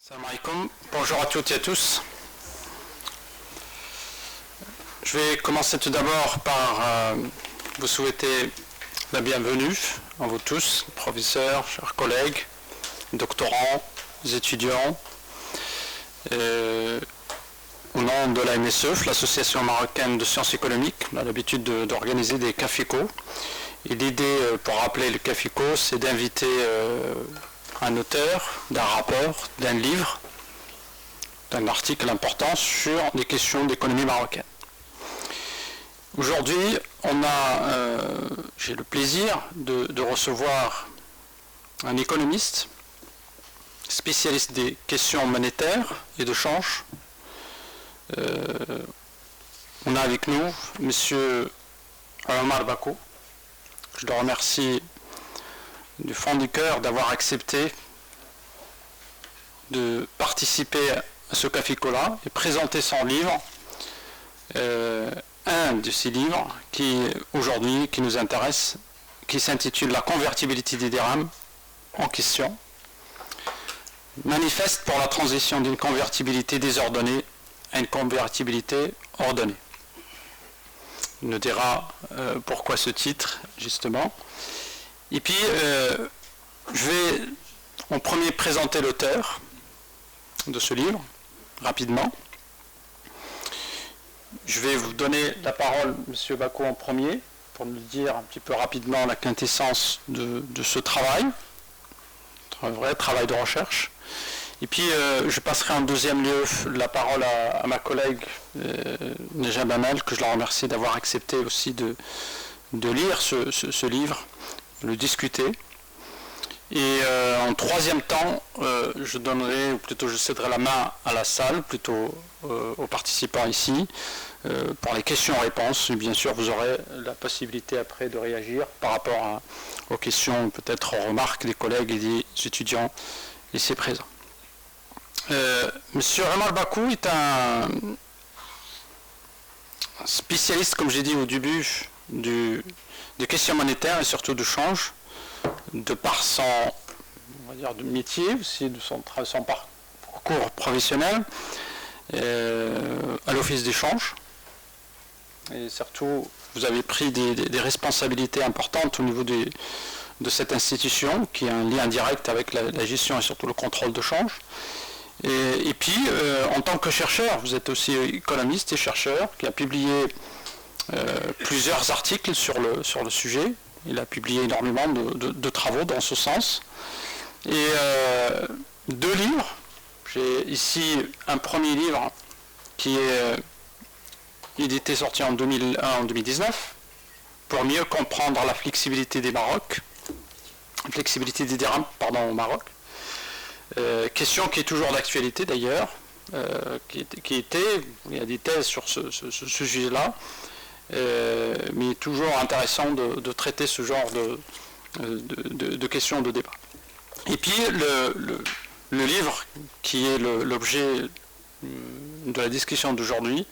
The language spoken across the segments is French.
Salam alaikum, bonjour à toutes et à tous. Je vais commencer tout d'abord par vous souhaiter la bienvenue à vous tous, professeurs, chers collègues, doctorants, étudiants. Au nom de la MSE, l'Association marocaine de sciences économiques, on a l'habitude d'organiser des CAFICO. Et l'idée, pour rappeler le CAFICO, c'est d'inviter un auteur d'un rapport, d'un livre, d'un article important sur les questions d'économie marocaine. Aujourd'hui, j'ai le plaisir de recevoir un économiste, spécialiste des questions monétaires et de change. On a avec nous M. Omar Bakou. Je le remercie du fond du cœur d'avoir accepté de participer à ce CAFICO-là et présenter son livre, un de ces livres qui aujourd'hui qui nous intéresse, qui s'intitule La convertibilité des dirhams en question, manifeste pour la transition d'une convertibilité désordonnée à une convertibilité ordonnée. Il nous dira pourquoi ce titre, justement. Et puis, je vais en premier présenter l'auteur de ce livre, rapidement. Je vais vous donner la parole, M. Bakou, en premier, pour nous dire un petit peu rapidement la quintessence de ce travail, un vrai travail de recherche. Et puis, je passerai en deuxième lieu la parole à ma collègue Nejab Amel, que je la remercie d'avoir accepté aussi de lire ce livre, le discuter. Et en troisième temps, je donnerai, ou plutôt je céderai la main à la salle, plutôt aux participants ici, pour les questions-réponses. Bien sûr, vous aurez la possibilité après de réagir par rapport aux questions, peut-être aux remarques des collègues et des étudiants ici présents. Monsieur Omar Bakou est un spécialiste, comme j'ai dit au début, des questions monétaires et surtout de change, de par son, on va dire, de métier, aussi de son parcours professionnel à l'Office d'échange. Et surtout, vous avez pris des responsabilités importantes au niveau de cette institution, qui a un lien direct avec la gestion et surtout le contrôle de change. Et puis, en tant que chercheur, vous êtes aussi économiste et chercheur, qui a publié plusieurs articles sur le sujet. Il a publié énormément de travaux dans ce sens. Et 2 livres. J'ai ici un premier livre qui est sorti en 2019, pour mieux comprendre la flexibilité des dirhams au Maroc. Question qui est toujours d'actualité d'ailleurs, il y a des thèses sur ce sujet-là, mais toujours intéressant de traiter ce genre de questions de débat. Et puis le livre qui est l'objet de la discussion d'aujourd'hui,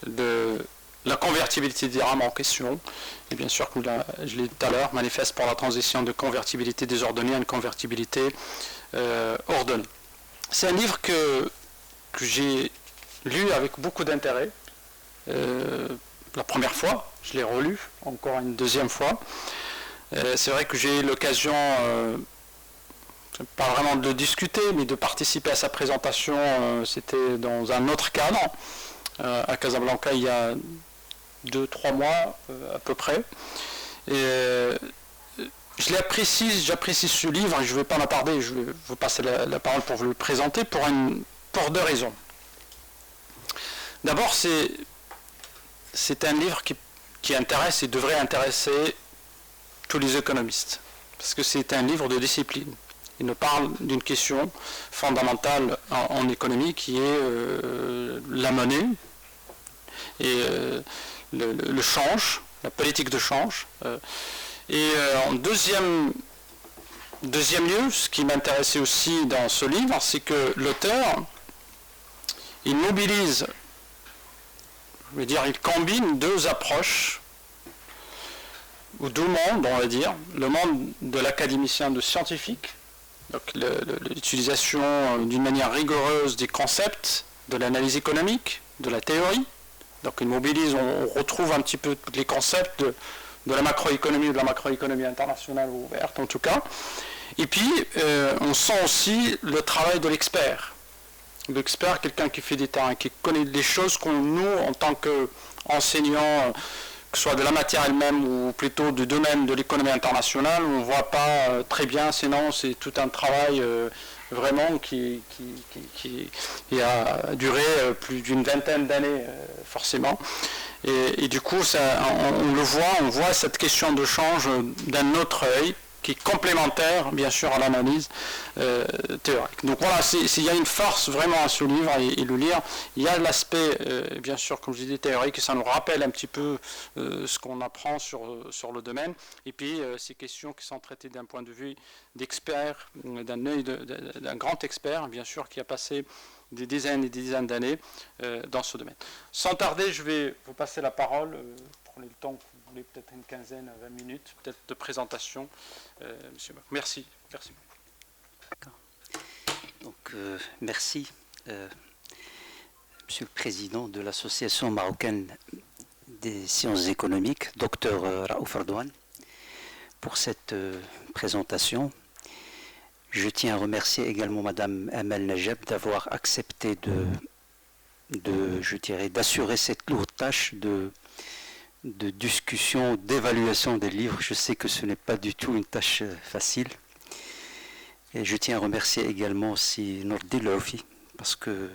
de la convertibilité des dirhams en question, et bien sûr, comme je l'ai dit tout à l'heure, manifeste pour la transition de convertibilité désordonnée à une convertibilité ordonnée. C'est un livre que j'ai lu avec beaucoup d'intérêt. La première fois, je l'ai relu encore une deuxième fois. C'est vrai que j'ai eu l'occasion, pas vraiment de le discuter, mais de participer à sa présentation. C'était dans un autre cadre, à Casablanca, il y a 2-3 mois à peu près. Et j'apprécie ce livre, et je ne vais pas m'attarder, je vais vous passer la parole pour vous le présenter, pour 2 raisons. D'abord, c'est un livre qui intéresse et devrait intéresser tous les économistes, parce que c'est un livre de discipline. Il nous parle d'une question fondamentale en économie qui est la monnaie et le change, la politique de change. Et en deuxième lieu, ce qui m'intéressait aussi dans ce livre, c'est que l'auteur, il mobilise, il combine 2 approches, ou 2 mondes, on va dire, le monde de l'académicien, de scientifique, Donc l'utilisation d'une manière rigoureuse des concepts, de l'analyse économique, de la théorie. Donc il mobilise, on retrouve un petit peu les concepts de la macroéconomie ou de la macroéconomie internationale ouverte en tout cas. Et puis on sent aussi le travail de l'expert. L'expert, quelqu'un qui fait des terrains, qui connaît des choses qu'on nous, en tant qu'enseignants, que ce soit de la matière elle-même ou plutôt du domaine de l'économie internationale, on ne voit pas très bien, sinon c'est tout un travail vraiment qui a duré plus d'une vingtaine d'années forcément. Et du coup, on voit cette question de change d'un autre œil, qui est complémentaire, bien sûr, à l'analyse théorique. Donc voilà, il y a une force vraiment à ce livre et le lire. Il y a l'aspect, bien sûr, comme je disais, théorique, et ça nous rappelle un petit peu ce qu'on apprend sur le domaine. Et puis, ces questions qui sont traitées d'un point de vue d'expert, d'un œil d'un grand expert, bien sûr, qui a passé des dizaines et des dizaines d'années dans ce domaine. Sans tarder, je vais vous passer la parole. Prenez le temps que vous voulez, peut-être une quinzaine à 20 minutes, peut-être de présentation. Monsieur, merci. Merci beaucoup. Donc, merci, Monsieur le Président de l'Association marocaine des sciences économiques, Dr Raouf Ardouane, pour cette présentation. Je tiens à remercier également Madame Amel Najeb d'avoir accepté d'assurer cette lourde tâche de discussion, d'évaluation des livres. Je sais que ce n'est pas du tout une tâche facile. Et je tiens à remercier également aussi Nourdin Loufi, parce que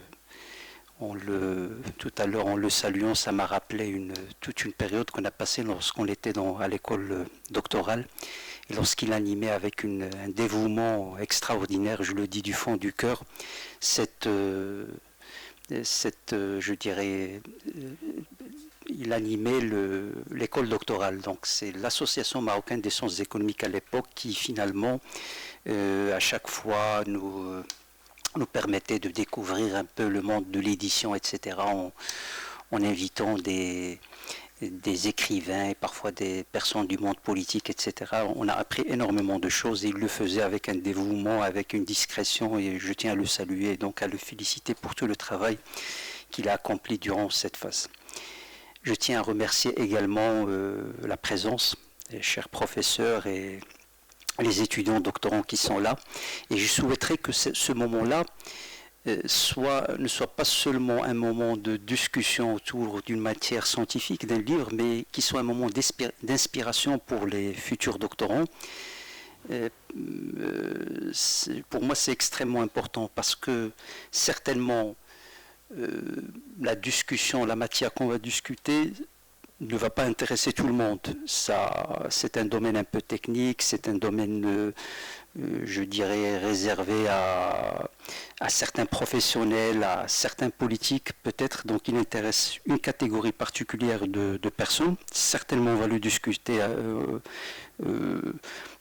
tout à l'heure, en le saluant, ça m'a rappelé toute une période qu'on a passée lorsqu'on était à l'école doctorale, et lorsqu'il animait avec un dévouement extraordinaire, je le dis du fond du cœur, il animait l'école doctorale. Donc c'est l'Association marocaine des sciences économiques à l'époque qui finalement, à chaque fois, nous permettait de découvrir un peu le monde de l'édition, etc., en invitant des écrivains et parfois des personnes du monde politique, etc. On a appris énormément de choses et il le faisait avec un dévouement, avec une discrétion, et je tiens à le saluer et donc à le féliciter pour tout le travail qu'il a accompli durant cette phase. Je tiens à remercier également la présence des chers professeurs et les étudiants doctorants qui sont là. Et je souhaiterais que ce moment-là ne soit pas seulement un moment de discussion autour d'une matière scientifique, d'un livre, mais qui soit un moment d'inspiration pour les futurs doctorants. Pour moi, c'est extrêmement important parce que certainement, la discussion, la matière qu'on va discuter ne va pas intéresser tout le monde. C'est un domaine un peu technique, c'est un domaine, je dirais, réservé à certains professionnels, à certains politiques peut-être, donc il intéresse une catégorie particulière de personnes. Certainement on va le discuter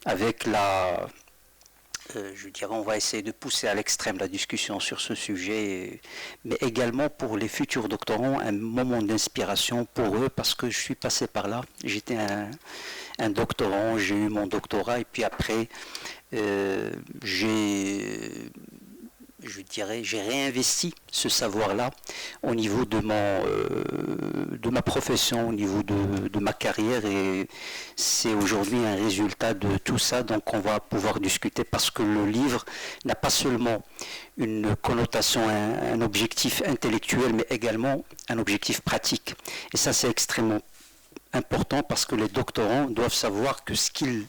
avec on va essayer de pousser à l'extrême la discussion sur ce sujet, mais également pour les futurs doctorants, un moment d'inspiration pour eux, parce que je suis passé par là. J'étais un doctorant, j'ai eu mon doctorat, et puis après, j'ai réinvesti ce savoir-là au niveau de ma profession, au niveau de ma carrière, et c'est aujourd'hui un résultat de tout ça. Donc on va pouvoir discuter, parce que le livre n'a pas seulement une connotation, un objectif intellectuel, mais également un objectif pratique. Et ça, c'est extrêmement important, parce que les doctorants doivent savoir que ce qu'ils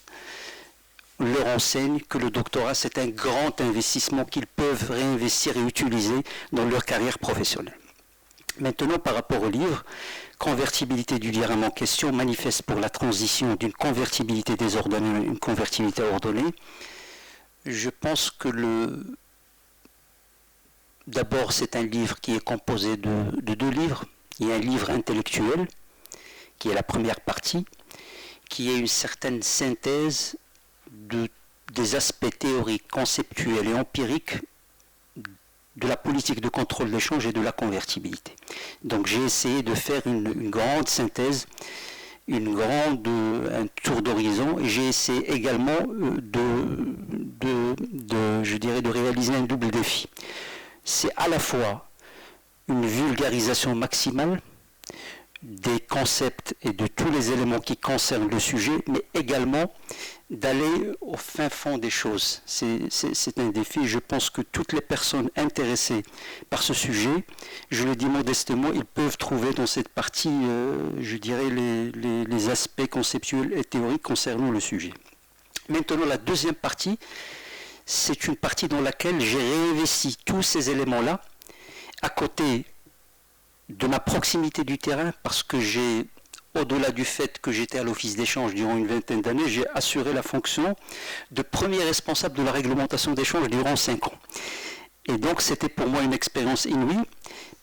leur enseigne, que le doctorat, c'est un grand investissement qu'ils peuvent réinvestir et utiliser dans leur carrière professionnelle. Maintenant, par rapport au livre, convertibilité du diagramme en question manifeste pour la transition d'une convertibilité désordonnée à une convertibilité ordonnée. Je pense que d'abord, c'est un livre qui est composé de deux livres. Il y a un livre intellectuel, qui est la première partie, qui est une certaine synthèse des aspects théoriques, conceptuels et empiriques de la politique de contrôle d'échange et de la convertibilité. Donc j'ai essayé de faire une grande synthèse, un tour d'horizon, et j'ai essayé également de je dirais, de réaliser un double défi. C'est à la fois une vulgarisation maximale des concepts et de tous les éléments qui concernent le sujet, mais également d'aller au fin fond des choses. C'est un défi. Je pense que toutes les personnes intéressées par ce sujet, je le dis modestement, ils peuvent trouver dans cette partie, je dirais, les aspects conceptuels et théoriques concernant le sujet. Maintenant, la deuxième partie, c'est une partie dans laquelle j'ai réinvesti tous ces éléments-là à côté de ma proximité du terrain, parce que j'ai, au-delà du fait que j'étais à l'office d'échange durant une vingtaine d'années, j'ai assuré la fonction de premier responsable de la réglementation d'échange durant 5 ans. Et donc c'était pour moi une expérience inouïe,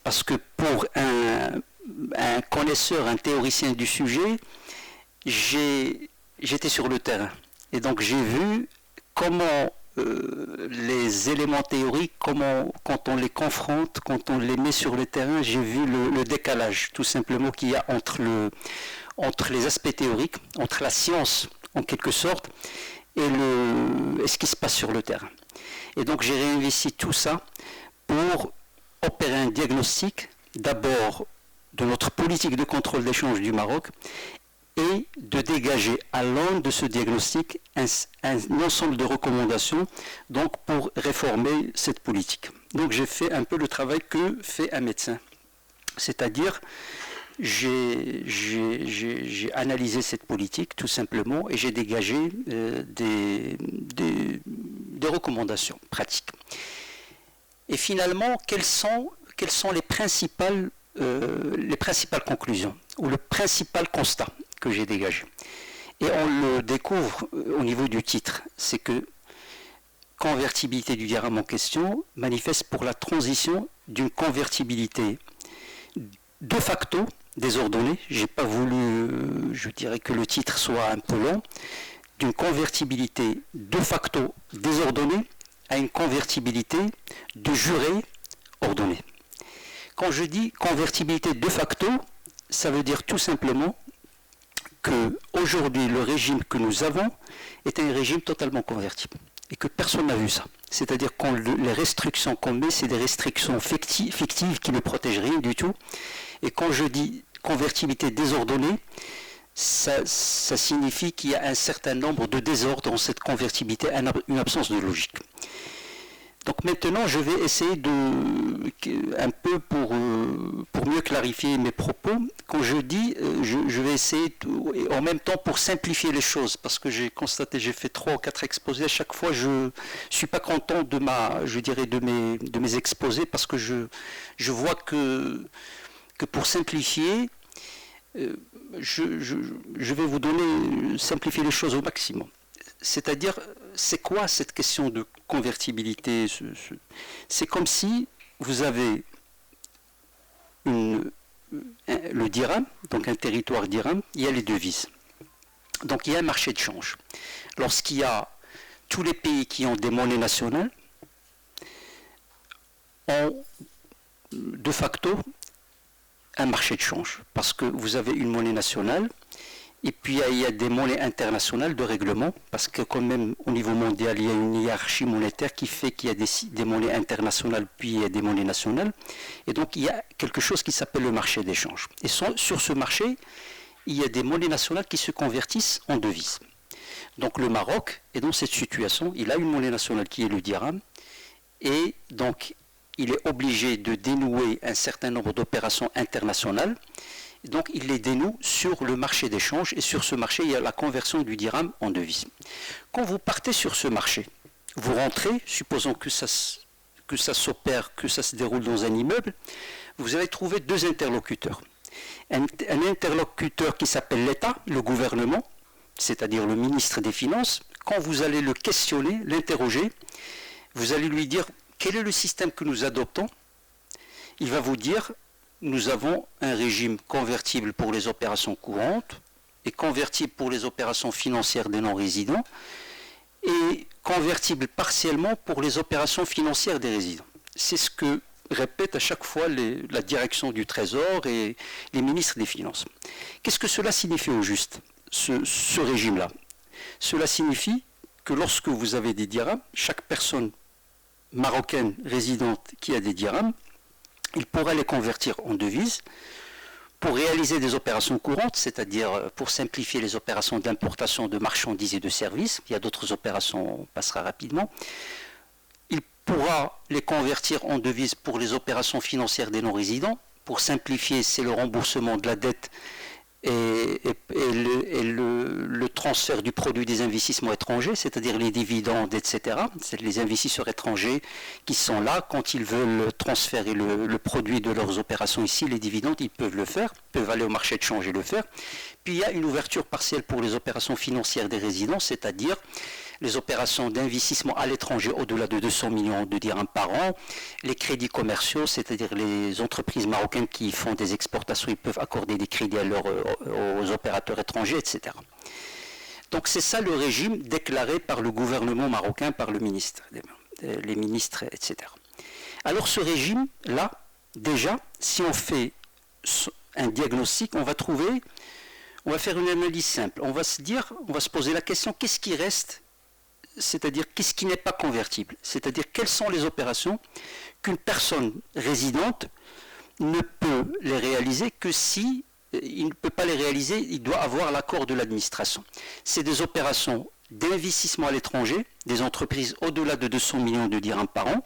parce que pour un connaisseur, un théoricien du sujet, j'étais sur le terrain. Et donc j'ai vu comment les éléments théoriques, comment, quand on les confronte, quand on les met sur le terrain, j'ai vu le décalage tout simplement qu'il y a entre les aspects théoriques, entre la science en quelque sorte, et ce qui se passe sur le terrain. Et donc j'ai réinvesti tout ça pour opérer un diagnostic, d'abord de notre politique de contrôle d'échange du Maroc, et de dégager à l'aune de ce diagnostic un ensemble de recommandations donc pour réformer cette politique. Donc j'ai fait un peu le travail que fait un médecin. C'est-à-dire, j'ai analysé cette politique tout simplement et j'ai dégagé des recommandations pratiques. Et finalement, quelles sont les principales conclusions ou le principal constat que j'ai dégagé. Et on le découvre au niveau du titre, c'est que convertibilité du dirham en question manifeste pour la transition d'une convertibilité de facto désordonnée, j'ai pas voulu, je dirais que le titre soit un peu long, d'une convertibilité de facto désordonnée à une convertibilité de juré ordonnée. Quand je dis convertibilité de facto, ça veut dire tout simplement qu'aujourd'hui, le régime que nous avons est un régime totalement convertible et que personne n'a vu ça. C'est-à-dire que les restrictions qu'on met, c'est des restrictions fictives qui ne protègent rien du tout. Et quand je dis convertibilité désordonnée, ça signifie qu'il y a un certain nombre de désordres dans cette convertibilité, une absence de logique. Donc maintenant, je vais essayer un peu pour mieux clarifier mes propos. Quand je dis, je vais essayer, en même temps pour simplifier les choses, parce que j'ai constaté, j'ai fait 3 ou 4 exposés, à chaque fois je ne suis pas content de mes exposés, parce que je vois que pour simplifier, je vais vous simplifier les choses au maximum. C'est-à-dire, c'est quoi cette question de convertibilité? C'est comme si vous avez le dirham, donc un territoire dirham, il y a les devises. Donc il y a un marché de change. Lorsqu'il y a tous les pays qui ont des monnaies nationales, ont de facto un marché de change, parce que vous avez une monnaie nationale, et puis il y a des monnaies internationales de règlement, parce que quand même au niveau mondial, il y a une hiérarchie monétaire qui fait qu'il y a des monnaies internationales, puis il y a des monnaies nationales. Et donc il y a quelque chose qui s'appelle le marché d'échange. Et sur ce marché, il y a des monnaies nationales qui se convertissent en devises. Donc le Maroc est dans cette situation, il a une monnaie nationale qui est le dirham, et donc il est obligé de dénouer un certain nombre d'opérations internationales. Donc il les dénoue sur le marché d'échange, et sur ce marché, il y a la conversion du dirham en devise. Quand vous partez sur ce marché, vous rentrez, supposons que ça s'opère, que ça se déroule dans un immeuble, vous allez trouver 2 interlocuteurs. Un interlocuteur qui s'appelle l'État, le gouvernement, c'est-à-dire le ministre des Finances. Quand vous allez le questionner, l'interroger, vous allez lui dire quel est le système que nous adoptons. Il va vous dire: nous avons un régime convertible pour les opérations courantes et convertible pour les opérations financières des non-résidents et convertible partiellement pour les opérations financières des résidents. C'est ce que répète à chaque fois la direction du Trésor et les ministres des Finances. Qu'est-ce que cela signifie au juste, ce régime-là? Cela signifie que lorsque vous avez des dirhams, chaque personne marocaine résidente qui a des dirhams, il pourra les convertir en devises pour réaliser des opérations courantes, c'est-à-dire pour simplifier les opérations d'importation de marchandises et de services. Il y a d'autres opérations, on passera rapidement. Il pourra les convertir en devises pour les opérations financières des non-résidents. Pour simplifier, c'est le remboursement de la dette et le transfert du produit des investissements étrangers, c'est-à-dire les dividendes, etc. C'est les investisseurs étrangers qui sont là, quand ils veulent transférer le produit de leurs opérations ici, les dividendes, ils peuvent le faire, peuvent aller au marché de change et le faire. Puis il y a une ouverture partielle pour les opérations financières des résidents, c'est-à-dire les opérations d'investissement à l'étranger au-delà de 200 millions de dirhams par an, les crédits commerciaux, c'est-à-dire les entreprises marocaines qui font des exportations, ils peuvent accorder des crédits aux opérateurs étrangers, etc. Donc c'est ça le régime déclaré par le gouvernement marocain, par le ministre, les ministres, etc. Alors ce régime-là, déjà, si on fait un diagnostic, on va faire une analyse simple. On va se poser la question, qu'est-ce qui reste, c'est-à-dire qu'est-ce qui n'est pas convertible, c'est-à-dire quelles sont les opérations qu'une personne résidente ne peut les réaliser que si il ne peut pas les réaliser, il doit avoir l'accord de l'administration. C'est des opérations d'investissement à l'étranger, des entreprises au-delà de 200 millions de dirhams par an,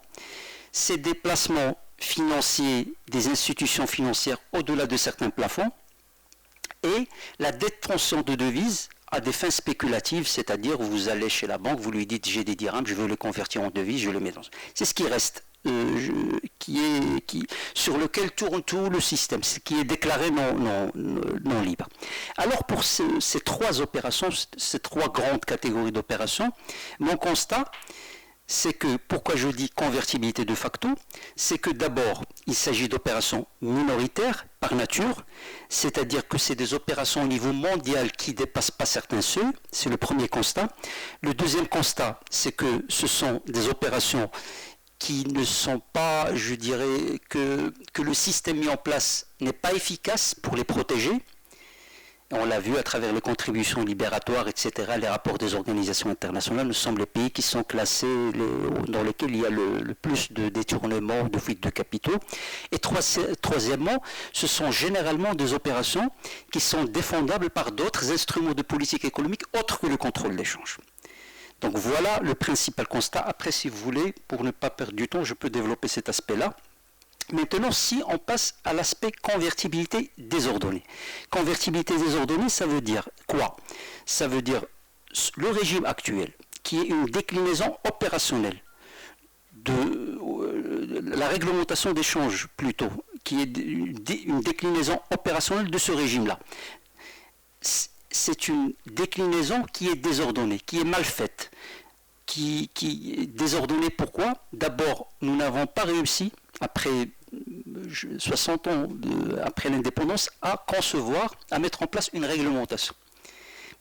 c'est des placements financiers des institutions financières au-delà de certains plafonds, et la détention de devises à des fins spéculatives, c'est-à-dire vous allez chez la banque, vous lui dites j'ai des dirhams, je veux les convertir en devises, je les mets dans... C'est ce qui reste, sur lequel tourne tout le système, ce qui est déclaré non libre. Alors pour ces trois opérations, ces trois grandes catégories d'opérations, mon constat, c'est que, pourquoi je dis convertibilité de facto, c'est que d'abord, il s'agit d'opérations minoritaires par nature, c'est-à-dire que c'est des opérations au niveau mondial qui ne dépassent pas certains seuils, c'est le premier constat. Le deuxième constat, c'est que ce sont des opérations qui ne sont pas, je dirais, que le système mis en place n'est pas efficace pour les protéger. On l'a vu à travers les contributions libératoires, etc., les rapports des organisations internationales, nous sommes les pays qui sont classés, dans lesquels il y a le plus de détournements, de fuites de capitaux. Et troisièmement, ce sont généralement des opérations qui sont défendables par d'autres instruments de politique économique autres que le contrôle d'échange. Donc voilà le principal constat. Après, si vous voulez, pour ne pas perdre du temps, je peux développer cet aspect-là. Maintenant, si on passe à l'aspect convertibilité désordonnée. Convertibilité désordonnée, ça veut dire quoi? Ça veut dire le régime actuel, qui est une déclinaison opérationnelle de la réglementation d'échange plutôt, qui est une déclinaison opérationnelle de ce régime-là. C'est une déclinaison qui est désordonnée, qui est mal faite. Qui est désordonnée, pourquoi? D'abord, nous n'avons pas réussi, après 60 ans après l'indépendance, à concevoir, à mettre en place une réglementation.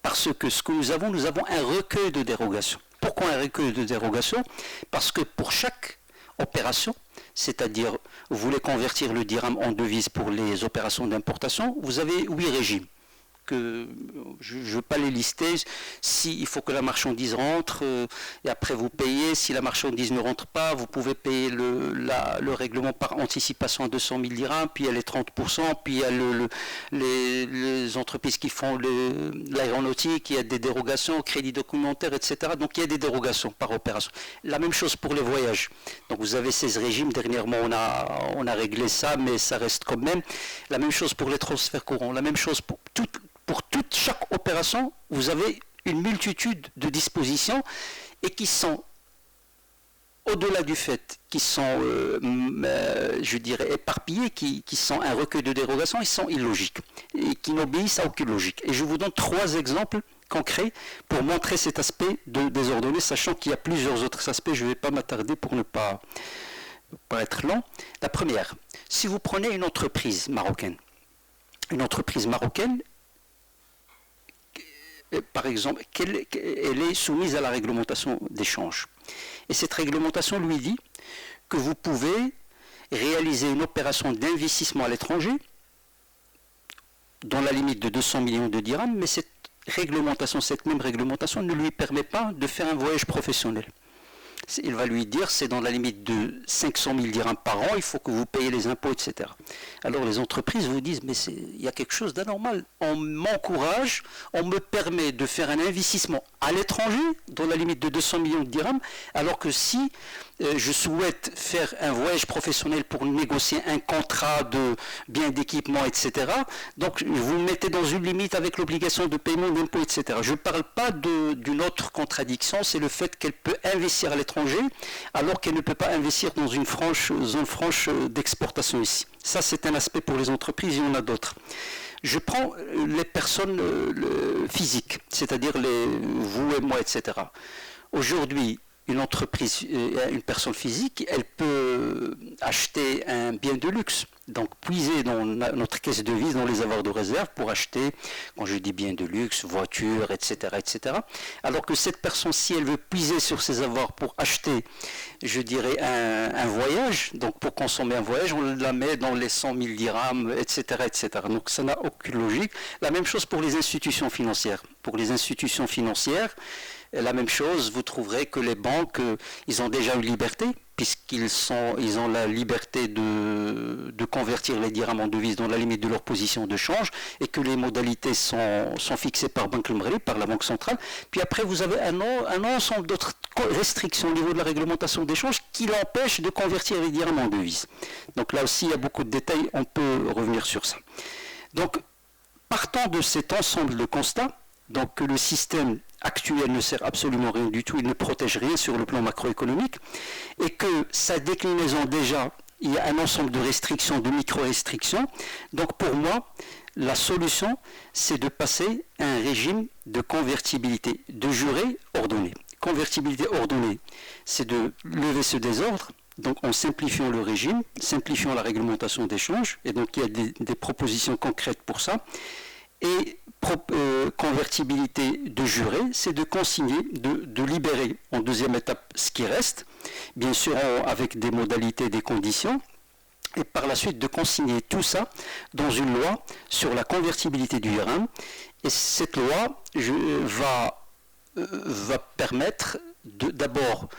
Parce que ce que nous avons un recueil de dérogations. Pourquoi un recueil de dérogations? Parce que pour chaque opération, c'est-à-dire vous voulez convertir le dirham en devise pour les opérations d'importation, vous avez 8 régimes. Que je ne veux pas les lister, il faut que la marchandise rentre et après vous payez, si la marchandise ne rentre pas, vous pouvez payer le règlement par anticipation à 200 000 dirhams, puis il y a les 30%, puis il y a les entreprises qui font l'aéronautique, il y a des dérogations, crédit documentaire, etc. Donc il y a des dérogations par opération. La même chose pour les voyages. Donc vous avez 16 régimes, dernièrement on a réglé ça, mais ça reste quand même. La même chose pour les transferts courants, la même chose pour chaque opération, vous avez une multitude de dispositions et qui sont, au-delà du fait qu'ils sont, je dirais, éparpillés, qui sont un recueil de dérogations, ils sont illogiques et qui n'obéissent à aucune logique. Et je vous donne 3 exemples concrets pour montrer cet aspect de désordonné, sachant qu'il y a plusieurs autres aspects, je ne vais pas m'attarder pour ne pas être long. La première, si vous prenez une entreprise marocaine, par exemple, elle est soumise à la réglementation d'échange. Et cette réglementation lui dit que vous pouvez réaliser une opération d'investissement à l'étranger dans la limite de 200 millions de dirhams, mais cette même réglementation ne lui permet pas de faire un voyage professionnel. Il va lui dire, c'est dans la limite de 500 000 dirhams par an, il faut que vous payiez les impôts, etc. Alors les entreprises vous disent, mais il y a quelque chose d'anormal. On m'encourage, on me permet de faire un investissement à l'étranger, dans la limite de 200 millions de dirhams, alors que si je souhaite faire un voyage professionnel pour négocier un contrat de biens d'équipement, etc., donc vous me mettez dans une limite avec l'obligation de paiement d'impôts, etc. Je ne parle pas d'une autre contradiction, c'est le fait qu'elle peut investir à l'étranger, alors qu'elle ne peut pas investir dans une zone franche d'exportation ici. Ça, c'est un aspect pour les entreprises, il y en a d'autres. Je prends les personnes physiques, c'est-à-dire vous et moi, etc. Aujourd'hui, une entreprise, une personne physique, elle peut acheter un bien de luxe, donc puiser dans notre caisse de devises, dans les avoirs de réserve pour acheter, quand je dis bien de luxe, voiture, etc., etc. Alors que cette personne, si elle veut puiser sur ses avoirs pour acheter, je dirais, un voyage, donc pour consommer un voyage, on la met dans les 100 000 dirhams, etc., etc. Donc ça n'a aucune logique. La même chose pour les institutions financières. Pour les institutions financières, la même chose, vous trouverez que les banques, ils ont déjà une liberté, puisqu'ils ont la liberté de convertir les dirhams en devises dans la limite de leur position de change, et que les modalités sont fixées par Banque al-Maghreb, par la Banque centrale. Puis après, vous avez un ensemble d'autres restrictions au niveau de la réglementation d'échange qui l'empêchent de convertir les dirhams en devises. Donc là aussi, il y a beaucoup de détails, on peut revenir sur ça. Donc, partant de cet ensemble de constats, donc que le système actuel ne sert absolument rien du tout, il ne protège rien sur le plan macroéconomique, et que sa déclinaison déjà, il y a un ensemble de restrictions, de micro-restrictions. Donc pour moi, la solution, c'est de passer à un régime de convertibilité, de juré ordonné. Convertibilité ordonnée, c'est de lever ce désordre, donc en simplifiant le régime, simplifiant la réglementation d'échange, et donc il y a des propositions concrètes pour ça. Et convertibilité de juré, c'est de consigner, de libérer en deuxième étape ce qui reste, bien sûr avec des modalités, des conditions, et par la suite de consigner tout ça dans une loi sur la convertibilité du dirham. Et cette loi va permettre d'abord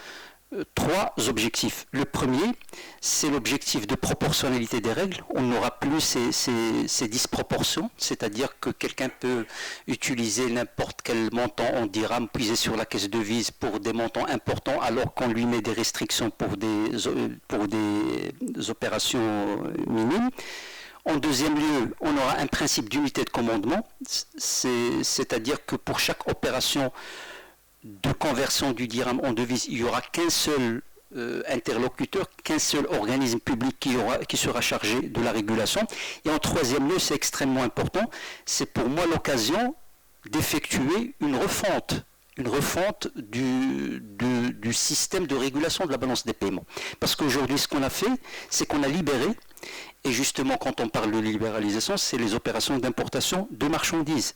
trois objectifs. Le premier, c'est l'objectif de proportionnalité des règles. On n'aura plus ces disproportions, c'est-à-dire que quelqu'un peut utiliser n'importe quel montant en dirham puisé sur la caisse de devise pour des montants importants, alors qu'on lui met des restrictions pour des opérations minimes. En deuxième lieu, on aura un principe d'unité de commandement, c'est-à-dire que pour chaque opération de conversion du dirham en devise, il n'y aura qu'un seul interlocuteur, qu'un seul organisme public qui sera chargé de la régulation. Et en troisième lieu, c'est extrêmement important, c'est pour moi l'occasion d'effectuer une refonte du système de régulation de la balance des paiements. Parce qu'aujourd'hui, ce qu'on a fait, c'est qu'on a libéré, et justement, quand on parle de libéralisation, c'est les opérations d'importation de marchandises.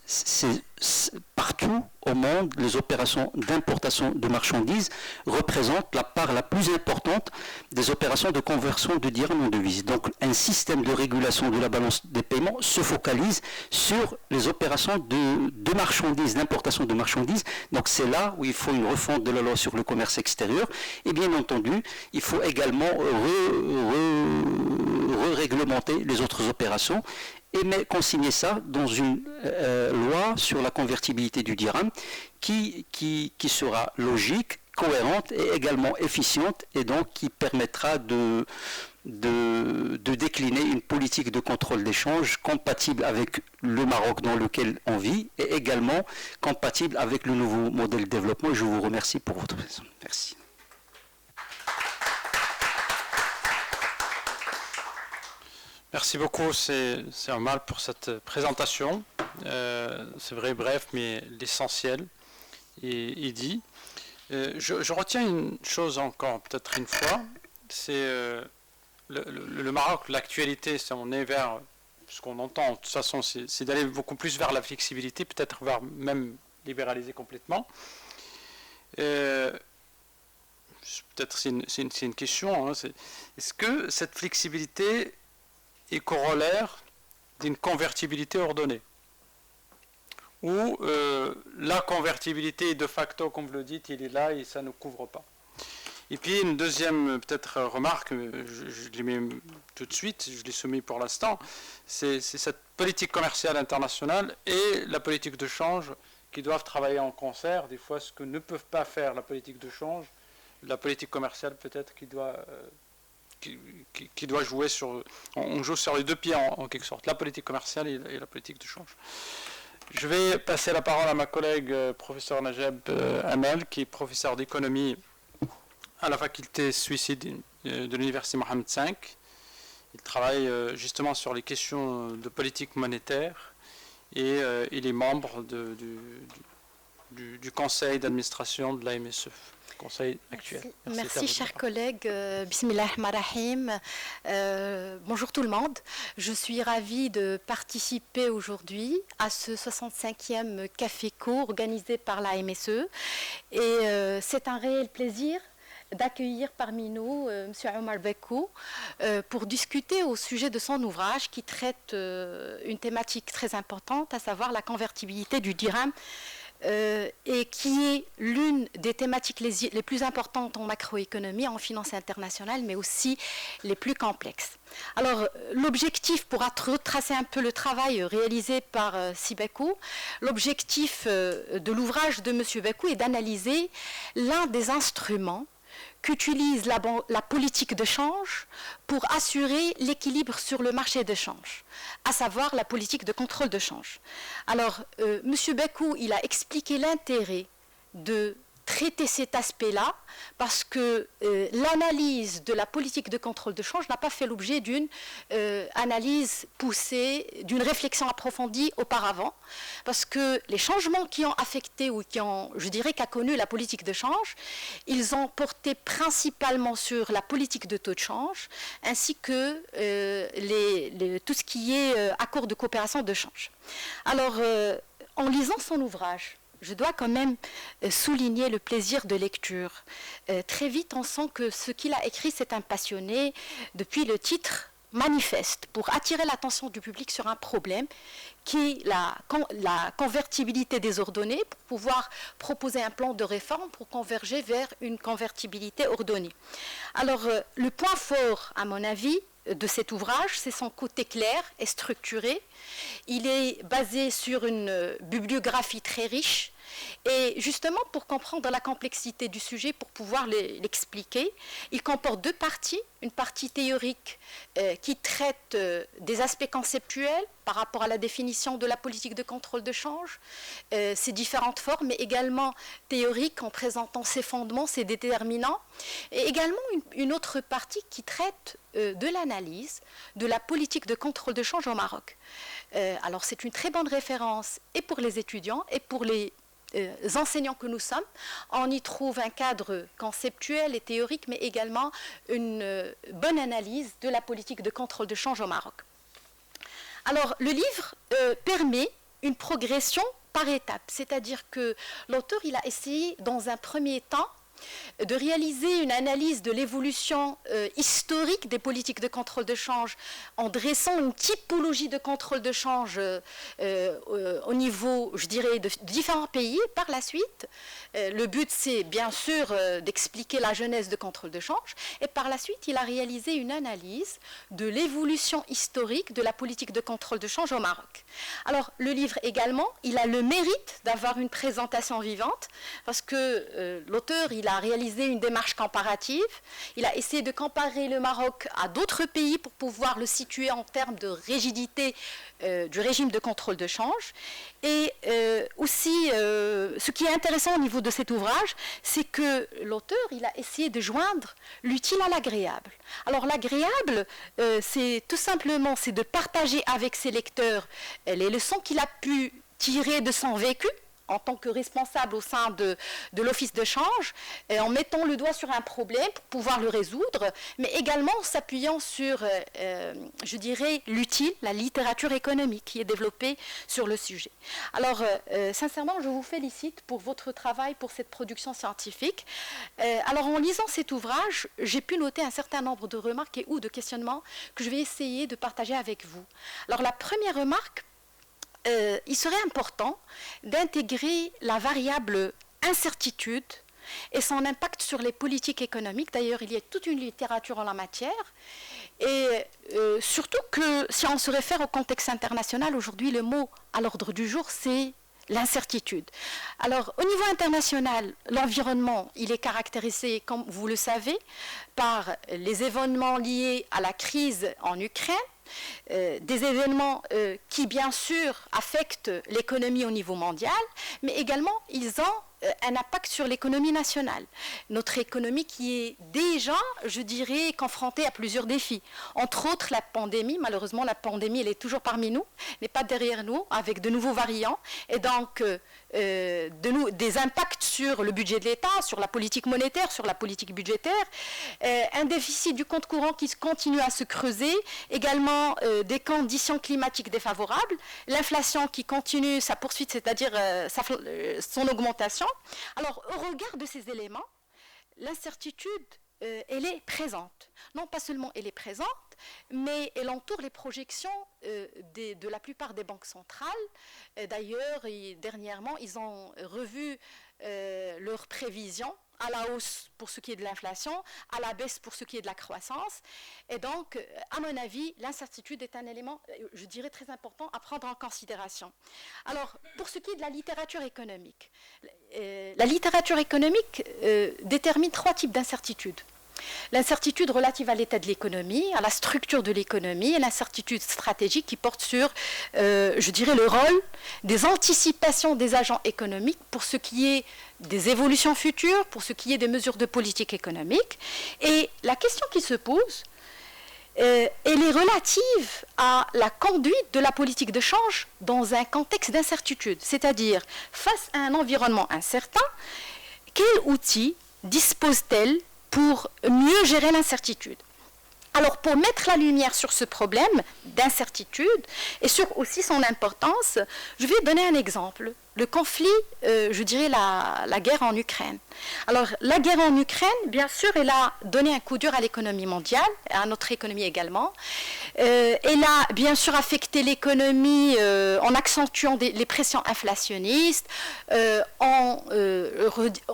Partout au monde, les opérations d'importation de marchandises représentent la part la plus importante des opérations de conversion de dirham en devises. Donc, un système de régulation de la balance des paiements se focalise sur les opérations de marchandises, d'importation de marchandises. Donc, c'est là où il faut une refonte de la loi sur le commerce extérieur. Et bien entendu, il faut également réglementer les autres opérations et consigner ça dans une loi sur la convertibilité du dirham qui sera logique, cohérente et également efficiente, et donc qui permettra de décliner une politique de contrôle d'échange compatible avec le Maroc dans lequel on vit et également compatible avec le nouveau modèle de développement. Je vous remercie pour votre attention. Merci. Merci beaucoup, c'est normal pour cette présentation. C'est vrai, bref, mais l'essentiel est dit. Je retiens une chose encore, peut-être une fois, c'est le Maroc, l'actualité, on est vers, ce qu'on entend, de toute façon, c'est d'aller beaucoup plus vers la flexibilité, peut-être vers même libéraliser complètement. Peut-être c'est une question, hein, est-ce que cette flexibilité est corollaire d'une convertibilité ordonnée, ou la convertibilité de facto, comme vous le dites, il est là et ça ne couvre pas. Et puis une deuxième peut-être remarque, je l'ai mis tout de suite, je l'ai soumis pour l'instant, c'est cette politique commerciale internationale et la politique de change qui doivent travailler en concert. Des fois, ce que ne peuvent pas faire la politique de change, la politique commerciale peut-être qui doit jouer sur... On joue sur les deux pieds en quelque sorte, la politique commerciale et la politique de change. Je vais passer la parole à ma collègue professeur Najeb Amel, qui est professeur d'économie à la faculté suisse de l'université Mohammed V. Il travaille justement sur les questions de politique monétaire et il est membre du conseil d'administration de la MSE, conseil actuel. Merci chers collègues. Bismillahirrahmanirrahim. Bonjour tout le monde. Je suis ravie de participer aujourd'hui à ce 65e Café Co organisé par la MSE. Et c'est un réel plaisir d'accueillir parmi nous M. Omar Bekou pour discuter au sujet de son ouvrage qui traite une thématique très importante, à savoir la convertibilité du dirham, et qui est l'une des thématiques les plus importantes en macroéconomie, en finance internationale, mais aussi les plus complexes. Alors, l'objectif, pour retracer un peu le travail réalisé par Bekou, l'objectif de l'ouvrage de M. Bekou est d'analyser l'un des instruments qu'utilise la politique de change pour assurer l'équilibre sur le marché de change, à savoir la politique de contrôle de change. Alors, M. Bekou, il a expliqué l'intérêt de traiter cet aspect-là parce que l'analyse de la politique de contrôle de change n'a pas fait l'objet d'une analyse poussée, d'une réflexion approfondie auparavant, parce que les changements qui ont affecté ou qu'a connu la politique de change, ils ont porté principalement sur la politique de taux de change, ainsi que tout ce qui est accord de coopération de change. Alors, en lisant son ouvrage, je dois quand même souligner le plaisir de lecture. Très vite, on sent que ce qu'il a écrit, c'est un passionné depuis le titre manifeste pour attirer l'attention du public sur un problème qui est la convertibilité des ordonnées pour pouvoir proposer un plan de réforme pour converger vers une convertibilité ordonnée. Alors, le point fort, à mon avis, de cet ouvrage, c'est son côté clair et structuré. Il est basé sur une bibliographie très riche et justement pour comprendre la complexité du sujet, pour pouvoir l'expliquer, il comporte deux parties. Une partie théorique qui traite des aspects conceptuels par rapport à la définition de la politique de contrôle de change, ses différentes formes, mais également théorique en présentant ses fondements, ses déterminants, et également une autre partie qui traite de l'analyse de la politique de contrôle de change au Maroc. Alors c'est une très bonne référence et pour les étudiants et pour les enseignants que nous sommes. On y trouve un cadre conceptuel et théorique, mais également une bonne analyse de la politique de contrôle de change au Maroc. Alors, le livre permet une progression par étapes, c'est-à-dire que l'auteur, il a essayé dans un premier temps de réaliser une analyse de l'évolution historique des politiques de contrôle de change en dressant une typologie de contrôle de change au niveau, je dirais, de différents pays. Par la suite, le but, c'est bien sûr d'expliquer la genèse de contrôle de change, et par la suite, il a réalisé une analyse de l'évolution historique de la politique de contrôle de change au Maroc. Alors, le livre également, il a le mérite d'avoir une présentation vivante, parce que l'auteur, il a réalisé une démarche comparative. Il a essayé de comparer le Maroc à d'autres pays pour pouvoir le situer en termes de rigidité du régime de contrôle de change. Et aussi, ce qui est intéressant au niveau de cet ouvrage, c'est que l'auteur, il a essayé de joindre l'utile à l'agréable. Alors l'agréable, c'est tout simplement de partager avec ses lecteurs les leçons qu'il a pu tirer de son vécu en tant que responsable au sein de l'office de change, en mettant le doigt sur un problème pour pouvoir le résoudre, mais également en s'appuyant sur, je dirais, l'utile, la littérature économique qui est développée sur le sujet. Alors, sincèrement, je vous félicite pour votre travail, pour cette production scientifique. Alors, en lisant cet ouvrage, j'ai pu noter un certain nombre de remarques ou de questionnements que je vais essayer de partager avec vous. Alors, la première remarque, il serait important d'intégrer la variable incertitude et son impact sur les politiques économiques. D'ailleurs, il y a toute une littérature en la matière. Et surtout que si on se réfère au contexte international, aujourd'hui, le mot à l'ordre du jour, c'est l'incertitude. Alors, au niveau international, l'environnement, il est caractérisé, comme vous le savez, par les événements liés à la crise en Ukraine, des événements qui, bien sûr, affectent l'économie au niveau mondial, mais également, ils ont un impact sur l'économie nationale. Notre économie qui est déjà, je dirais, confrontée à plusieurs défis. Entre autres, la pandémie. Malheureusement, la pandémie, elle est toujours parmi nous, n'est pas derrière nous, avec de nouveaux variants. Et donc, des impacts sur le budget de l'État, sur la politique monétaire, sur la politique budgétaire. Un déficit du compte courant qui continue à se creuser. Également, des conditions climatiques défavorables. L'inflation qui continue sa poursuite, c'est-à-dire son augmentation. Alors, au regard de ces éléments, l'incertitude, elle est présente. Non pas seulement elle est présente, mais elle entoure les projections de la plupart des banques centrales. D'ailleurs, dernièrement, ils ont revu leurs prévisions à la hausse pour ce qui est de l'inflation, à la baisse pour ce qui est de la croissance. Et donc, à mon avis, l'incertitude est un élément, je dirais, très important à prendre en considération. Alors, pour ce qui est de la littérature économique, la littérature économique détermine 3 types d'incertitudes. L'incertitude relative à l'état de l'économie, à la structure de l'économie, et l'incertitude stratégique qui porte sur, je dirais, le rôle des anticipations des agents économiques pour ce qui est des évolutions futures, pour ce qui est des mesures de politique économique. Et la question qui se pose, elle est relative à la conduite de la politique de change dans un contexte d'incertitude, c'est-à-dire face à un environnement incertain, quels outils dispose-t-elle pour mieux gérer l'incertitude? Alors, pour mettre la lumière sur ce problème d'incertitude et sur aussi son importance, je vais donner un exemple. Le conflit, je dirais la guerre en Ukraine. Alors, la guerre en Ukraine, bien sûr, elle a donné un coup dur à l'économie mondiale, à notre économie également. Elle a bien sûr affecté l'économie en accentuant les pressions inflationnistes, en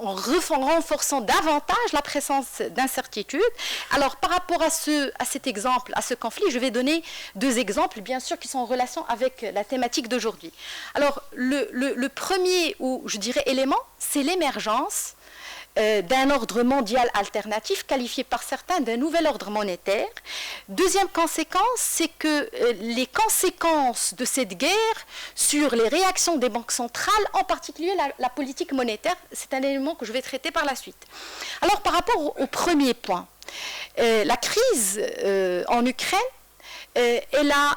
renforçant davantage la présence d'incertitude. Alors, par rapport à cet exemple, à ce conflit, je vais donner 2 exemples, bien sûr, qui sont en relation avec la thématique d'aujourd'hui. Alors, le premier, ou je dirais élément, c'est l'émergence d'un ordre mondial alternatif qualifié par certains d'un nouvel ordre monétaire. Deuxième conséquence, c'est que les conséquences de cette guerre sur les réactions des banques centrales, en particulier la politique monétaire, c'est un élément que je vais traiter par la suite. Alors, par rapport au premier point, la crise en Ukraine, elle a,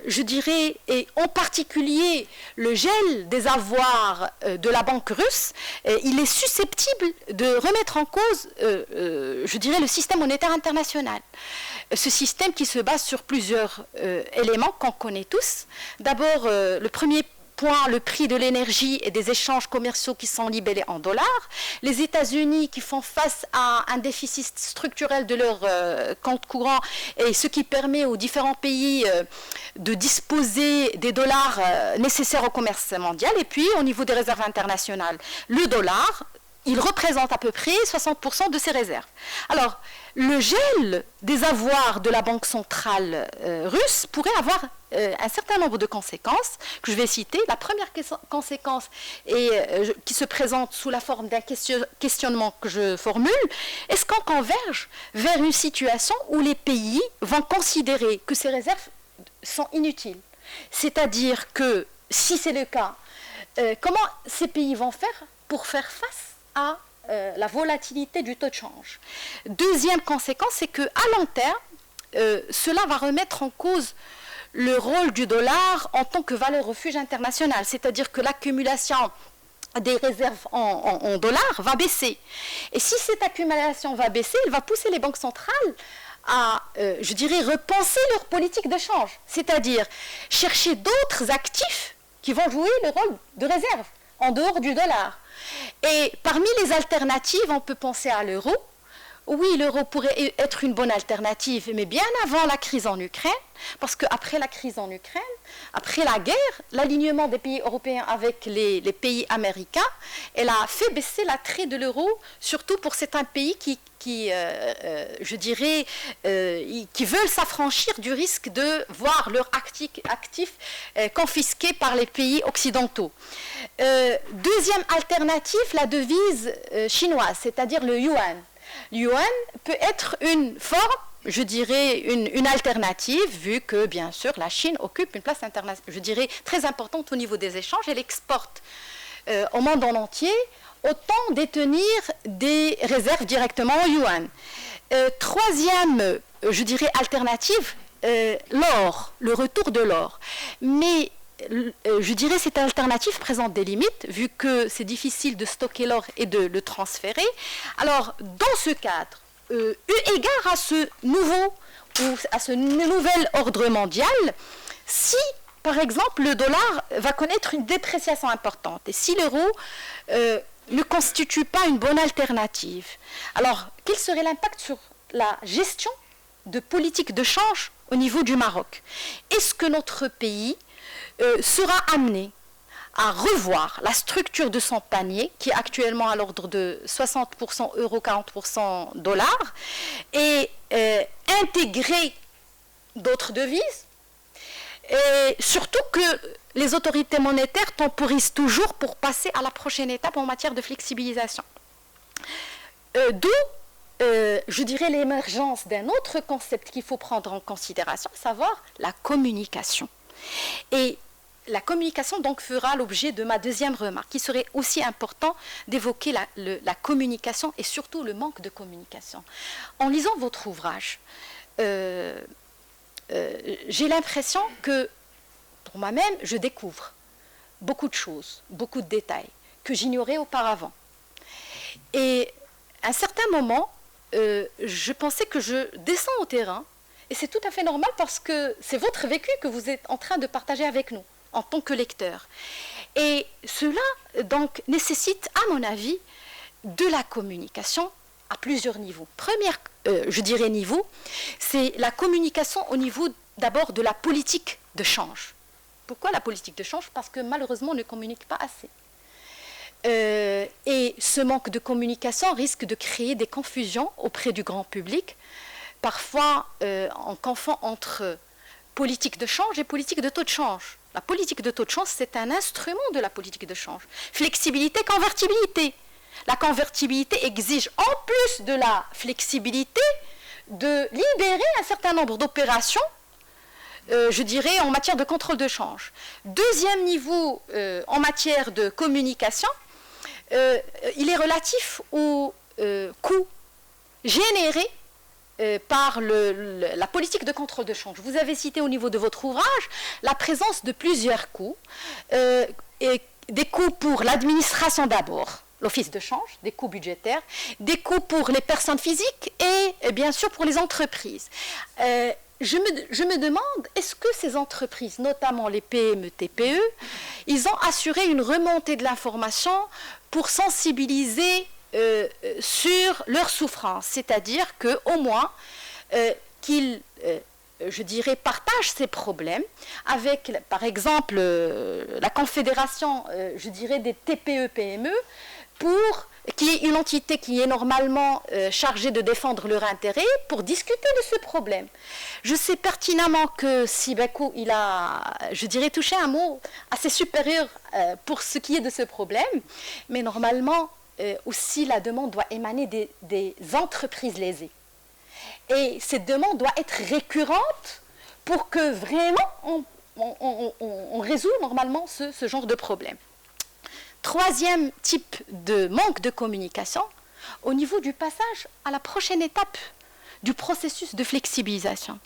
je dirais, et en particulier le gel des avoirs de la banque russe, il est susceptible de remettre en cause, je dirais, le système monétaire international. Ce système qui se base sur plusieurs éléments qu'on connaît tous. D'abord, le premier point, le prix de l'énergie et des échanges commerciaux qui sont libellés en dollars. Les États-Unis qui font face à un déficit structurel de leur compte courant, et ce qui permet aux différents pays de disposer des dollars nécessaires au commerce mondial. Et puis, au niveau des réserves internationales, le dollar, il représente à peu près 60% de ces réserves. Alors, le gel des avoirs de la Banque centrale russe pourrait avoir un certain nombre de conséquences que je vais citer. La première conséquence qui se présente sous la forme d'un questionnement que je formule, est-ce qu'on converge vers une situation où les pays vont considérer que ces réserves sont inutiles? C'est-à-dire que, si c'est le cas, comment ces pays vont faire pour faire face à la volatilité du taux de change? Deuxième conséquence, c'est qu'à long terme, cela va remettre en cause le rôle du dollar en tant que valeur refuge internationale, c'est-à-dire que l'accumulation des réserves en dollars va baisser. Et si cette accumulation va baisser, elle va pousser les banques centrales à, je dirais, repenser leur politique de change, c'est-à-dire chercher d'autres actifs qui vont jouer le rôle de réserve en dehors du dollar. Et parmi les alternatives, on peut penser à l'euro, oui, l'euro pourrait être une bonne alternative, mais bien avant la crise en Ukraine, parce qu'après la crise en Ukraine, après la guerre, l'alignement des pays européens avec les pays américains, elle a fait baisser l'attrait de l'euro, surtout pour certains pays qui veulent s'affranchir du risque de voir leurs actifs confisqués par les pays occidentaux. Deuxième alternative, la devise chinoise, c'est-à-dire le yuan. Le yuan peut être une forme, je dirais, une alternative, vu que, bien sûr, la Chine occupe une place internationale, je dirais, très importante au niveau des échanges. Elle exporte au monde en entier, autant détenir des réserves directement en yuan. Troisième, je dirais, alternative, l'or, le retour de l'or. Mais je dirais cette alternative présente des limites, vu que c'est difficile de stocker l'or et de le transférer. Alors, dans ce cadre, eu égard à ce nouvel ordre mondial, si, par exemple, le dollar va connaître une dépréciation importante, et si l'euro ne constitue pas une bonne alternative, alors, quel serait l'impact sur la gestion de politique de change au niveau du Maroc? Est-ce que notre pays sera amené à revoir la structure de son panier, qui est actuellement à l'ordre de 60% euros, 40% dollars, et intégrer d'autres devises, et surtout que les autorités monétaires temporisent toujours pour passer à la prochaine étape en matière de flexibilisation. D'où, je dirais, l'émergence d'un autre concept qu'il faut prendre en considération, à savoir la communication. Et la communication donc fera l'objet de ma deuxième remarque. Il serait aussi important d'évoquer la communication et surtout le manque de communication. En lisant votre ouvrage, j'ai l'impression que, pour moi-même, je découvre beaucoup de choses, beaucoup de détails que j'ignorais auparavant. Et à un certain moment, je pensais que je descends au terrain, et c'est tout à fait normal parce que c'est votre vécu que vous êtes en train de partager avec nous en tant que lecteur. Et cela, donc, nécessite, à mon avis, de la communication à plusieurs niveaux. Premier, je dirais, niveau, c'est la communication au niveau, d'abord, de la politique de change. Pourquoi la politique de change? Parce que, malheureusement, on ne communique pas assez. Et ce manque de communication risque de créer des confusions auprès du grand public. Parfois, on confond entre politique de change et politique de taux de change. La politique de taux de change, c'est un instrument de la politique de change. Flexibilité, convertibilité. La convertibilité exige, en plus de la flexibilité, de libérer un certain nombre d'opérations, je dirais, en matière de contrôle de change. Deuxième niveau, en matière de communication, il est relatif aux coûts générés par la politique de contrôle de change. Vous avez cité au niveau de votre ouvrage la présence de plusieurs coûts, et des coûts pour l'administration d'abord, l'office de change, des coûts budgétaires, des coûts pour les personnes physiques et bien sûr pour les entreprises. Je me demande, est-ce que ces entreprises, notamment les PME, TPE, ils ont assuré une remontée de l'information pour sensibiliser sur leur souffrance, c'est-à-dire qu'au moins qu'ils, je dirais, partagent ces problèmes avec, par exemple, la Confédération, je dirais, des TPE-PME, qui est une entité qui est normalement chargée de défendre leur intérêt, pour discuter de ce problème. Je sais pertinemment que Sibeko, il a, je dirais, touché un mot assez supérieur pour ce qui est de ce problème, mais normalement, aussi la demande doit émaner des entreprises lésées. Et cette demande doit être récurrente pour que vraiment on résout normalement ce genre de problème. Troisième type de manque de communication, au niveau du passage à la prochaine étape du processus de flexibilisation.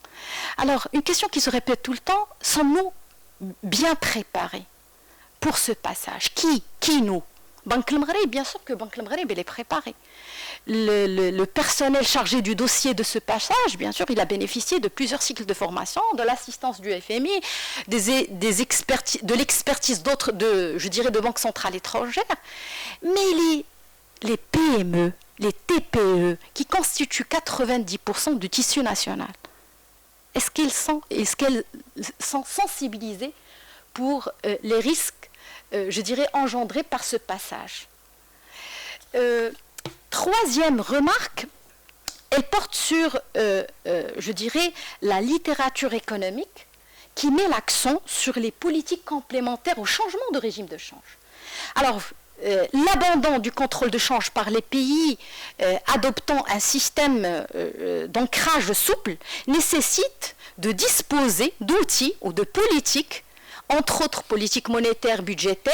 Alors, une question qui se répète tout le temps, sommes-nous bien préparés pour ce passage? Qui nous? Banque El Maghreb, bien sûr que Banque El Maghreb, elle est préparée. Le personnel chargé du dossier de ce passage, bien sûr, il a bénéficié de plusieurs cycles de formation, de l'assistance du FMI, de l'expertise d'autres, je dirais, de banques centrales étrangères. Mais les PME, les TPE, qui constituent 90% du tissu national, est-ce qu'elles sont sensibilisées pour les risques, je dirais, engendrés par ce passage? Troisième remarque, elle porte sur, je dirais, la littérature économique qui met l'accent sur les politiques complémentaires au changement de régime de change. Alors, l'abandon du contrôle de change par les pays adoptant un système d'ancrage souple nécessite de disposer d'outils ou de politiques, entre autres politiques monétaires, budgétaires,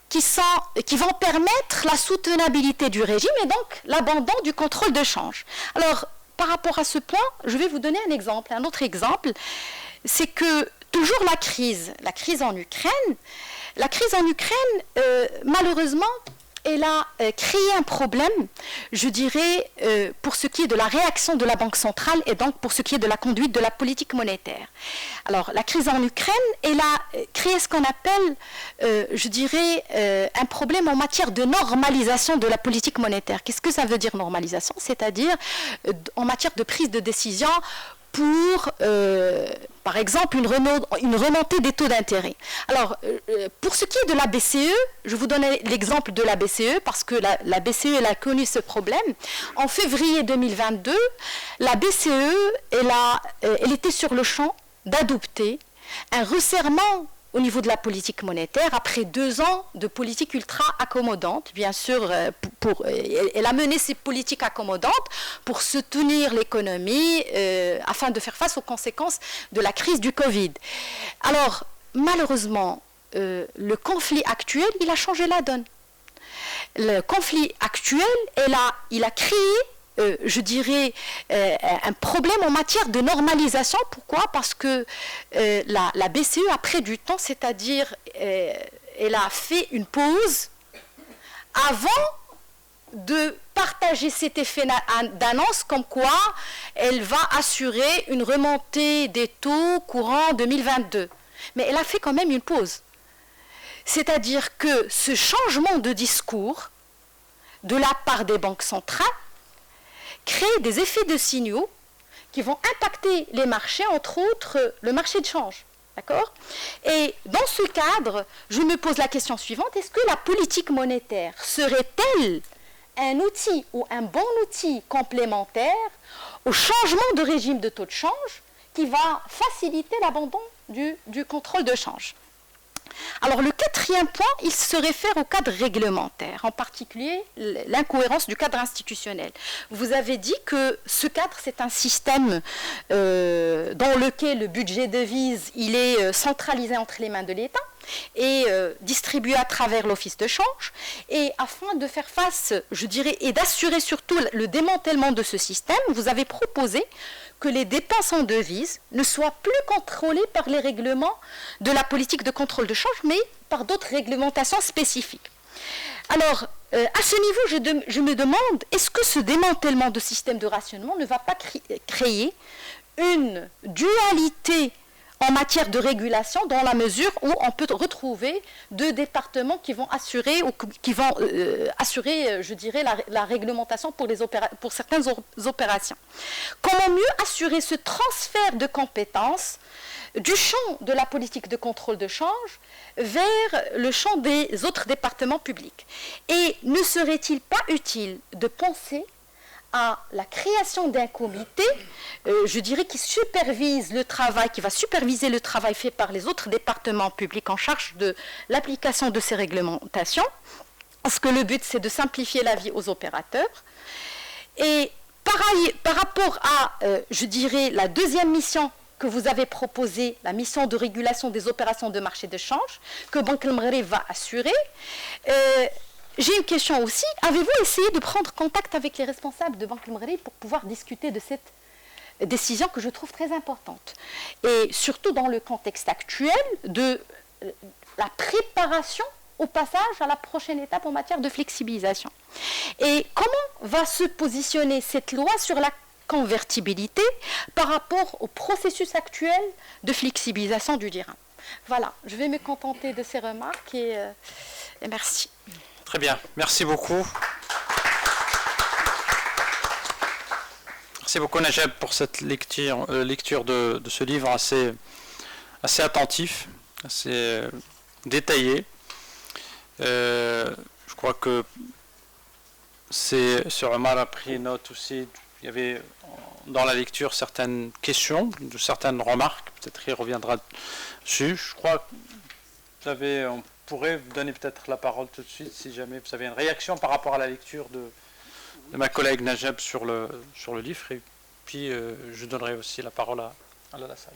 qui vont permettre la soutenabilité du régime et donc l'abandon du contrôle de change. Alors, par rapport à ce point, je vais vous donner un exemple. Un autre exemple, c'est que toujours la crise en Ukraine, malheureusement, elle a créé un problème, je dirais, pour ce qui est de la réaction de la Banque centrale et donc pour ce qui est de la conduite de la politique monétaire. Alors, la crise en Ukraine, elle a créé ce qu'on appelle, je dirais, un problème en matière de normalisation de la politique monétaire. Qu'est-ce que ça veut dire normalisation? C'est-à-dire en matière de prise de décision pour, par exemple, une remontée des taux d'intérêt. Alors, pour ce qui est de la BCE, je vous donne l'exemple de la BCE, parce que la BCE, elle a connu ce problème. En février 2022, la BCE, elle était sur le champ d'adopter un resserrement au niveau de la politique monétaire, après 2 ans de politique ultra accommodante, bien sûr, elle a mené ces politiques accommodantes pour soutenir l'économie afin de faire face aux conséquences de la crise du Covid. Alors, malheureusement, le conflit actuel, il a changé la donne. Le conflit actuel, il a créé je dirais, un problème en matière de normalisation. Pourquoi? Parce que la BCE a pris du temps, c'est-à-dire elle a fait une pause avant de partager cet effet d'annonce comme quoi elle va assurer une remontée des taux courant 2022. Mais elle a fait quand même une pause. C'est-à-dire que ce changement de discours de la part des banques centrales crée des effets de signaux qui vont impacter les marchés, entre autres le marché de change. D'accord? Et dans ce cadre, je me pose la question suivante, est-ce que la politique monétaire serait-elle un outil ou un bon outil complémentaire au changement de régime de taux de change qui va faciliter l'abandon du contrôle de change? Alors le 4e point, il se réfère au cadre réglementaire, en particulier l'incohérence du cadre institutionnel. Vous avez dit que ce cadre, c'est un système dans lequel le budget devise, il est centralisé entre les mains de l'État et distribué à travers l'office de change. Et afin de faire face, je dirais, et d'assurer surtout le démantèlement de ce système, vous avez proposé que les dépenses en devises ne soient plus contrôlées par les règlements de la politique de contrôle de change, mais par d'autres réglementations spécifiques. Alors, à ce niveau, je me demande, est-ce que ce démantèlement de système de rationnement ne va pas créer une dualité en matière de régulation, dans la mesure où on peut retrouver 2 départements qui vont assurer, je dirais, la réglementation pour certaines opérations. Comment mieux assurer ce transfert de compétences du champ de la politique de contrôle de change vers le champ des autres départements publics? Et ne serait-il pas utile de penser à la création d'un comité, je dirais, qui va superviser le travail fait par les autres départements publics en charge de l'application de ces réglementations, parce que le but, c'est de simplifier la vie aux opérateurs. Et par rapport à, je dirais, la 2e mission que vous avez proposée, la mission de régulation des opérations de marché de change, que Banque El Maghreb va assurer, j'ai une question aussi. Avez-vous essayé de prendre contact avec les responsables de Banque El Maghreb pour pouvoir discuter de cette décision que je trouve très importante? Et surtout dans le contexte actuel de la préparation au passage à la prochaine étape en matière de flexibilisation. Et comment va se positionner cette loi sur la convertibilité par rapport au processus actuel de flexibilisation du dirham? Voilà, je vais me contenter de ces remarques et merci. Très bien, merci beaucoup. Merci beaucoup Najeb pour cette lecture de ce livre assez attentif, assez détaillé. Je crois que sur Omar a pris note aussi. Il y avait dans la lecture certaines questions, certaines remarques. Peut-être il reviendra dessus. Je crois que on pourrait vous donner peut-être la parole tout de suite si jamais vous avez une réaction par rapport à la lecture de ma collègue Najeb sur le livre. Et puis je donnerai aussi la parole à la salle.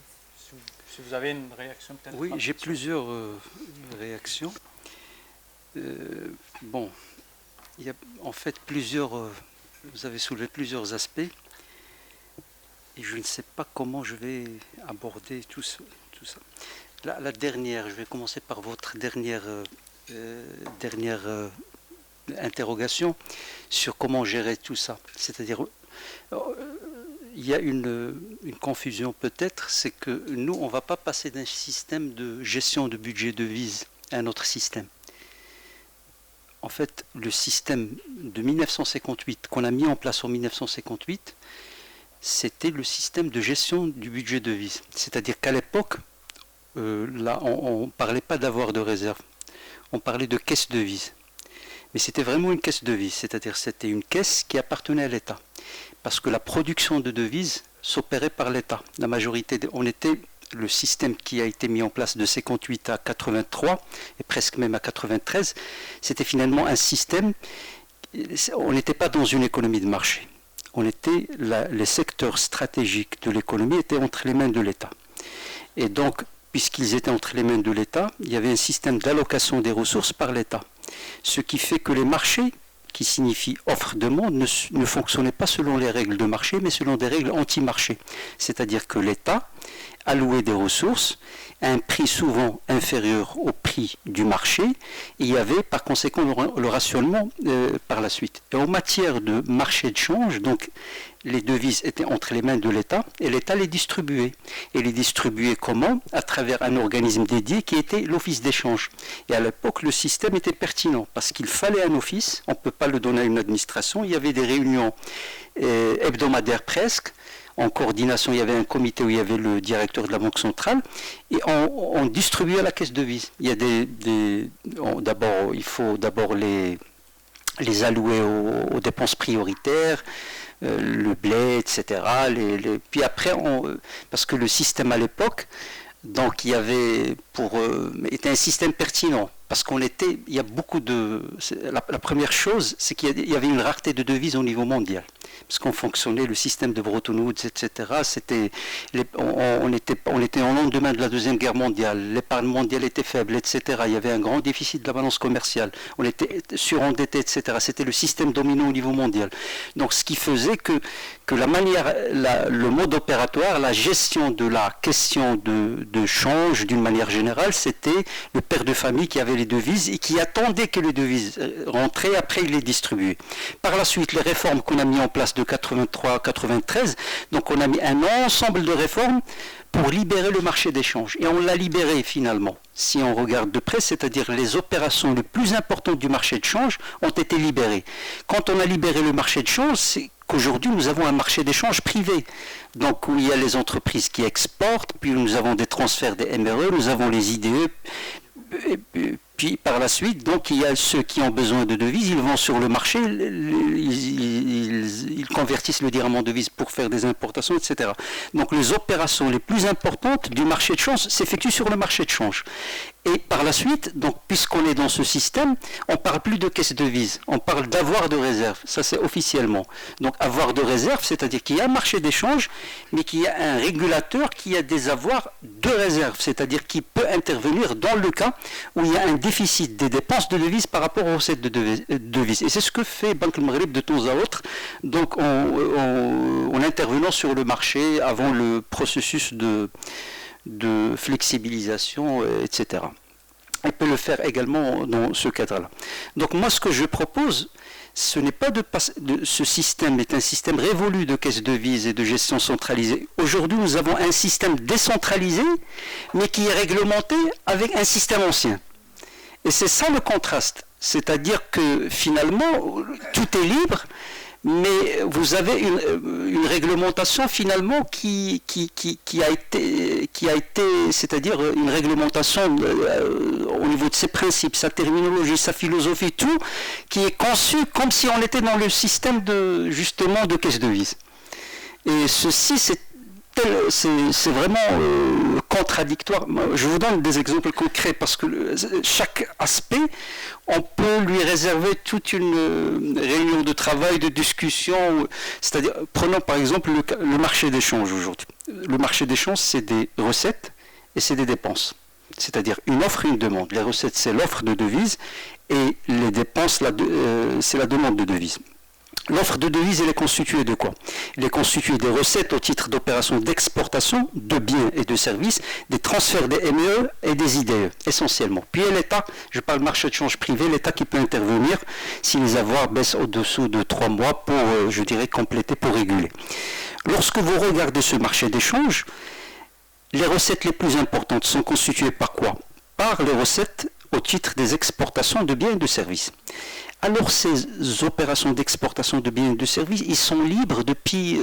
Si vous avez une réaction peut-être. Oui, j'ai plusieurs réactions. Bon, il y a en fait vous avez soulevé plusieurs aspects et je ne sais pas comment je vais aborder tout ça. La dernière, je vais commencer par votre dernière interrogation sur comment gérer tout ça. C'est-à-dire, il y a une confusion peut-être, c'est que nous, on ne va pas passer d'un système de gestion de budget devise à un autre système. En fait, le système de 1958, qu'on a mis en place en 1958, c'était le système de gestion du budget devise. C'est-à-dire qu'à l'époque, là, on ne parlait pas d'avoir de réserve, on parlait de caisse devise. Mais c'était vraiment une caisse devise, c'est-à-dire c'était une caisse qui appartenait à l'État. Parce que la production de devises s'opérait par l'État. La majorité, le système qui a été mis en place de 58 à 83, et presque même à 93, c'était finalement un système, on n'était pas dans une économie de marché. Les secteurs stratégiques de l'économie étaient entre les mains de l'État. Et donc, puisqu'ils étaient entre les mains de l'État, il y avait un système d'allocation des ressources par l'État. Ce qui fait que les marchés, qui signifie offre-demande, ne fonctionnaient pas selon les règles de marché, mais selon des règles anti-marché. C'est-à-dire que l'État allouait des ressources à un prix souvent inférieur au prix du marché, et il y avait par conséquent le rationnement par la suite. Et en matière de marché de change, donc les devises étaient entre les mains de l'État, et l'État les distribuait. Et les distribuait comment? À travers un organisme dédié qui était l'office d'échange. Et à l'époque, le système était pertinent, parce qu'il fallait un office, on ne peut pas le donner à une administration, il y avait des réunions hebdomadaires presque, en coordination, il y avait un comité où il y avait le directeur de la Banque centrale, et on distribuait la caisse devise. Il y a il faut d'abord les allouer aux dépenses prioritaires, le blé, etc. Puis après, parce que le système à l'époque, donc il y avait était un système pertinent. Parce il y a beaucoup la première chose, c'est qu'il y avait une rareté de devises au niveau mondial. Parce qu'on fonctionnait, le système de Bretton Woods, etc. On était en lendemain de la Deuxième Guerre mondiale. L'épargne mondiale était faible, etc. Il y avait un grand déficit de la balance commerciale. On était surendetté, etc. C'était le système dominant au niveau mondial. Donc ce qui faisait que le mode opératoire, la gestion de la question de change d'une manière générale, c'était le père de famille qui avait les devises et qui attendait que les devises rentraient, après il les distribuait. Par la suite, les réformes qu'on a mis en place de 83 à 93, donc on a mis un ensemble de réformes pour libérer le marché d'échange. Et on l'a libéré finalement, si on regarde de près, c'est-à-dire les opérations les plus importantes du marché de change ont été libérées. Quand on a libéré le marché de change, c'est qu'aujourd'hui nous avons un marché d'échange privé. Donc où il y a les entreprises qui exportent, puis nous avons des transferts des MRE, nous avons les IDE, puis par la suite, donc il y a ceux qui ont besoin de devises, ils vont sur le marché, ils convertissent le dirham en devises pour faire des importations, etc. Donc les opérations les plus importantes du marché de change s'effectuent sur le marché de change. Et par la suite, donc puisqu'on est dans ce système, on ne parle plus de caisse devise, on parle d'avoir de réserve, ça c'est officiellement. Donc avoir de réserve, c'est-à-dire qu'il y a un marché d'échange, mais qu'il y a un régulateur qui a des avoirs de réserve, c'est-à-dire qui peut intervenir dans le cas où il y a un déficit des dépenses de devises par rapport aux recettes de devises. Et c'est ce que fait Banque Maghreb de temps à autre, donc en intervenant sur le marché avant le processus de flexibilisation, etc. Elle peut le faire également dans ce cadre-là. Donc moi, ce que je propose, ce n'est pas ce système est un système révolu de caisse devise et de gestion centralisée. Aujourd'hui, nous avons un système décentralisé, mais qui est réglementé avec un système ancien. Et c'est ça le contraste. C'est-à-dire que finalement, tout est libre, mais vous avez une réglementation finalement qui a été, c'est-à-dire une réglementation au niveau de ses principes, sa terminologie, sa philosophie, tout, qui est conçue comme si on était dans le système justement de caisse de devise. Et ceci, c'est vraiment contradictoire. Je vous donne des exemples concrets parce que chaque aspect, on peut lui réserver toute une réunion de travail, de discussion. C'est-à-dire, prenons par exemple le marché d'échange aujourd'hui. Le marché d'échange, c'est des recettes et c'est des dépenses. C'est-à-dire une offre et une demande. Les recettes, c'est l'offre de devises et les dépenses, c'est la demande de devises. L'offre de devises, elle est constituée de quoi? Elle est constituée des recettes au titre d'opérations d'exportation de biens et de services, des transferts des MEE et des IDE, essentiellement. Puis il y a l'État, je parle marché de change privé, l'État qui peut intervenir si les avoirs baissent au-dessous de 3 mois pour, je dirais, compléter, pour réguler. Lorsque vous regardez ce marché d'échange, les recettes les plus importantes sont constituées par quoi? Par les recettes au titre des exportations de biens et de services. Alors ces opérations d'exportation de biens et de services, ils sont libres depuis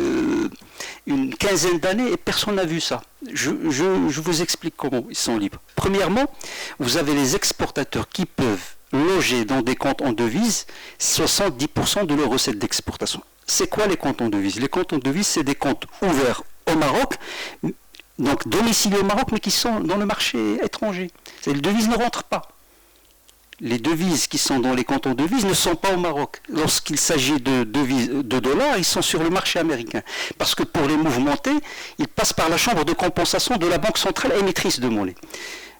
une quinzaine d'années et personne n'a vu ça. Je vous explique comment ils sont libres. Premièrement, vous avez les exportateurs qui peuvent loger dans des comptes en devises 70% de leurs recettes d'exportation. C'est quoi les comptes en devises? Les comptes en devises, c'est des comptes ouverts au Maroc, donc domiciliés au Maroc, mais qui sont dans le marché étranger. Les devises ne rentrent pas. Les devises qui sont dans les comptes en devises ne sont pas au Maroc. Lorsqu'il s'agit de dollars, ils sont sur le marché américain. Parce que pour les mouvementer, ils passent par la chambre de compensation de la Banque centrale émettrice de monnaie.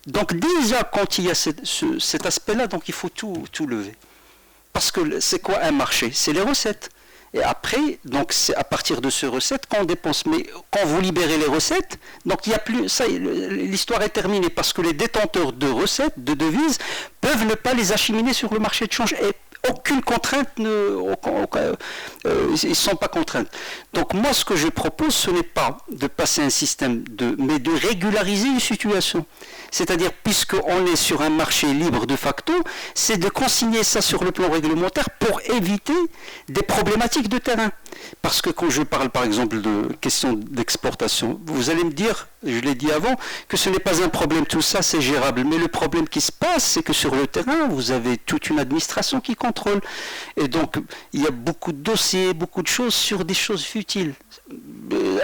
Donc déjà, quand il y a cet aspect-là, donc il faut tout lever. Parce que c'est quoi un marché? C'est les recettes. Et après, donc c'est à partir de ces recettes qu'on dépense. Mais quand vous libérez les recettes, donc il y a plus, ça, l'histoire est terminée parce que les détenteurs de recettes, de devises, peuvent ne pas les acheminer sur le marché de change. Et aucune contrainte, ils ne sont pas contraints. Donc moi, ce que je propose, ce n'est pas de passer un système, mais de régulariser une situation. C'est-à-dire, puisqu'on est sur un marché libre de facto, c'est de consigner ça sur le plan réglementaire pour éviter des problématiques de terrain. Parce que quand je parle par exemple de questions d'exportation, vous allez me dire, je l'ai dit avant, que ce n'est pas un problème, tout ça c'est gérable. Mais le problème qui se passe, c'est que sur le terrain, vous avez toute une administration qui contrôle. Et donc, il y a beaucoup de dossiers, beaucoup de choses sur des choses futiles.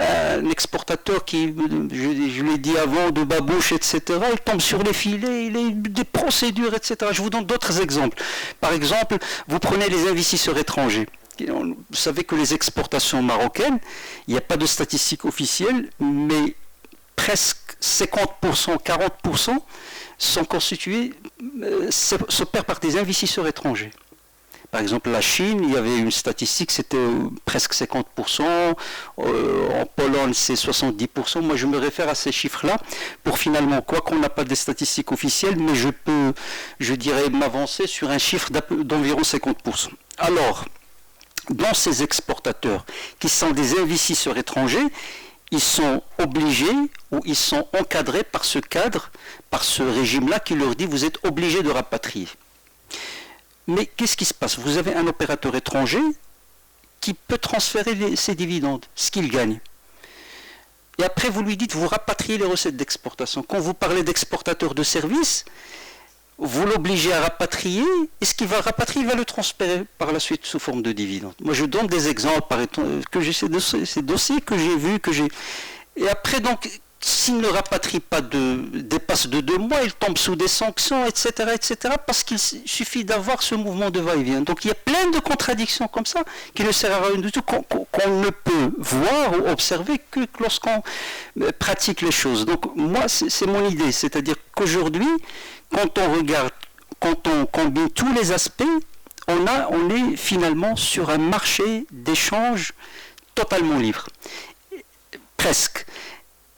Un exportateur qui, je l'ai dit avant, de babouche, etc., il tombe sur les filets, il y a des procédures, etc. Je vous donne d'autres exemples. Par exemple, vous prenez les investisseurs étrangers. Vous savez que les exportations marocaines, il n'y a pas de statistiques officielles, mais presque 50%, 40% sont constitués, s'opèrent par des investisseurs étrangers. Par exemple, la Chine, il y avait une statistique, c'était presque 50%, en Pologne c'est 70%, moi je me réfère à ces chiffres-là, pour finalement, quoi qu'on n'a pas de statistiques officielles, mais je peux, je dirais, m'avancer sur un chiffre d'environ 50%. Alors, dans ces exportateurs, qui sont des investisseurs étrangers, ils sont obligés ou ils sont encadrés par ce cadre, par ce régime-là qui leur dit vous êtes obligés de rapatrier. Mais qu'est-ce qui se passe? Vous avez un opérateur étranger qui peut transférer ses dividendes, ce qu'il gagne. Et après, vous lui dites, vous rapatriez les recettes d'exportation. Quand vous parlez d'exportateur de services, vous l'obligez à rapatrier, et ce qu'il va rapatrier, il va le transférer par la suite sous forme de dividendes. Moi, je donne des exemples, que j'ai ces dossiers que j'ai vus, et après, donc, s'il ne rapatrie pas dépasse de 2 mois, il tombe sous des sanctions, etc., etc., parce qu'il suffit d'avoir ce mouvement de va-et-vient. Donc il y a plein de contradictions comme ça qui ne servent à rien du tout, qu'on ne peut voir ou observer que lorsqu'on pratique les choses. Donc moi, c'est mon idée, c'est-à-dire qu'aujourd'hui, quand on regarde, quand on combine tous les aspects, on est finalement sur un marché d'échange totalement libre. Presque.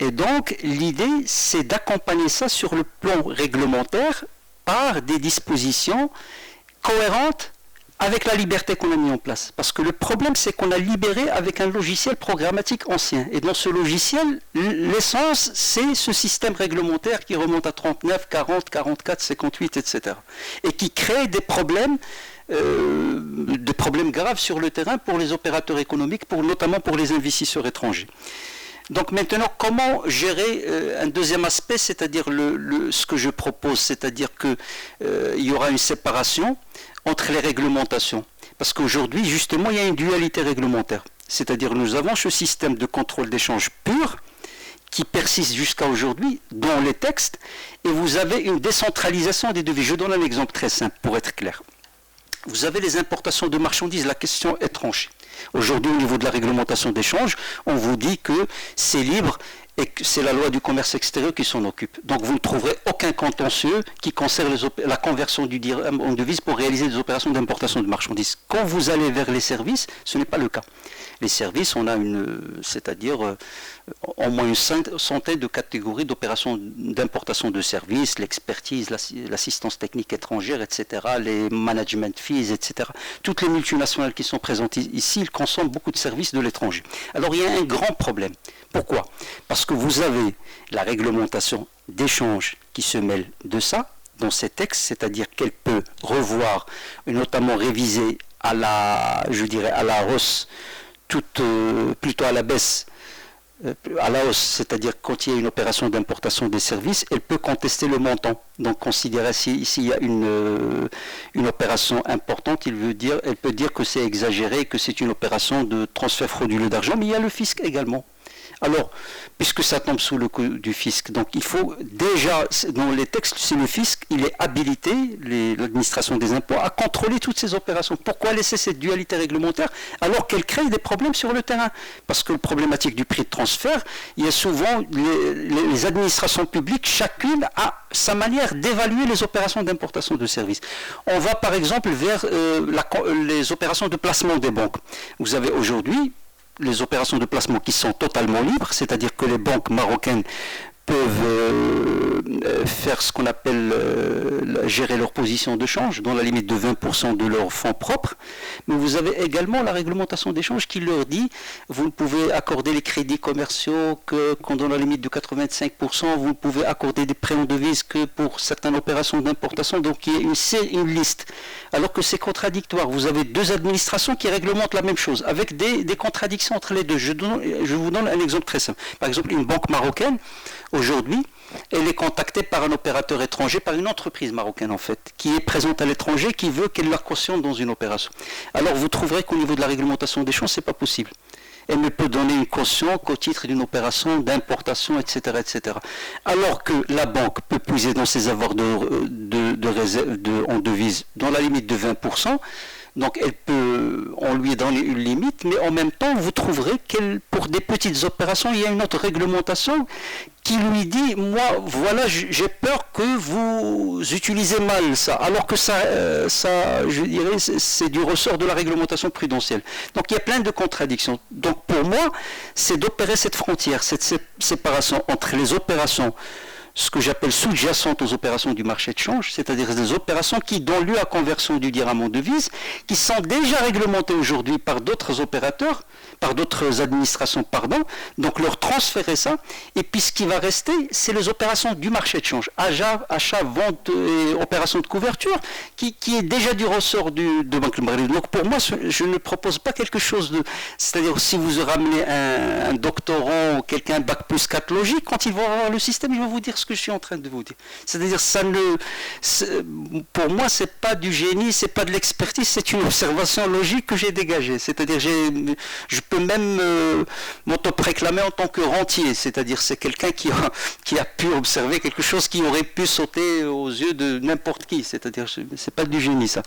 Et donc, l'idée, c'est d'accompagner ça sur le plan réglementaire par des dispositions cohérentes avec la liberté qu'on a mis en place. Parce que le problème, c'est qu'on a libéré avec un logiciel programmatique ancien. Et dans ce logiciel, l'essence, c'est ce système réglementaire qui remonte à 39, 40, 44, 58, etc. Et qui crée des problèmes de problèmes graves sur le terrain pour les opérateurs économiques, notamment pour les investisseurs étrangers. Donc maintenant, comment gérer un deuxième aspect, c'est-à-dire ce que je propose, c'est-à-dire qu'il y aura une séparation entre les réglementations. Parce qu'aujourd'hui, justement, il y a une dualité réglementaire. C'est-à-dire nous avons ce système de contrôle d'échange pur qui persiste jusqu'à aujourd'hui dans les textes, et vous avez une décentralisation des devis. Je donne un exemple très simple pour être clair. Vous avez les importations de marchandises, la question est tranchée. Aujourd'hui, au niveau de la réglementation d'échange, on vous dit que c'est libre et que c'est la loi du commerce extérieur qui s'en occupe. Donc vous ne trouverez aucun contentieux qui concerne la conversion du dirham en devise pour réaliser des opérations d'importation de marchandises. Quand vous allez vers les services, ce n'est pas le cas. Les services, on a c'est-à-dire au moins une centaine de catégories d'opérations d'importation de services, l'expertise, l'assistance technique étrangère, etc., les management fees, etc. Toutes les multinationales qui sont présentes ici, ils consomment beaucoup de services de l'étranger. Alors il y a un grand problème. Pourquoi? Parce que vous avez la réglementation d'échange qui se mêle de ça dans ces textes, c'est-à-dire qu'elle peut revoir et notamment réviser à la hausse, plutôt à la baisse, à la hausse, c'est-à-dire quand il y a une opération d'importation des services, elle peut contester le montant. Donc considérer s'il y a une opération importante, elle peut dire que c'est exagéré, que c'est une opération de transfert frauduleux d'argent, mais il y a le fisc également. Alors, puisque ça tombe sous le coup du fisc, donc il faut déjà, dans les textes, c'est le fisc, il est habilité, l'administration des impôts, à contrôler toutes ces opérations. Pourquoi laisser cette dualité réglementaire alors qu'elle crée des problèmes sur le terrain? Parce que la problématique du prix de transfert, il y a souvent les administrations publiques, chacune a sa manière d'évaluer les opérations d'importation de services. On va par exemple vers les opérations de placement des banques. Vous avez aujourd'hui les opérations de placement qui sont totalement libres, c'est-à-dire que les banques marocaines peuvent faire ce qu'on appelle gérer leur position de change dans la limite de 20% de leurs fonds propres, mais vous avez également la réglementation d'échange qui leur dit vous ne pouvez accorder les crédits commerciaux que dans la limite de 85%, vous ne pouvez accorder des prêts en devises que pour certaines opérations d'importation, donc il y a une liste, alors que c'est contradictoire. Vous avez deux administrations qui réglementent la même chose, avec des contradictions entre les deux. Je vous donne un exemple très simple. Par exemple, une banque marocaine, aujourd'hui, elle est contactée par un opérateur étranger, par une entreprise marocaine en fait, qui est présente à l'étranger, qui veut qu'elle la cautionne dans une opération. Alors vous trouverez qu'au niveau de la réglementation d'échange, ce n'est pas possible. Elle ne peut donner une caution qu'au titre d'une opération d'importation, etc., etc. Alors que la banque peut puiser dans ses avoirs en devise dans la limite de 20%, donc on lui donne une limite, mais en même temps, vous trouverez pour des petites opérations, il y a une autre réglementation qui lui dit, moi, voilà, j'ai peur que vous utilisez mal ça, alors que ça je dirais, c'est du ressort de la réglementation prudentielle. Donc il y a plein de contradictions. Donc pour moi, c'est d'opérer cette frontière, cette séparation entre les opérations, ce que j'appelle sous-jacentes aux opérations du marché de change, c'est-à-dire des opérations qui donnent lieu à conversion du dirham en devise, qui sont déjà réglementées aujourd'hui par d'autres opérateurs, par d'autres administrations, donc leur transférer ça, et puis ce qui va rester, c'est les opérations du marché de change, achat, vente et opérations de couverture, qui est déjà du ressort de Banque Maghreb. Donc pour moi, je ne propose pas quelque chose de... C'est-à-dire si vous ramenez un doctorant ou quelqu'un bac plus 4 logique, quand il va avoir le système, il va vous dire ce que je suis en train de vous dire. C'est-à-dire, pour moi, c'est pas du génie, c'est pas de l'expertise, c'est une observation logique que j'ai dégagée. C'est-à-dire, je peux même m'auto-préclamer en tant que rentier. C'est-à-dire, c'est quelqu'un qui a pu observer quelque chose qui aurait pu sauter aux yeux de n'importe qui. C'est-à-dire, c'est pas du génie, ça.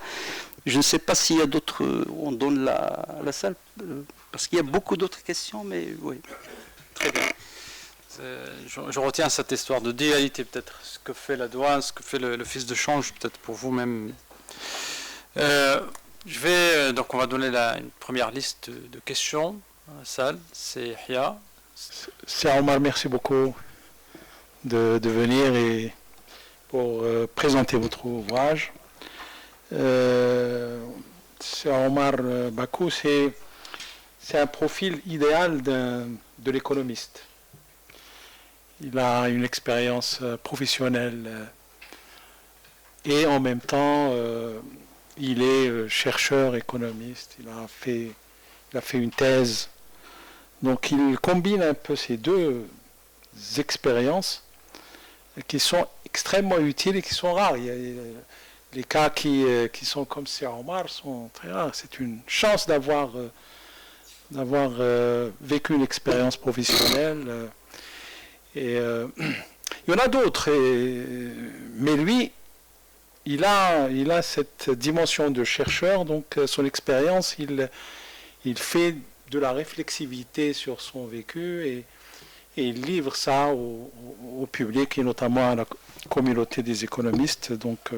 Je ne sais pas s'il y a d'autres... On donne la salle, parce qu'il y a beaucoup d'autres questions, mais oui. Très bien. Je retiens cette histoire de dualité, peut-être, ce que fait la douane, ce que fait le fisc de change, peut-être pour vous-même. Donc on va donner une première liste de questions à la salle. C'est Hia. C'est Omar, merci beaucoup de venir et pour présenter votre ouvrage. C'est Omar Bakou, c'est un profil idéal de l'économiste. Il a une expérience professionnelle et en même temps, il est chercheur, économiste, il a fait une thèse. Donc il combine un peu ces deux expériences qui sont extrêmement utiles et qui sont rares. Les cas qui sont comme Cheikh Omar sont très rares. C'est une chance d'avoir vécu une expérience professionnelle. Il y en a d'autres, mais lui, il a cette dimension de chercheur, donc son expérience, il fait de la réflexivité sur son vécu et il livre ça au public et notamment à la communauté des économistes. Donc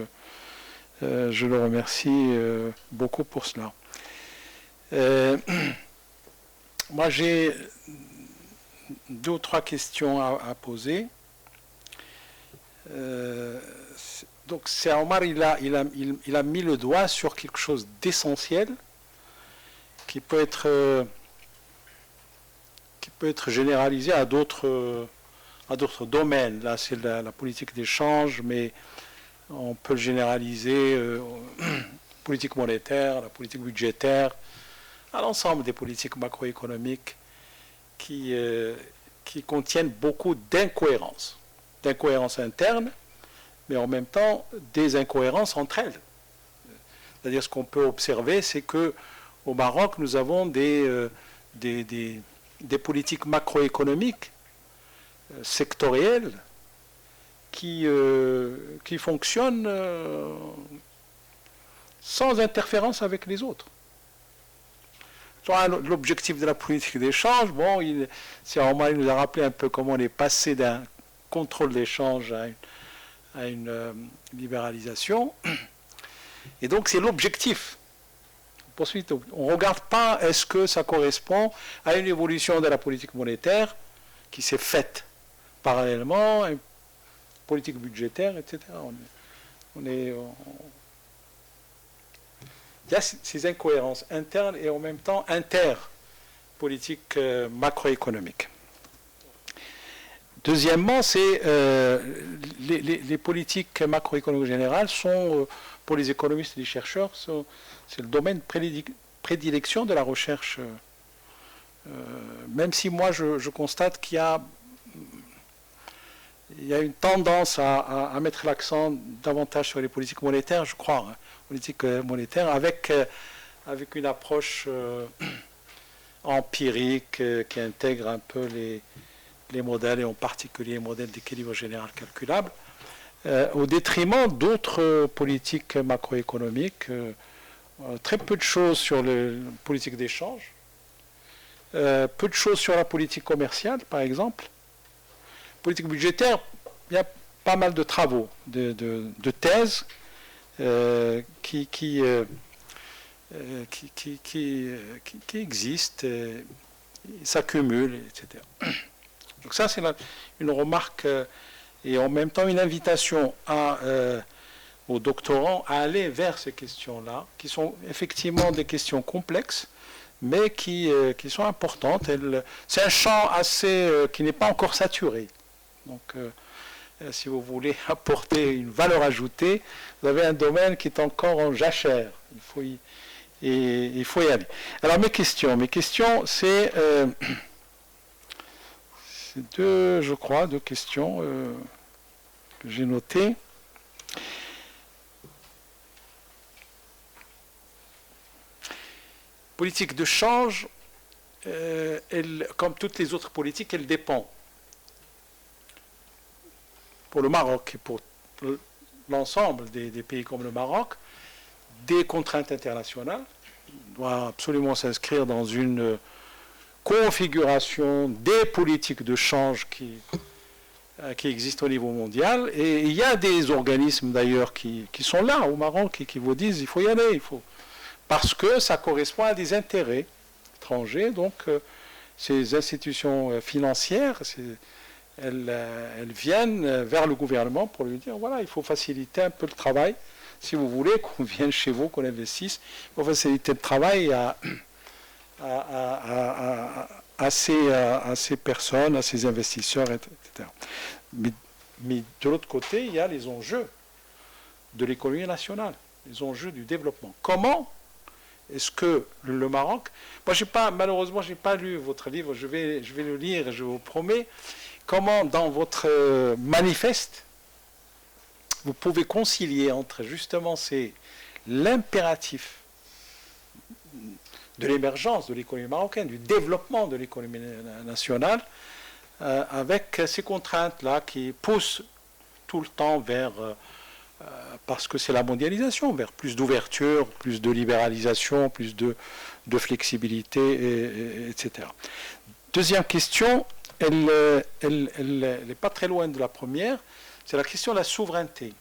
je le remercie beaucoup pour cela. Moi j'ai 2 ou 3 questions à poser. Donc Cheikh Omar, il a mis le doigt sur quelque chose d'essentiel qui peut être généralisé à d'autres domaines. Là, c'est la politique d'échange, mais on peut le généraliser politique monétaire, la politique budgétaire, à l'ensemble des politiques macroéconomiques qui contiennent beaucoup d'incohérences internes, mais en même temps des incohérences entre elles. C'est-à-dire ce qu'on peut observer, c'est que au Maroc, nous avons des politiques macroéconomiques sectorielles qui fonctionnent sans interférence avec les autres. L'objectif de la politique d'échange, bon, Cheikh Omar nous a rappelé un peu comment on est passé d'un contrôle d'échange à une libéralisation. Et donc c'est l'objectif. Ensuite, on ne regarde pas est-ce que ça correspond à une évolution de la politique monétaire qui s'est faite parallèlement, une politique budgétaire, etc. Il y a ces incohérences internes et en même temps interpolitiques macroéconomiques. Deuxièmement, c'est les politiques macroéconomiques générales sont, pour les économistes et les chercheurs, c'est le domaine de prédilection de la recherche. Même si moi je constate qu'il y a une tendance à mettre l'accent davantage sur les politiques monétaires, je crois, politiques monétaires, avec une approche empirique qui intègre un peu les modèles, et en particulier les modèles d'équilibre général calculable, au détriment d'autres politiques macroéconomiques. Très peu de choses sur la politique d'échange, peu de choses sur la politique commerciale, par exemple. Politique budgétaire, il y a pas mal de travaux, de thèses qui existent, s'accumulent, etc. Donc ça, c'est une remarque et en même temps une invitation aux doctorants à aller vers ces questions-là, qui sont effectivement des questions complexes, mais qui sont importantes. C'est un champ qui n'est pas encore saturé. Donc, si vous voulez apporter une valeur ajoutée, vous avez un domaine qui est encore en jachère. Il faut y aller. Alors, mes questions, c'est deux questions que j'ai notées. Politique de change, comme toutes les autres politiques, elle dépend, pour le Maroc et pour l'ensemble des pays comme le Maroc, des contraintes internationales. Il doit absolument s'inscrire dans une configuration des politiques de change qui existent au niveau mondial. Et il y a des organismes d'ailleurs qui sont là au Maroc et qui vous disent il faut y aller, parce que ça correspond à des intérêts étrangers. Donc ces institutions financières, elles viennent vers le gouvernement pour lui dire voilà, il faut faciliter un peu le travail. Si vous voulez qu'on vienne chez vous, qu'on investisse, il faut faciliter le travail à ces personnes, à ces investisseurs, etc. Mais de l'autre côté, il y a les enjeux de l'économie nationale. les enjeux du développement. Comment est-ce que le Maroc... Moi, malheureusement, je n'ai pas lu votre livre, je vais le lire, je vous promets. Comment, dans votre manifeste, vous pouvez concilier entre justement l'impératif de l'émergence de l'économie marocaine, du développement de l'économie nationale, avec ces contraintes-là qui poussent tout le temps vers, parce que c'est la mondialisation, vers plus d'ouverture, plus de libéralisation, plus de flexibilité, etc. Deuxième question, elle n'est pas très loin de la première, c'est la question de la souveraineté.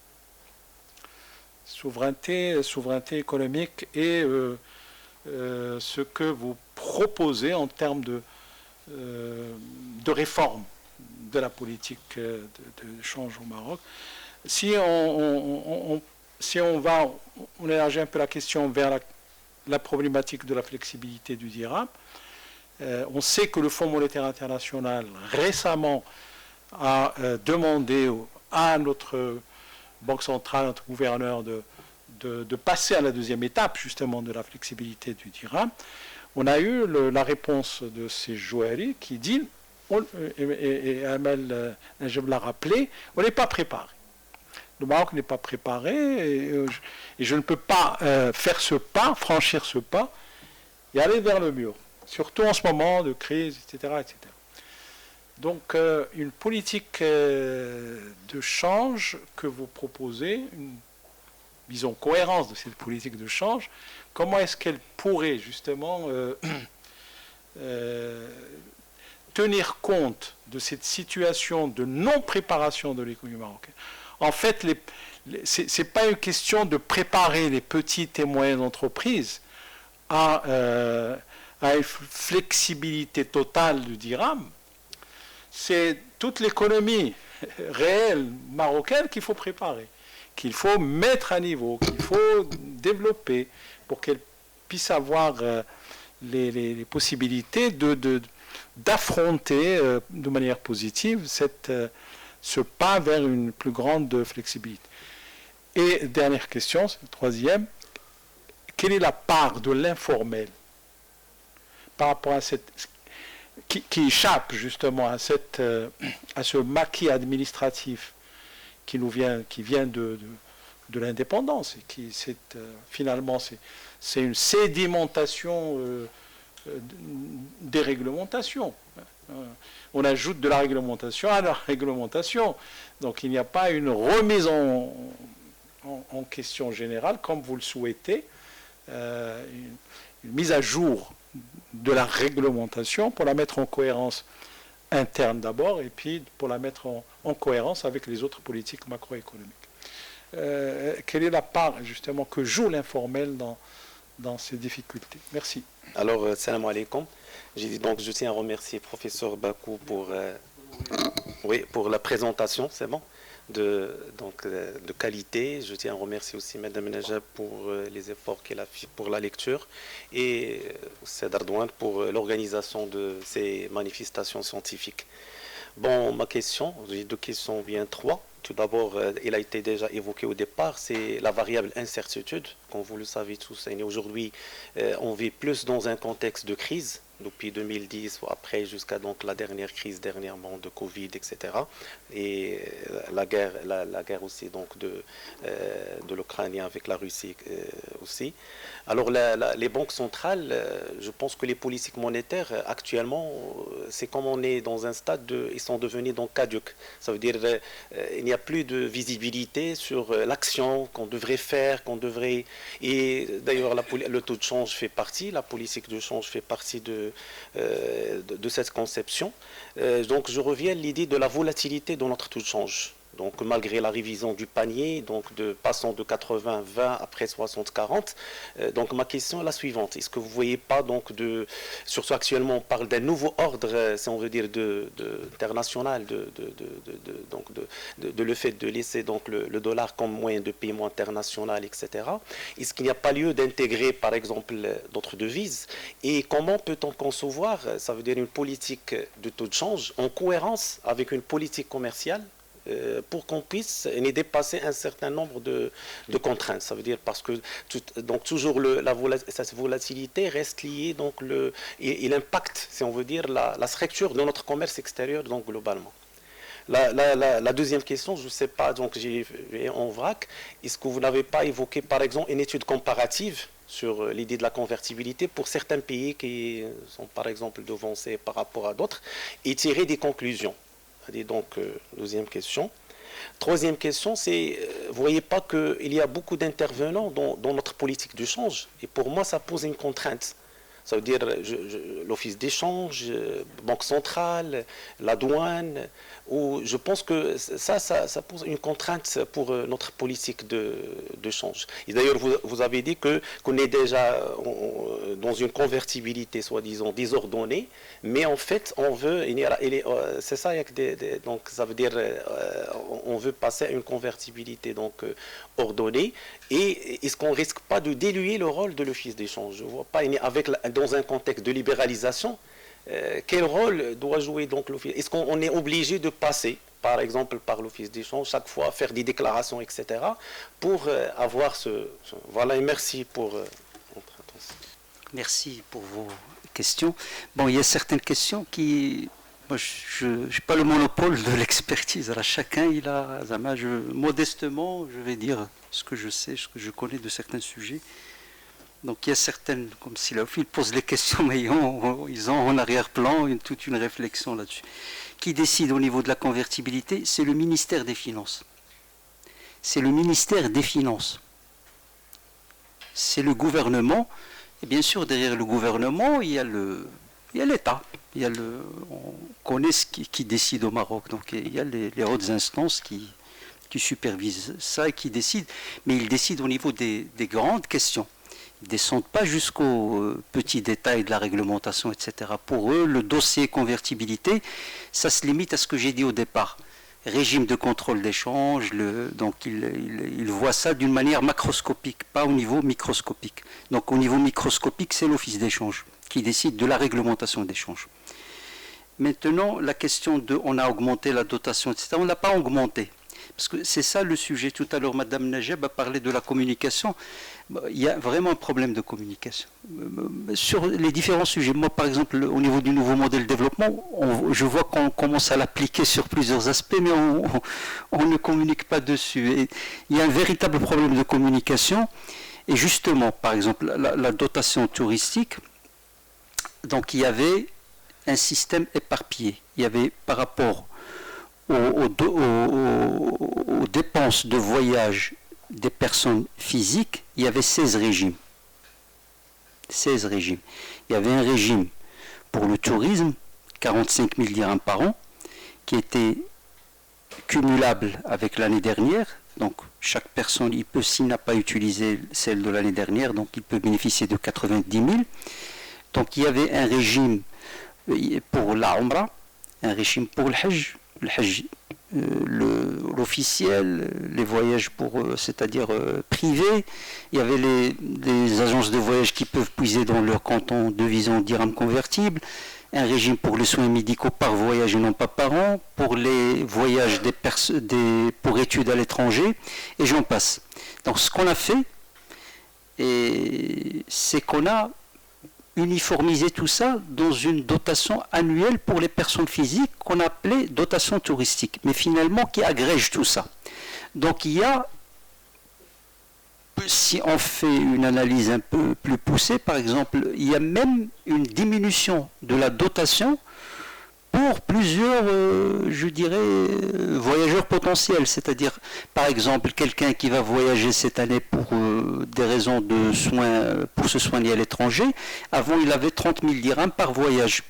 Souveraineté économique et ce que vous proposez en termes de réforme de la politique de change au Maroc. Si on élargit un peu la question vers la problématique de la flexibilité du dirham, on sait que le Fonds monétaire international récemment a demandé à notre Banque centrale, notre gouverneur de passer à la deuxième étape justement de la flexibilité du dirham. On a eu la réponse de ces Jouari qui dit, et Amel Najib l'a rappelé, on n'est pas préparé. Le Maroc n'est pas préparé et je ne peux pas faire ce pas, franchir ce pas et aller vers le mur, surtout en ce moment de crise, etc. etc. Donc une politique de change que vous proposez, disons cohérence de cette politique de change, comment est-ce qu'elle pourrait justement tenir compte de cette situation de non-préparation de l'économie marocaine? En fait, ce n'est pas une question de préparer les petites et moyennes entreprises à une flexibilité totale du dirham. C'est toute l'économie réelle marocaine qu'il faut préparer, qu'il faut mettre à niveau, qu'il faut développer pour qu'elle puisse avoir les possibilités d'affronter de manière positive ce pas vers une plus grande flexibilité. Et dernière question, c'est la troisième, quelle est la part de l'informel par rapport à qui échappe justement à ce maquis administratif qui vient de l'indépendance et qui finalement c'est une sédimentation des réglementations. On ajoute de la réglementation à la réglementation. Donc il n'y a pas une remise en question générale, comme vous le souhaitez, une mise à jour de la réglementation pour la mettre en cohérence interne d'abord et puis pour la mettre en cohérence avec les autres politiques macroéconomiques. Quelle est la part justement que joue l'informel dans ces difficultés? Merci. Alors, salam alaikum. Donc, je tiens à remercier professeur Bakou pour la présentation, c'est bon, de qualité. Je tiens à remercier aussi Madame Najab pour les efforts qu'elle a fait pour la lecture et Saad Ardouane pour l'organisation de ces manifestations scientifiques. Bon, j'ai deux questions, bien trois. Tout d'abord, il a été déjà évoqué au départ, c'est la variable incertitude. Comme vous le savez tous, aujourd'hui, on vit plus dans un contexte de crise, depuis 2010 ou après jusqu'à donc la dernière crise dernièrement de Covid, etc. Et la guerre aussi donc de l'Ukraine avec la Russie aussi. Alors les banques centrales, je pense que les politiques monétaires actuellement, c'est comme on est dans un stade ils sont devenus donc caduques. Ça veut dire il n'y a plus de visibilité sur l'action qu'on devrait faire, et d'ailleurs le taux de change fait partie, la politique de change fait partie de cette conception. Donc je reviens à l'idée de la volatilité de notre taux de change. Donc malgré la révision du panier, donc passant de 80-20 après 60-40, donc ma question est la suivante. Est-ce que vous ne voyez pas donc surtout actuellement on parle d'un nouveau ordre, si on veut dire international, de le fait de laisser donc le dollar comme moyen de paiement international, etc. Est-ce qu'il n'y a pas lieu d'intégrer par exemple d'autres devises? Et comment peut-on concevoir, ça veut dire une politique de taux de change en cohérence avec une politique commerciale pour qu'on puisse dépasser un certain nombre de contraintes. Ça veut dire parce que donc toujours cette volatilité reste liée, donc il impacte, si on veut dire, la structure de notre commerce extérieur, donc globalement. La deuxième question, je ne sais pas, donc j'ai en vrac, est-ce que vous n'avez pas évoqué par exemple une étude comparative sur l'idée de la convertibilité pour certains pays qui sont par exemple devancés par rapport à d'autres et tirer des conclusions? Donc, deuxième question. Troisième question, c'est, vous ne voyez pas qu'il y a beaucoup d'intervenants dans notre politique du change, et pour moi, ça pose une contrainte. Ça veut dire l'office d'échange, Banque centrale, la douane, où je pense que ça pose une contrainte pour notre politique de change. Et d'ailleurs, vous avez dit qu'on est déjà dans une convertibilité, soi-disant, désordonnée, mais en fait, on veut, c'est ça, donc ça veut dire on veut passer à une convertibilité donc ordonnée, et est-ce qu'on ne risque pas de diluer le rôle de l'office d'échange? Je ne vois pas, dans un contexte de libéralisation, quel rôle doit jouer donc l'office? Est-ce qu'on est obligé de passer, par exemple, par l'office d'échange, chaque fois, faire des déclarations, etc., pour avoir Voilà, et merci pour votre attention. Merci pour vos questions. Bon, il y a certaines questions qui... Moi, je n'ai pas le monopole de l'expertise. Alors, chacun, il a... modestement, je vais dire ce que je sais, ce que je connais de certains sujets. Donc il y a certaines, comme si là, ils posent les questions, mais ils ont en arrière-plan toute une réflexion là-dessus. Qui décide au niveau de la convertibilité? C'est le ministère des Finances. C'est le ministère des Finances. C'est le gouvernement. Et bien sûr, derrière le gouvernement, il y a l'État. On connaît ce qui décide au Maroc. Donc il y a les hautes instances qui supervisent ça et qui décident. Mais ils décident au niveau des grandes questions. Ils ne descendent pas jusqu'aux petits détails de la réglementation, etc. Pour eux, le dossier convertibilité, ça se limite à ce que j'ai dit au départ. Régime de contrôle d'échange, donc ils voient ça d'une manière macroscopique, pas au niveau microscopique. Donc au niveau microscopique, c'est l'office d'échange qui décide de la réglementation d'échange. Maintenant, la question de on a augmenté la dotation, etc. On ne l'a pas augmenté. Parce que c'est ça le sujet. Tout à l'heure, Mme Najeb a parlé de la communication. Il y a vraiment un problème de communication. Sur les différents sujets, moi par exemple, au niveau du nouveau modèle de développement, je vois qu'on commence à l'appliquer sur plusieurs aspects, mais on ne communique pas dessus. Et il y a un véritable problème de communication. Et justement, par exemple, la dotation touristique, donc il y avait un système éparpillé. Il y avait par rapport aux dépenses de voyage des personnes physiques, il y avait 16 régimes. 16 régimes. Il y avait un régime pour le tourisme, 45 000 dirhams par an, qui était cumulable avec l'année dernière. Donc chaque personne, s'il n'a pas utilisé celle de l'année dernière, donc il peut bénéficier de 90 000. Donc il y avait un régime pour la Umrah, un régime pour le Hajj. Le Hajj, l'officiel, les voyages c'est-à-dire privés. Il y avait les agences de voyage qui peuvent puiser dans leur canton devise en dirhams convertibles. Un régime pour les soins médicaux par voyage et non pas par an. Pour les voyages pour études à l'étranger. Et j'en passe. Donc ce qu'on a fait, c'est qu'on a uniformiser tout ça dans une dotation annuelle pour les personnes physiques qu'on appelait dotation touristique, mais finalement qui agrège tout ça. Donc il y a, si on fait une analyse un peu plus poussée, par exemple, il y a même une diminution de la dotation pour plusieurs, je dirais, voyageurs potentiels. C'est-à-dire, par exemple, quelqu'un qui va voyager cette année pour des raisons de soins, pour se soigner à l'étranger, avant il avait 30 000 dirhams par voyage,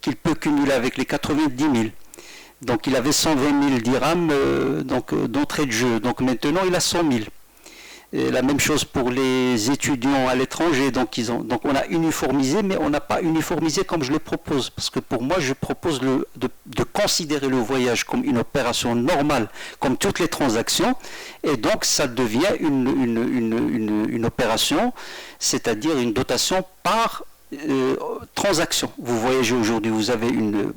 qu'il peut cumuler avec les 90 000. Donc il avait 120 000 dirhams d'entrée de jeu. Donc maintenant il a 100 000. Et la même chose pour les étudiants à l'étranger, donc on a uniformisé, mais on n'a pas uniformisé comme je le propose, parce que pour moi je propose de considérer le voyage comme une opération normale, comme toutes les transactions, et donc ça devient une opération, c'est-à-dire une dotation par transaction. Vous voyagez aujourd'hui, vous avez une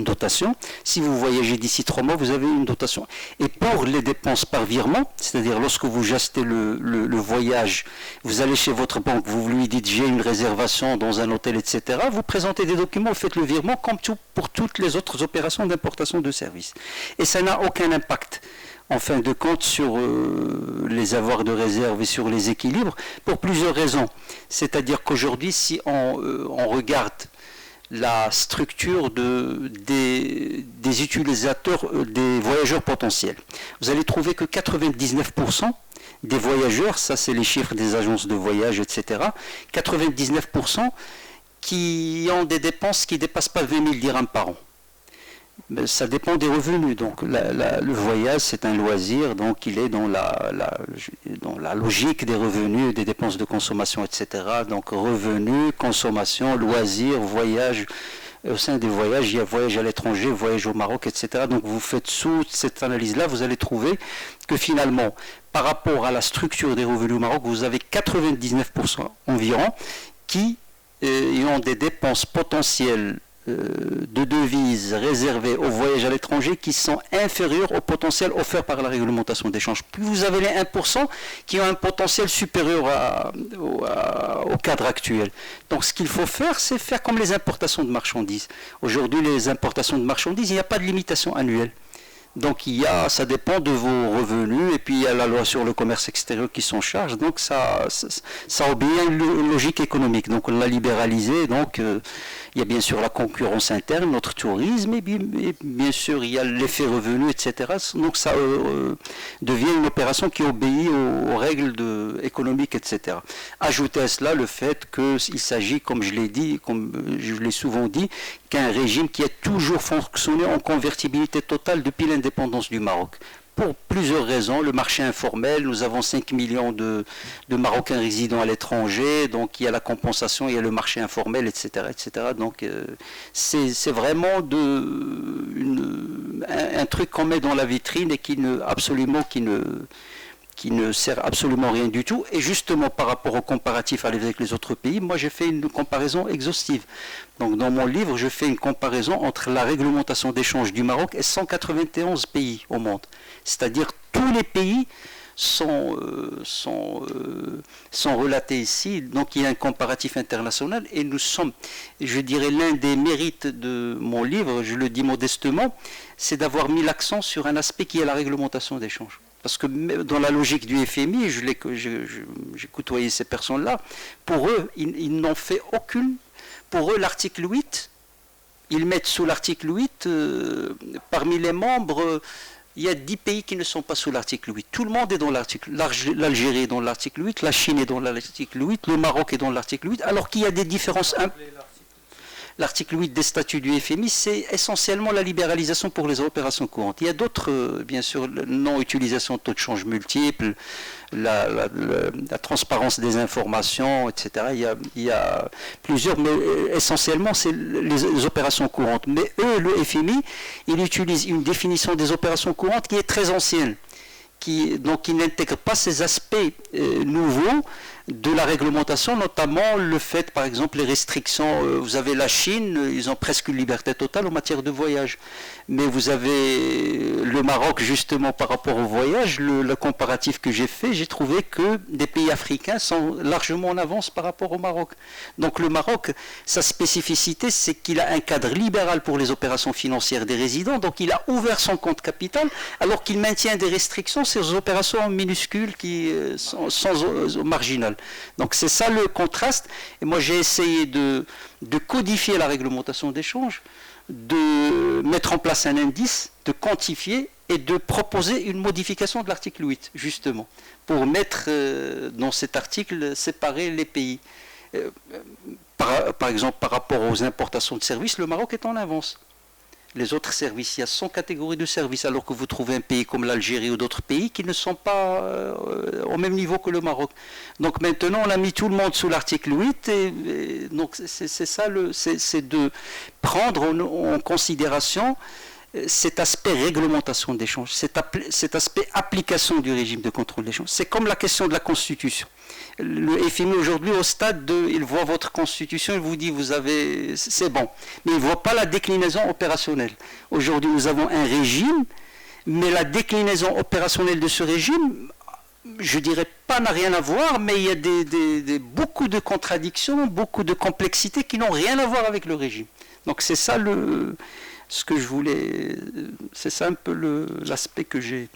dotation. Si vous voyagez d'ici 3 mois, vous avez une dotation. Et pour les dépenses par virement, c'est-à-dire lorsque vous achetez le voyage, vous allez chez votre banque, vous lui dites j'ai une réservation dans un hôtel, etc. Vous présentez des documents, vous faites le virement comme pour toutes les autres opérations d'importation de services. Et ça n'a aucun impact en fin de compte sur les avoirs de réserve et sur les équilibres, pour plusieurs raisons. C'est-à-dire qu'aujourd'hui, si on regarde la structure des utilisateurs, des voyageurs potentiels, vous allez trouver que 99% des voyageurs, ça c'est les chiffres des agences de voyage, etc., 99% qui ont des dépenses qui ne dépassent pas 20 000 dirhams par an. Ça dépend des revenus. Donc le voyage, c'est un loisir, donc il est dans la logique des revenus, des dépenses de consommation, etc. Donc revenus, consommation, loisirs, voyage. Au sein des voyages, il y a voyage à l'étranger, voyage au Maroc, etc. Donc vous faites sous cette analyse-là, vous allez trouver que finalement, par rapport à la structure des revenus au Maroc, vous avez 99% environ qui ont des dépenses potentielles de devises réservées au voyage à l'étranger qui sont inférieures au potentiel offert par la réglementation d'échange. Puis vous avez les 1% qui ont un potentiel supérieur au cadre actuel. Donc ce qu'il faut faire, c'est faire comme les importations de marchandises. Aujourd'hui, les importations de marchandises, il n'y a pas de limitation annuelle. Donc ça dépend de vos revenus, et puis il y a la loi sur le commerce extérieur qui s'en charge, donc ça obéit à une logique économique. Donc on l'a libéralisé, donc il y a bien sûr la concurrence interne, notre tourisme, et bien sûr il y a l'effet revenu, etc. Donc ça devient une opération qui obéit aux règles économiques, etc. Ajoutez à cela le fait qu'il s'agit, comme je l'ai dit, comme je l'ai souvent dit, qu'un régime qui a toujours fonctionné en convertibilité totale depuis l'indépendance du Maroc. Pour plusieurs raisons, le marché informel, nous avons 5 millions de Marocains résidant à l'étranger, donc il y a la compensation, il y a le marché informel, etc. etc. Donc c'est vraiment un truc qu'on met dans la vitrine et qui ne sert absolument rien du tout. Et justement, par rapport au comparatif avec les autres pays, moi j'ai fait une comparaison exhaustive. Donc dans mon livre, je fais une comparaison entre la réglementation d'échange du Maroc et 191 pays au monde. C'est-à-dire tous les pays sont relatés ici. Donc il y a un comparatif international et nous sommes, je dirais, l'un des mérites de mon livre, je le dis modestement, c'est d'avoir mis l'accent sur un aspect qui est la réglementation d'échange. Parce que dans la logique du FMI, j'ai côtoyé ces personnes-là, pour eux, ils n'ont fait aucune. Pour eux, l'article 8, ils mettent sous l'article 8, parmi les membres, il y a 10 pays qui ne sont pas sous l'article 8. Tout le monde est dans l'article. L'Algérie est dans l'article 8, la Chine est dans l'article 8, le Maroc est dans l'article 8, alors qu'il y a des différences. L'article 8 des statuts du FMI, c'est essentiellement la libéralisation pour les opérations courantes. Il y a d'autres, bien sûr, non-utilisation de taux de change multiples, la transparence des informations, etc. Il y a plusieurs, mais essentiellement, c'est les opérations courantes. Mais eux, le FMI, il utilise une définition des opérations courantes qui est très ancienne, donc qui n'intègre pas ces aspects nouveaux de la réglementation, notamment le fait, par exemple, les restrictions. Vous avez la Chine, ils ont presque une liberté totale en matière de voyage. Mais vous avez le Maroc, justement, par rapport au voyage, le comparatif que j'ai fait, j'ai trouvé que des pays africains sont largement en avance par rapport au Maroc. Donc le Maroc, sa spécificité, c'est qu'il a un cadre libéral pour les opérations financières des résidents, donc il a ouvert son compte capital, alors qu'il maintient des restrictions sur les opérations minuscules qui sont marginales. Donc c'est ça le contraste. Et moi j'ai essayé de codifier la réglementation d'échange, de mettre en place un indice, de quantifier et de proposer une modification de l'article 8, justement, pour mettre dans cet article, séparer les pays. Par exemple, par rapport aux importations de services, le Maroc est en avance. Les autres services, il y a 100 catégories de services, alors que vous trouvez un pays comme l'Algérie ou d'autres pays qui ne sont pas au même niveau que le Maroc. Donc maintenant, on a mis tout le monde sous l'article 8, et donc c'est ça, c'est de prendre en considération cet aspect réglementation d'échange, cet aspect application du régime de contrôle d'échange. C'est comme la question de la Constitution. Le FMI aujourd'hui au stade de, il voit votre Constitution, il vous dit c'est bon, mais il ne voit pas la déclinaison opérationnelle. Aujourd'hui nous avons un régime, mais la déclinaison opérationnelle de ce régime, je dirais pas n'a rien à voir, mais il y a beaucoup de contradictions, beaucoup de complexités qui n'ont rien à voir avec le régime. Donc c'est ça ce que je voulais, c'est ça un peu l'aspect que j'ai.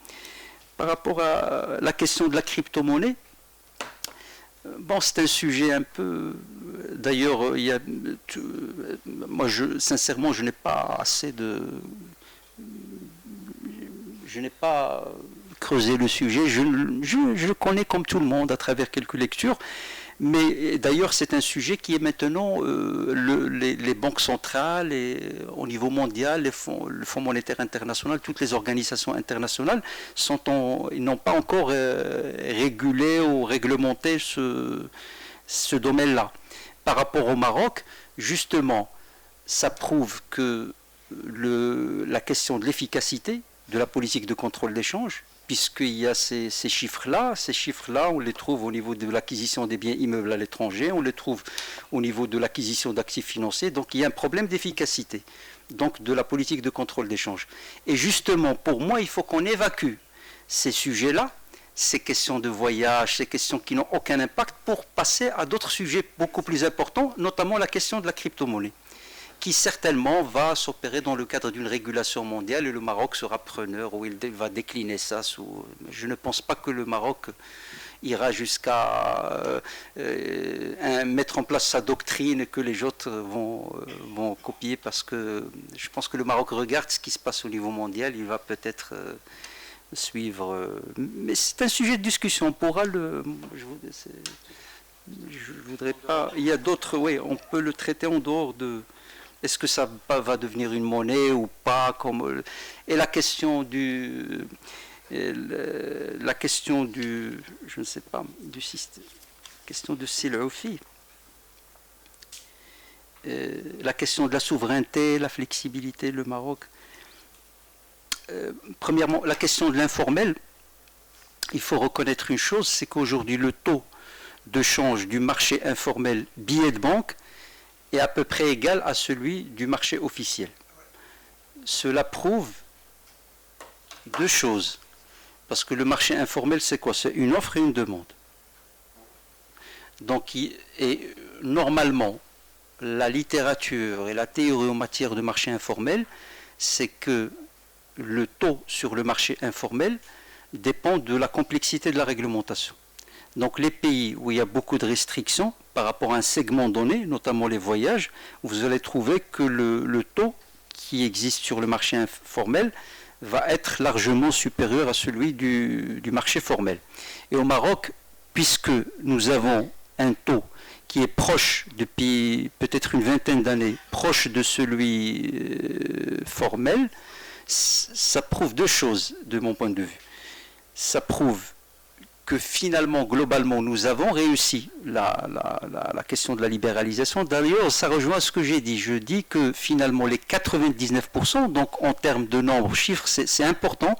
Par rapport à la question de la crypto-monnaie, bon, c'est un sujet un peu. D'ailleurs, moi, sincèrement, je n'ai pas assez de. Je n'ai pas creusé le sujet. Je le connais comme tout le monde à travers quelques lectures. Mais d'ailleurs, c'est un sujet qui est maintenant les banques centrales et au niveau mondial, le Fonds monétaire international, toutes les organisations internationales ils n'ont pas encore régulé ou réglementé ce domaine-là. Par rapport au Maroc, justement, ça prouve que la question de l'efficacité de la politique de contrôle d'échange, puisqu'il y a ces chiffres-là, on les trouve au niveau de l'acquisition des biens immeubles à l'étranger, on les trouve au niveau de l'acquisition d'actifs financiers, donc il y a un problème d'efficacité, donc de la politique de contrôle d'échange. Et justement, pour moi, il faut qu'on évacue ces sujets-là, ces questions de voyage, ces questions qui n'ont aucun impact, pour passer à d'autres sujets beaucoup plus importants, notamment la question de la crypto-monnaie, qui certainement va s'opérer dans le cadre d'une régulation mondiale et le Maroc sera preneur ou il va décliner ça. Je ne pense pas que le Maroc ira jusqu'à mettre en place sa doctrine et que les autres vont copier, parce que je pense que le Maroc regarde ce qui se passe au niveau mondial, il va peut-être suivre. Mais c'est un sujet de discussion, on pourra je voudrais pas. Il y a d'autres, oui, on peut le traiter en dehors de. Est-ce que ça va devenir une monnaie ou pas, et la question du, je ne sais pas, du système, question de Siloufi, la question de la souveraineté, la flexibilité, le Maroc. Premièrement, la question de l'informel, il faut reconnaître une chose, c'est qu'aujourd'hui le taux de change du marché informel billets de banque est à peu près égal à celui du marché officiel. Cela prouve deux choses. Parce que le marché informel, c'est quoi? C'est une offre et une demande. Donc, normalement, la littérature et la théorie en matière de marché informel, c'est que le taux sur le marché informel dépend de la complexité de la réglementation. Donc les pays où il y a beaucoup de restrictions par rapport à un segment donné, notamment les voyages, vous allez trouver que le taux qui existe sur le marché informel va être largement supérieur à celui du marché formel. Et au Maroc, puisque nous avons un taux qui est proche, depuis peut-être une vingtaine d'années, proche de celui formel, ça prouve deux choses de mon point de vue. Ça prouve que finalement, globalement, nous avons réussi la question de la libéralisation. D'ailleurs, ça rejoint ce que j'ai dit. Je dis que finalement, les 99%, donc en termes de nombre, chiffres, c'est important.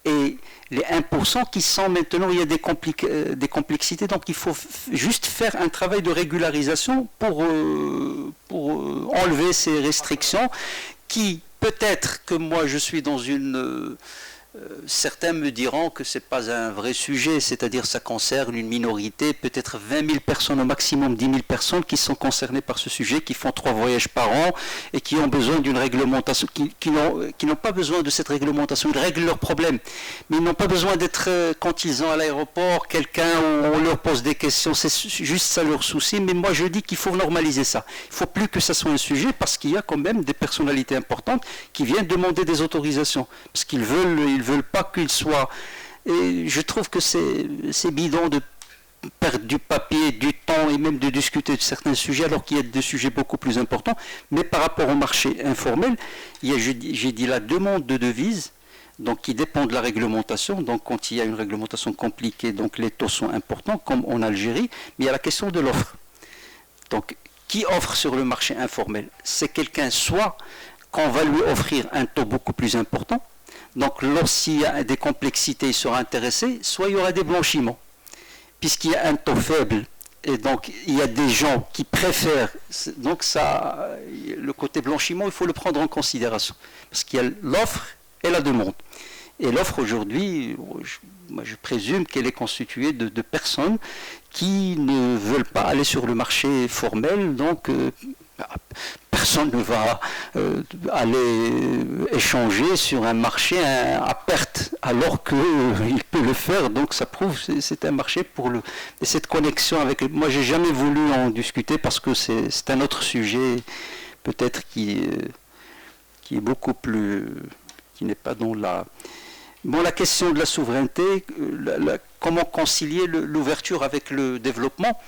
Et les 1% qui sont maintenant, il y a des complexités. Donc il faut juste faire un travail de régularisation pour enlever ces restrictions qui, peut-être que moi, je suis dans une... certains me diront que ce n'est pas un vrai sujet, c'est-à-dire ça concerne une minorité, peut-être 20 000 personnes au maximum, 10 000 personnes qui sont concernées par ce sujet, qui font 3 voyages par an et qui ont besoin d'une réglementation, qui n'ont pas besoin de cette réglementation, ils règlent leurs problèmes, mais ils n'ont pas besoin d'être, quand ils sont à l'aéroport, quelqu'un, on leur pose des questions, c'est juste ça leur souci, mais moi je dis qu'il faut normaliser ça. Il ne faut plus que ça soit un sujet parce qu'il y a quand même des personnalités importantes qui viennent demander des autorisations, parce qu'ils veulent pas qu'il soit... Et je trouve que c'est bidon de perdre du papier, du temps et même de discuter de certains sujets alors qu'il y a des sujets beaucoup plus importants. Mais par rapport au marché informel, j'ai dit la demande de devises, donc qui dépend de la réglementation. Donc quand il y a une réglementation compliquée, donc les taux sont importants, comme en Algérie, mais il y a la question de l'offre. Donc qui offre sur le marché informel? C'est quelqu'un soit qu'on va lui offrir un taux beaucoup plus important. Donc lorsqu'il y a des complexités, il sera intéressé, soit il y aura des blanchiments, puisqu'il y a un taux faible. Et donc, il y a des gens qui préfèrent. Donc, ça, le côté blanchiment, il faut le prendre en considération. Parce qu'il y a l'offre et la demande. Et l'offre, aujourd'hui, je présume qu'elle est constituée de personnes qui ne veulent pas aller sur le marché formel. Donc, personne ne va aller échanger sur un marché à perte, alors qu'il peut le faire. Donc ça prouve que c'est un marché pour le... Et cette connexion avec... Moi, j'ai jamais voulu en discuter parce que c'est un autre sujet, peut-être qui est beaucoup plus... qui n'est pas dans la... Bon, la question de la souveraineté, comment concilier l'ouverture avec le développement,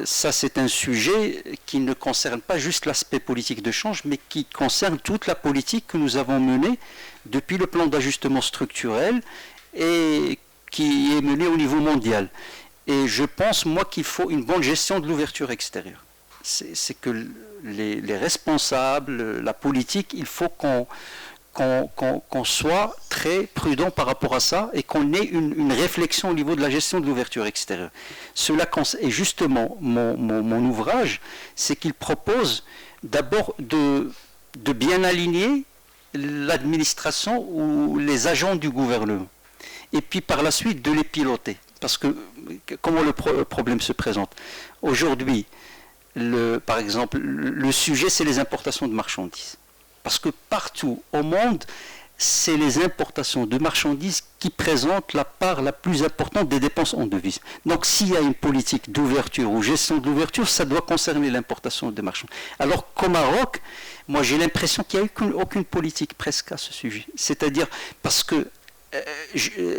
ça, c'est un sujet qui ne concerne pas juste l'aspect politique de change, mais qui concerne toute la politique que nous avons menée depuis le plan d'ajustement structurel et qui est menée au niveau mondial. Et je pense, moi, qu'il faut une bonne gestion de l'ouverture extérieure. C'est que les responsables, la politique, il faut qu'on soit très prudent par rapport à ça et qu'on ait une réflexion au niveau de la gestion de l'ouverture extérieure. Cela est justement mon ouvrage, c'est qu'il propose d'abord de bien aligner l'administration ou les agents du gouvernement et puis par la suite de les piloter. Parce que comment le problème se présente? Aujourd'hui, par exemple, le sujet c'est les importations de marchandises. Parce que partout au monde, c'est les importations de marchandises qui présentent la part la plus importante des dépenses en devises. Donc s'il y a une politique d'ouverture ou gestion de l'ouverture, ça doit concerner l'importation de marchandises. Alors qu'au Maroc, moi j'ai l'impression qu'il n'y a aucune politique presque à ce sujet. C'est-à-dire parce que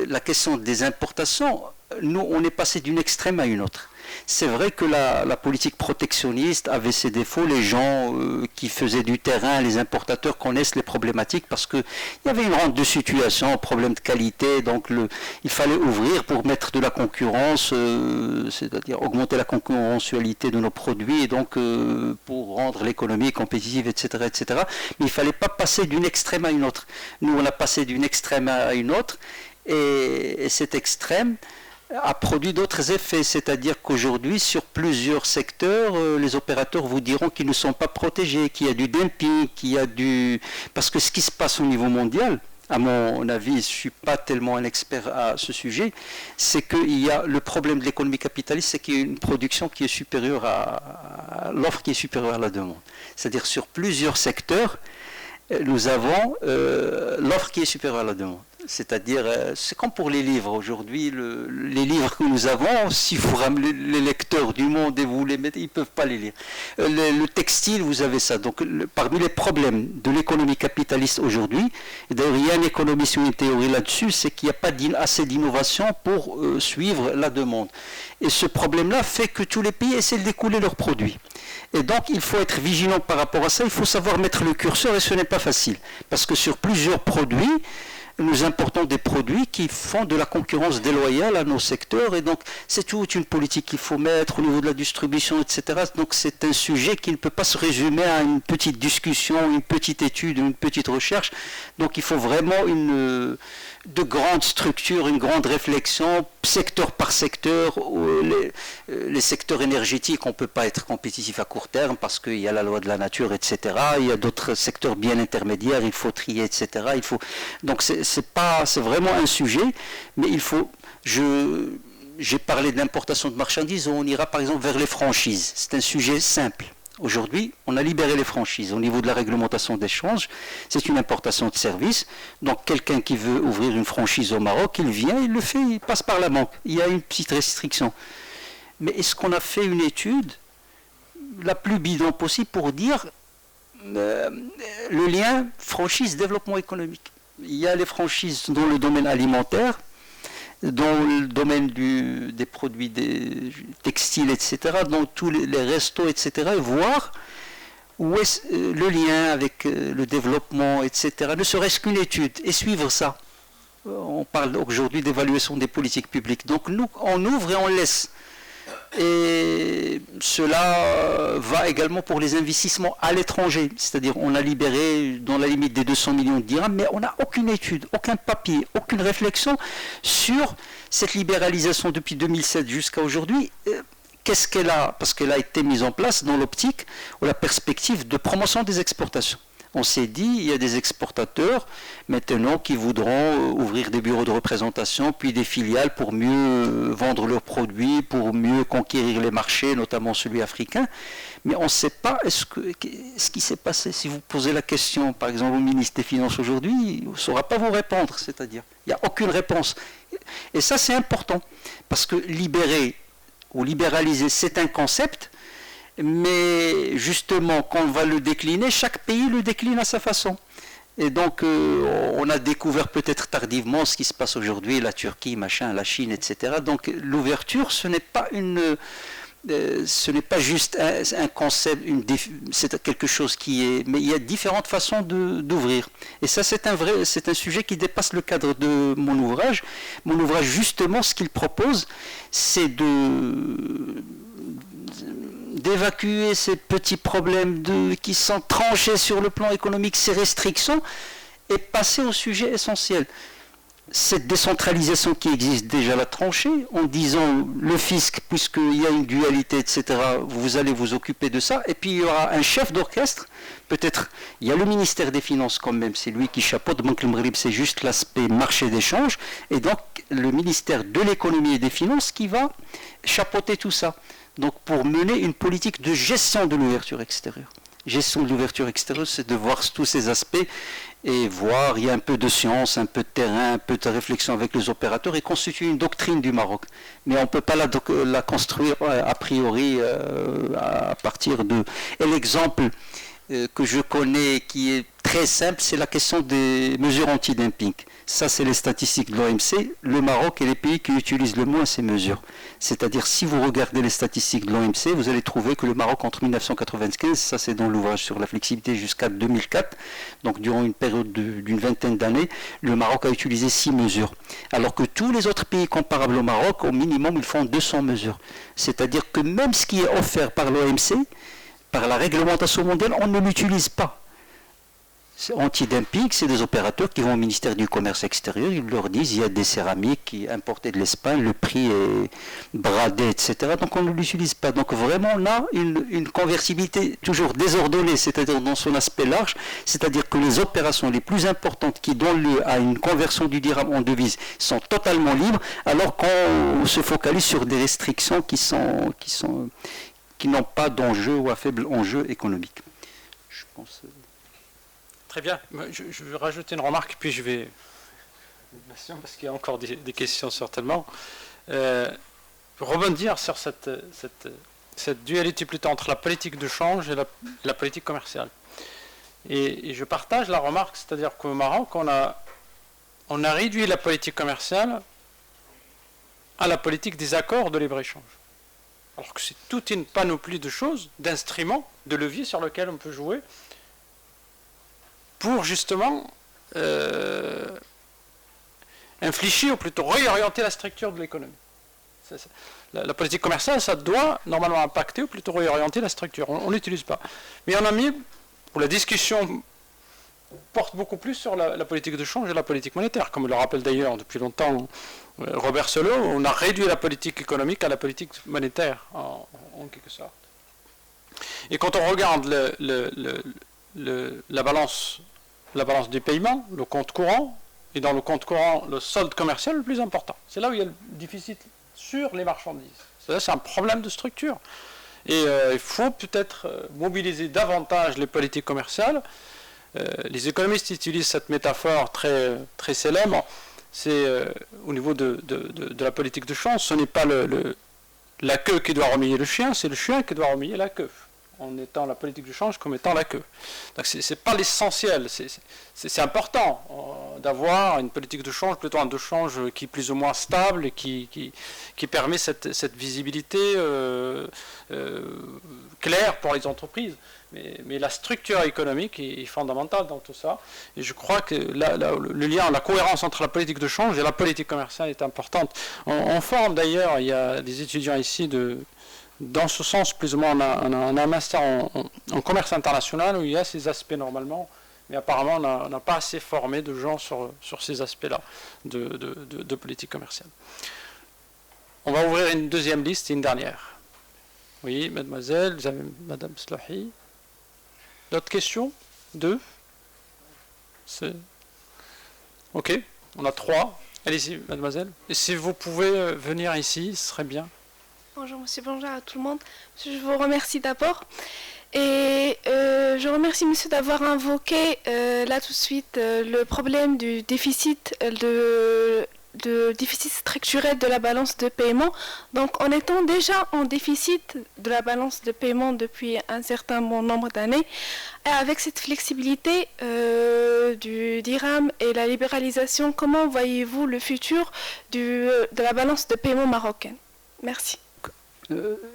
la question des importations, nous on est passé d'une extrême à une autre. C'est vrai que la politique protectionniste avait ses défauts. Les gens qui faisaient du terrain, les importateurs connaissent les problématiques parce qu'il y avait une rente de situation, problème de qualité, donc il fallait ouvrir pour mettre de la concurrence, c'est-à-dire augmenter la concurrentialité de nos produits et donc pour rendre l'économie compétitive, etc., etc. Mais il ne fallait pas passer d'une extrême à une autre. Nous, on a passé d'une extrême à une autre et cet extrême a produit d'autres effets, c'est-à-dire qu'aujourd'hui, sur plusieurs secteurs, les opérateurs vous diront qu'ils ne sont pas protégés, qu'il y a du dumping, parce que ce qui se passe au niveau mondial, à mon avis, je ne suis pas tellement un expert à ce sujet, c'est qu'il y a le problème de l'économie capitaliste, c'est qu'il y a une production qui est supérieure à l'offre qui est supérieure à la demande. C'est-à-dire sur plusieurs secteurs, nous avons l'offre qui est supérieure à la demande. C'est-à-dire, c'est comme pour les livres. Aujourd'hui, les livres que nous avons, si vous ramenez les lecteurs du monde et vous les mettez, ils ne peuvent pas les lire. Le textile, vous avez ça. Donc, parmi les problèmes de l'économie capitaliste aujourd'hui, et d'ailleurs, il y a un économiste ou une théorie là-dessus, c'est qu'il n'y a pas assez d'innovation pour suivre la demande. Et ce problème-là fait que tous les pays essaient d'écouler leurs produits. Et donc, il faut être vigilant par rapport à ça. Il faut savoir mettre le curseur et ce n'est pas facile. Parce que sur plusieurs produits, nous importons des produits qui font de la concurrence déloyale à nos secteurs et donc c'est toute une politique qu'il faut mettre au niveau de la distribution, etc. Donc c'est un sujet qui ne peut pas se résumer à une petite discussion, une petite étude, une petite recherche. Donc il faut vraiment de grandes structures, une grande réflexion, secteur par secteur. Les secteurs énergétiques, on ne peut pas être compétitif à court terme parce qu'il y a la loi de la nature, etc. Il y a d'autres secteurs bien intermédiaires, il faut trier, etc. Donc c'est vraiment un sujet, mais il faut... J'ai parlé d'importation de marchandises, on ira par exemple vers les franchises. C'est un sujet simple. Aujourd'hui, on a libéré les franchises. Au niveau de la réglementation d'échange, c'est une importation de services. Donc, quelqu'un qui veut ouvrir une franchise au Maroc, il vient, il le fait, il passe par la banque. Il y a une petite restriction. Mais est-ce qu'on a fait une étude la plus bidon possible pour dire le lien franchise-développement économique? Il y a les franchises dans le domaine alimentaire, dans le domaine des produits des textiles, etc., dans tous les restos, etc., et voir où est le lien avec le développement, etc., ne serait-ce qu'une étude, et suivre ça. On parle aujourd'hui d'évaluation des politiques publiques. Donc nous, on ouvre et on laisse Et cela va également pour les investissements à l'étranger. C'est-à-dire on a libéré dans la limite des 200 millions de dirhams, mais on n'a aucune étude, aucun papier, aucune réflexion sur cette libéralisation depuis 2007 jusqu'à aujourd'hui. Qu'est-ce qu'elle a? Parce qu'elle a été mise en place dans l'optique ou la perspective de promotion des exportations. On s'est dit, il y a des exportateurs maintenant qui voudront ouvrir des bureaux de représentation, puis des filiales pour mieux vendre leurs produits, pour mieux conquérir les marchés, notamment celui africain. Mais on ne sait pas ce qui s'est passé. Si vous posez la question, par exemple, au ministre des Finances aujourd'hui, il ne saura pas vous répondre. C'est-à-dire, il n'y a aucune réponse. Et ça, c'est important. Parce que libérer ou libéraliser, c'est un concept. Mais justement, quand on va le décliner, chaque pays le décline à sa façon. Et donc, on a découvert peut-être tardivement ce qui se passe aujourd'hui, la Turquie, machin, la Chine, etc. Donc, l'ouverture, ce n'est pas juste un concept, c'est quelque chose qui est... Mais il y a différentes façons d'ouvrir. Et ça, c'est un sujet qui dépasse le cadre de mon ouvrage. Mon ouvrage, justement, ce qu'il propose, c'est d'évacuer ces petits problèmes qui sont tranchés sur le plan économique, ces restrictions, et passer au sujet essentiel. Cette décentralisation qui existe déjà la tranchée, en disant le fisc, puisqu'il y a une dualité, etc., vous allez vous occuper de ça, et puis il y aura un chef d'orchestre, peut-être, il y a le ministère des Finances quand même, c'est lui qui chapeaute, Banque al-Maghrib, c'est juste l'aspect marché d'échange, et donc le ministère de l'économie et des finances qui va chapeauter tout ça. Donc pour mener une politique de gestion de l'ouverture extérieure. Gestion de l'ouverture extérieure, c'est de voir tous ces aspects et voir, il y a un peu de science, un peu de terrain, un peu de réflexion avec les opérateurs et constituer une doctrine du Maroc. Mais on ne peut pas la construire a priori à partir de... Et l'exemple que je connais qui est très simple, c'est la question des mesures anti-dumping. Ça, c'est les statistiques de l'OMC. Le Maroc est les pays qui utilisent le moins ces mesures. C'est-à-dire, si vous regardez les statistiques de l'OMC, vous allez trouver que le Maroc, entre 1995, ça c'est dans l'ouvrage sur la flexibilité, jusqu'à 2004, donc durant une période d'une vingtaine d'années, le Maroc a utilisé 6 mesures. Alors que tous les autres pays comparables au Maroc, au minimum, ils font 200 mesures. C'est-à-dire que même ce qui est offert par l'OMC, par la réglementation mondiale, on ne l'utilise pas. Anti-dumping, c'est des opérateurs qui vont au ministère du Commerce extérieur, ils leur disent il y a des céramiques importées de l'Espagne, le prix est bradé, etc. Donc on ne l'utilise pas. Donc vraiment on a une conversibilité toujours désordonnée, c'est-à-dire dans son aspect large, c'est-à-dire que les opérations les plus importantes qui donnent lieu à une conversion du dirham en devise sont totalement libres, alors qu'on se focalise sur des restrictions qui n'ont pas d'enjeu ou à faible enjeu économique. Je pense... Très bien. Je vais rajouter une remarque, puis je vais... Parce qu'il y a encore des questions certainement. Rebondir sur cette dualité plutôt entre la politique de change et la politique commerciale. Et je partage la remarque, c'est-à-dire qu'au Maroc, on a réduit la politique commerciale à la politique des accords de libre-échange. Alors que c'est toute une panoplie de choses, d'instruments, de leviers sur lesquels on peut jouer pour justement infléchir ou plutôt réorienter la structure de l'économie. La politique commerciale, ça doit normalement impacter ou plutôt réorienter la structure. On ne l'utilise pas. Mais on a mis, pour la discussion porte beaucoup plus sur la politique de change et la politique monétaire, comme le rappelle d'ailleurs depuis longtemps Robert Solow, on a réduit la politique économique à la politique monétaire, en quelque sorte. Et quand on regarde la balance du paiement, le compte courant, et dans le compte courant, le solde commercial le plus important. C'est là où il y a le déficit sur les marchandises. C'est un problème de structure. Et il faut peut-être mobiliser davantage les politiques commerciales. Les économistes utilisent cette métaphore très, très célèbre. C'est au niveau de la politique de change, ce n'est pas la queue qui doit remuer le chien, c'est le chien qui doit remuer la queue, en étant la politique de change comme étant la queue. Donc c'est pas l'essentiel, c'est important d'avoir une politique de change, plutôt un de change qui est plus ou moins stable et qui permet cette visibilité claire pour les entreprises. Mais la structure économique est fondamentale dans tout ça. Et je crois que le lien, la cohérence entre la politique de change et la politique commerciale est importante. On forme d'ailleurs, il y a des étudiants ici dans ce sens, plus ou moins, on a un master en commerce international où il y a ces aspects normalement, mais apparemment on n'a pas assez formé de gens sur ces aspects-là de politique commerciale. On va ouvrir une deuxième liste et une dernière. Oui, mademoiselle, vous avez madame Slahi. D'autres questions? Deux? Ok, on a trois. Allez-y, mademoiselle. Et si vous pouvez venir ici, ce serait bien. Bonjour monsieur, bonjour à tout le monde. Je vous remercie d'abord. Et je remercie monsieur d'avoir invoqué là tout de suite le problème du déficit de déficit structurel de la balance de paiement. Donc en étant déjà en déficit de la balance de paiement depuis un certain bon nombre d'années, avec cette flexibilité du dirham et la libéralisation, comment voyez-vous le futur de la balance de paiement marocaine? Merci.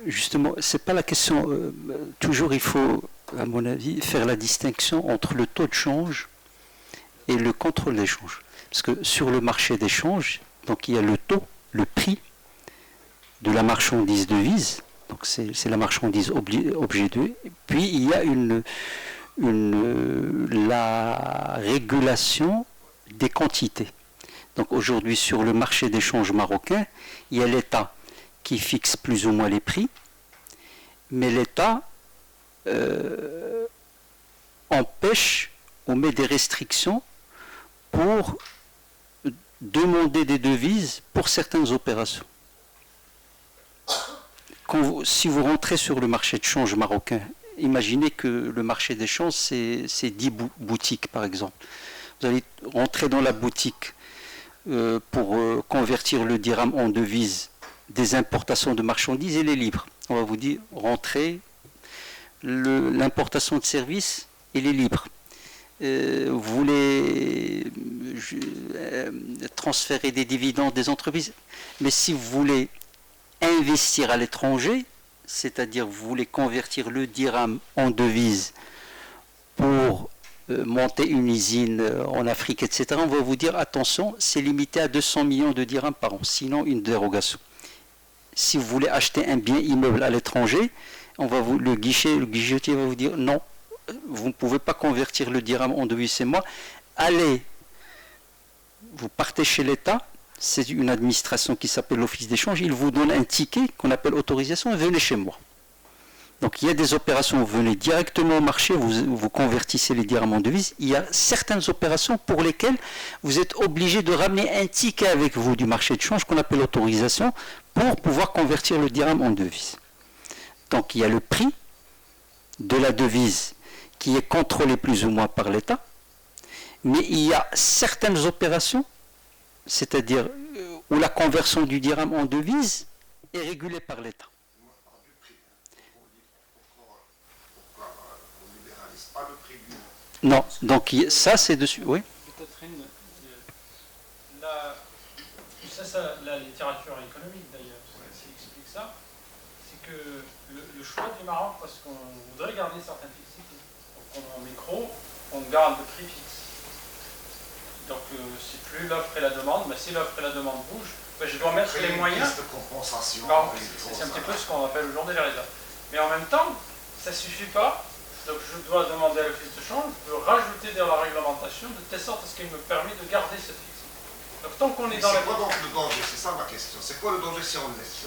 Justement, c'est pas la question. Toujours, il faut, à mon avis, faire la distinction entre le taux de change et le contrôle d'échange. Parce que sur le marché d'échange, donc il y a le taux, le prix de la marchandise devise, donc c'est la marchandise objet de, puis il y a la régulation des quantités. Donc aujourd'hui sur le marché d'échange marocain, il y a l'État qui fixe plus ou moins les prix, mais l'État empêche ou met des restrictions pour demander des devises pour certaines opérations. Si vous rentrez sur le marché de change marocain, imaginez que le marché des changes, c'est 10 boutiques par exemple. Vous allez rentrer dans la boutique pour convertir le dirham en devise des importations de marchandises, elle est libre. On va vous dire, rentrez, l'importation de services, elle est libre. Vous voulez transférer des dividendes des entreprises, mais si vous voulez investir à l'étranger, c'est-à-dire vous voulez convertir le dirham en devise pour monter une usine en Afrique, etc., on va vous dire, attention, c'est limité à 200 millions de dirhams par an, sinon une dérogation. Si vous voulez acheter un bien immeuble à l'étranger, le guichetier va vous dire non, vous ne pouvez pas convertir le dirham en devise, c'est moi. Allez, vous partez chez l'État, c'est une administration qui s'appelle l'Office d'échange, il vous donne un ticket qu'on appelle autorisation et venez chez moi. Donc il y a des opérations, vous venez directement au marché, vous convertissez les dirhams en devise. Il y a certaines opérations pour lesquelles vous êtes obligé de ramener un ticket avec vous du marché de change qu'on appelle autorisation pour pouvoir convertir le dirham en devise. Donc il y a le prix de la devise qui est contrôlé plus ou moins par l'État, mais il y a certaines opérations, c'est-à-dire où la conversion du dirham en devise est régulée par l'État. Non, donc ça c'est dessus, oui. Peut-être la littérature économique d'ailleurs, ça explique ça, c'est que le choix du Maroc, parce qu'on voudrait garder certaines fixités, donc en micro, on garde le prix fixe. Donc c'est plus l'offre et la demande, mais si l'offre et la demande bougent, ben, je dois mettre les moyens. De compensation. C'est un petit peu ce qu'on appelle aujourd'hui les réserves. Mais en même temps, ça ne suffit pas. Donc je dois demander à l'office de change de rajouter dans la réglementation de telle sorte à ce qu'il me permet de garder cette fixité. Donc tant qu'on est dans la... C'est quoi donc le danger? C'est ça ma question. C'est quoi le danger si on laisse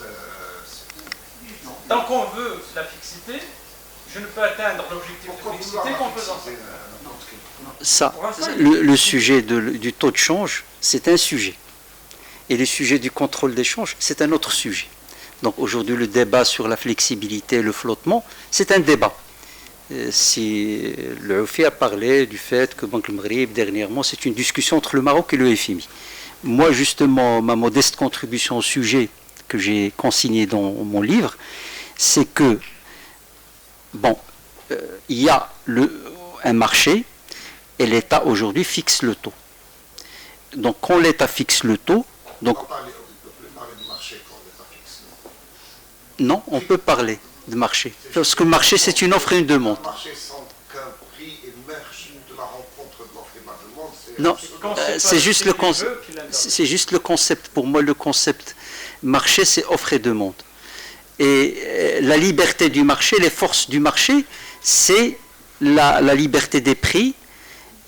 Tant qu'on veut la fixité, je ne peux atteindre l'objectif de fixité qu'en faisant ça. Ça, le sujet du taux de change, c'est un sujet. Et le sujet du contrôle d'échange, c'est un autre sujet. Donc aujourd'hui, le débat sur la flexibilité, le flottement, c'est un débat. Si le FI a parlé du fait que Banque Maghreb, dernièrement, c'est une discussion entre le Maroc et le FMI. Moi, justement, ma modeste contribution au sujet que j'ai consigné dans mon livre, c'est que, bon, il y a un marché et l'État aujourd'hui fixe le taux. Donc, quand l'État fixe le taux, donc... On peut parler du marché quand l'État fixe. Non, on peut parler de marché. Parce que le marché, c'est une offre et une demande. Le marché sans qu'un prix émerge de la rencontre de l'offre et de la demande, c'est... Non, c'est juste le concept. Pour moi, le concept marché, c'est offre et demande. Et la liberté du marché, les forces du marché, c'est la liberté des prix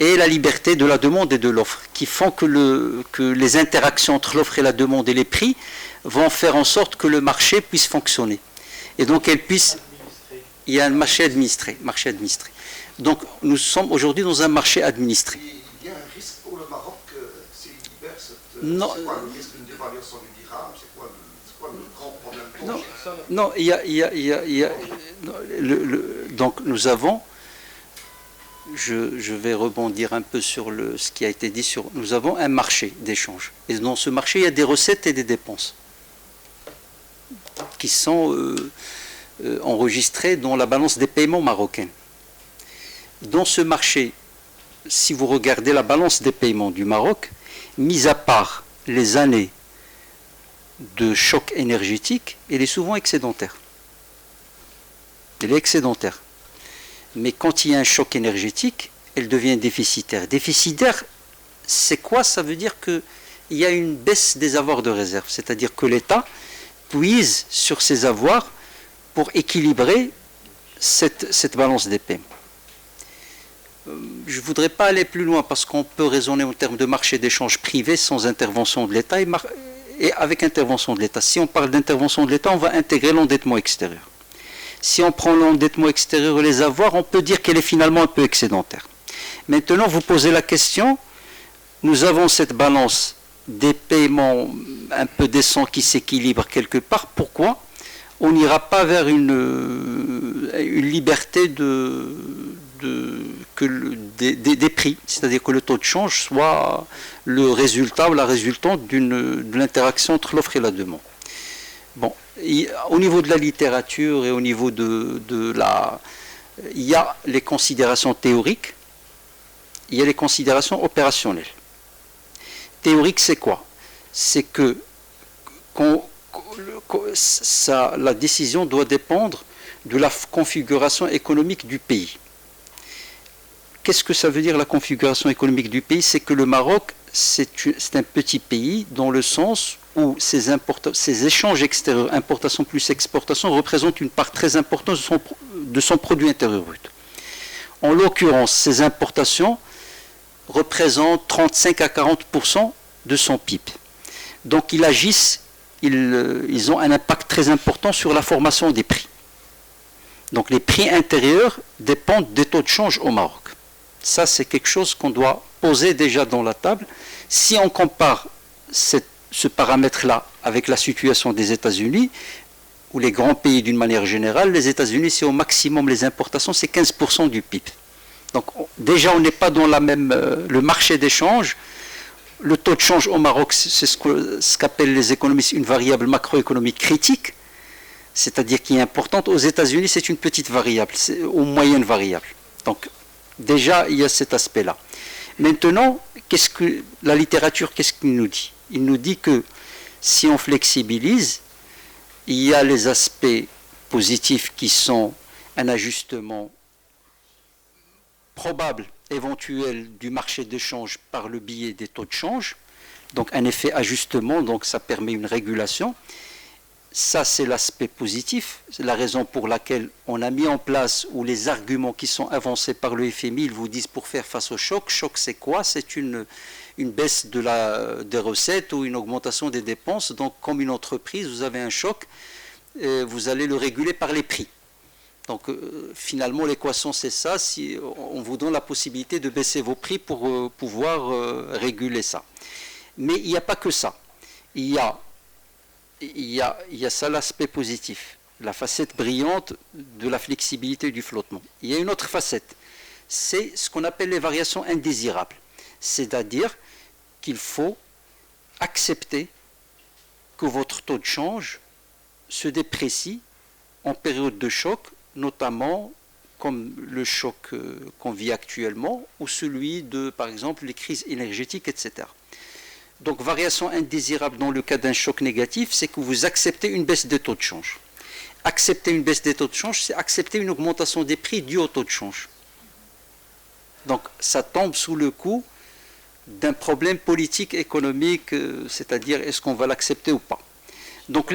et la liberté de la demande et de l'offre, qui font que les interactions entre l'offre et la demande et les prix vont faire en sorte que le marché puisse fonctionner. Et donc, il y a un marché administré. Donc, nous sommes aujourd'hui dans un marché administré. Il y a un risque pour le Maroc s'il libère cette... Non. C'est quoi le risque d'une dévaluation du dirham? C'est quoi le grand problème? Non, il y a donc nous avons, je vais rebondir un peu sur ce qui a été dit sur, nous avons un marché d'échange. Et dans ce marché, il y a des recettes et des dépenses qui sont enregistrées dans la balance des paiements marocaine. Dans ce marché, si vous regardez la balance des paiements du Maroc, mis à part les années de choc énergétique, elle est souvent excédentaire. Elle est excédentaire. Mais quand il y a un choc énergétique, elle devient déficitaire. Déficitaire, c'est quoi? Ça veut dire qu'il y a une baisse des avoirs de réserve. C'est-à-dire que l'État puise sur ses avoirs pour équilibrer cette balance des paiements. Je ne voudrais pas aller plus loin parce qu'on peut raisonner en termes de marché d'échange privé sans intervention de l'État et avec intervention de l'État. Si on parle d'intervention de l'État, on va intégrer l'endettement extérieur. Si on prend l'endettement extérieur et les avoirs, on peut dire qu'elle est finalement un peu excédentaire. Maintenant, vous posez la question, nous avons cette balance des paiements un peu décents qui s'équilibre quelque part. Pourquoi on n'ira pas vers une liberté des prix, c'est-à-dire que le taux de change soit le résultat ou la résultante de l'interaction entre l'offre et la demande. Bon, au niveau de la littérature et au niveau il y a les considérations théoriques, il y a les considérations opérationnelles. Théorique, c'est quoi? C'est que la décision doit dépendre de la configuration économique du pays. Qu'est-ce que ça veut dire la configuration économique du pays? C'est que le Maroc, c'est un petit pays dans le sens où ces échanges extérieurs, importation plus exportation, représentent une part très importante de son produit intérieur brut. En l'occurrence, ces importations représentent 35 à 40% de son PIB. Donc ils agissent, ils ont un impact très important sur la formation des prix. Donc les prix intérieurs dépendent des taux de change au Maroc. Ça, c'est quelque chose qu'on doit poser déjà dans la table. Si on compare ce paramètre-là avec la situation des États-Unis, ou les grands pays d'une manière générale, les États-Unis, c'est au maximum les importations, c'est 15% du PIB. Donc déjà, on n'est pas dans le marché d'échange. Le taux de change au Maroc, c'est ce qu'appellent les économistes une variable macroéconomique critique, c'est-à-dire qui est importante. Aux États-Unis, c'est une petite variable, ou moyenne variable. Donc déjà, il y a cet aspect-là. Maintenant, la littérature, qu'est-ce qu'il nous dit? Il nous dit que si on flexibilise, il y a les aspects positifs qui sont un ajustement probable, éventuel du marché d'échange par le biais des taux de change, donc un effet ajustement, donc ça permet une régulation. Ça, c'est l'aspect positif, c'est la raison pour laquelle on a mis en place, ou les arguments qui sont avancés par le FMI, ils vous disent pour faire face au choc. Choc, c'est quoi? C'est une baisse des recettes ou une augmentation des dépenses. Donc, comme une entreprise, vous avez un choc, vous allez le réguler par les prix. Donc, finalement, l'équation, c'est ça. Si on vous donne la possibilité de baisser vos prix pour pouvoir réguler ça. Mais il n'y a pas que ça. Il y a ça, l'aspect positif, la facette brillante de la flexibilité du flottement. Il y a une autre facette, c'est ce qu'on appelle les variations indésirables. C'est-à-dire qu'il faut accepter que votre taux de change se déprécie en période de choc, notamment comme le choc qu'on vit actuellement, ou celui de, par exemple, les crises énergétiques, etc. Donc, variation indésirable dans le cas d'un choc négatif, c'est que vous acceptez une baisse des taux de change. Accepter une baisse des taux de change, c'est accepter une augmentation des prix due au taux de change. Donc, ça tombe sous le coup d'un problème politique, économique, c'est-à-dire est-ce qu'on va l'accepter ou pas. Donc,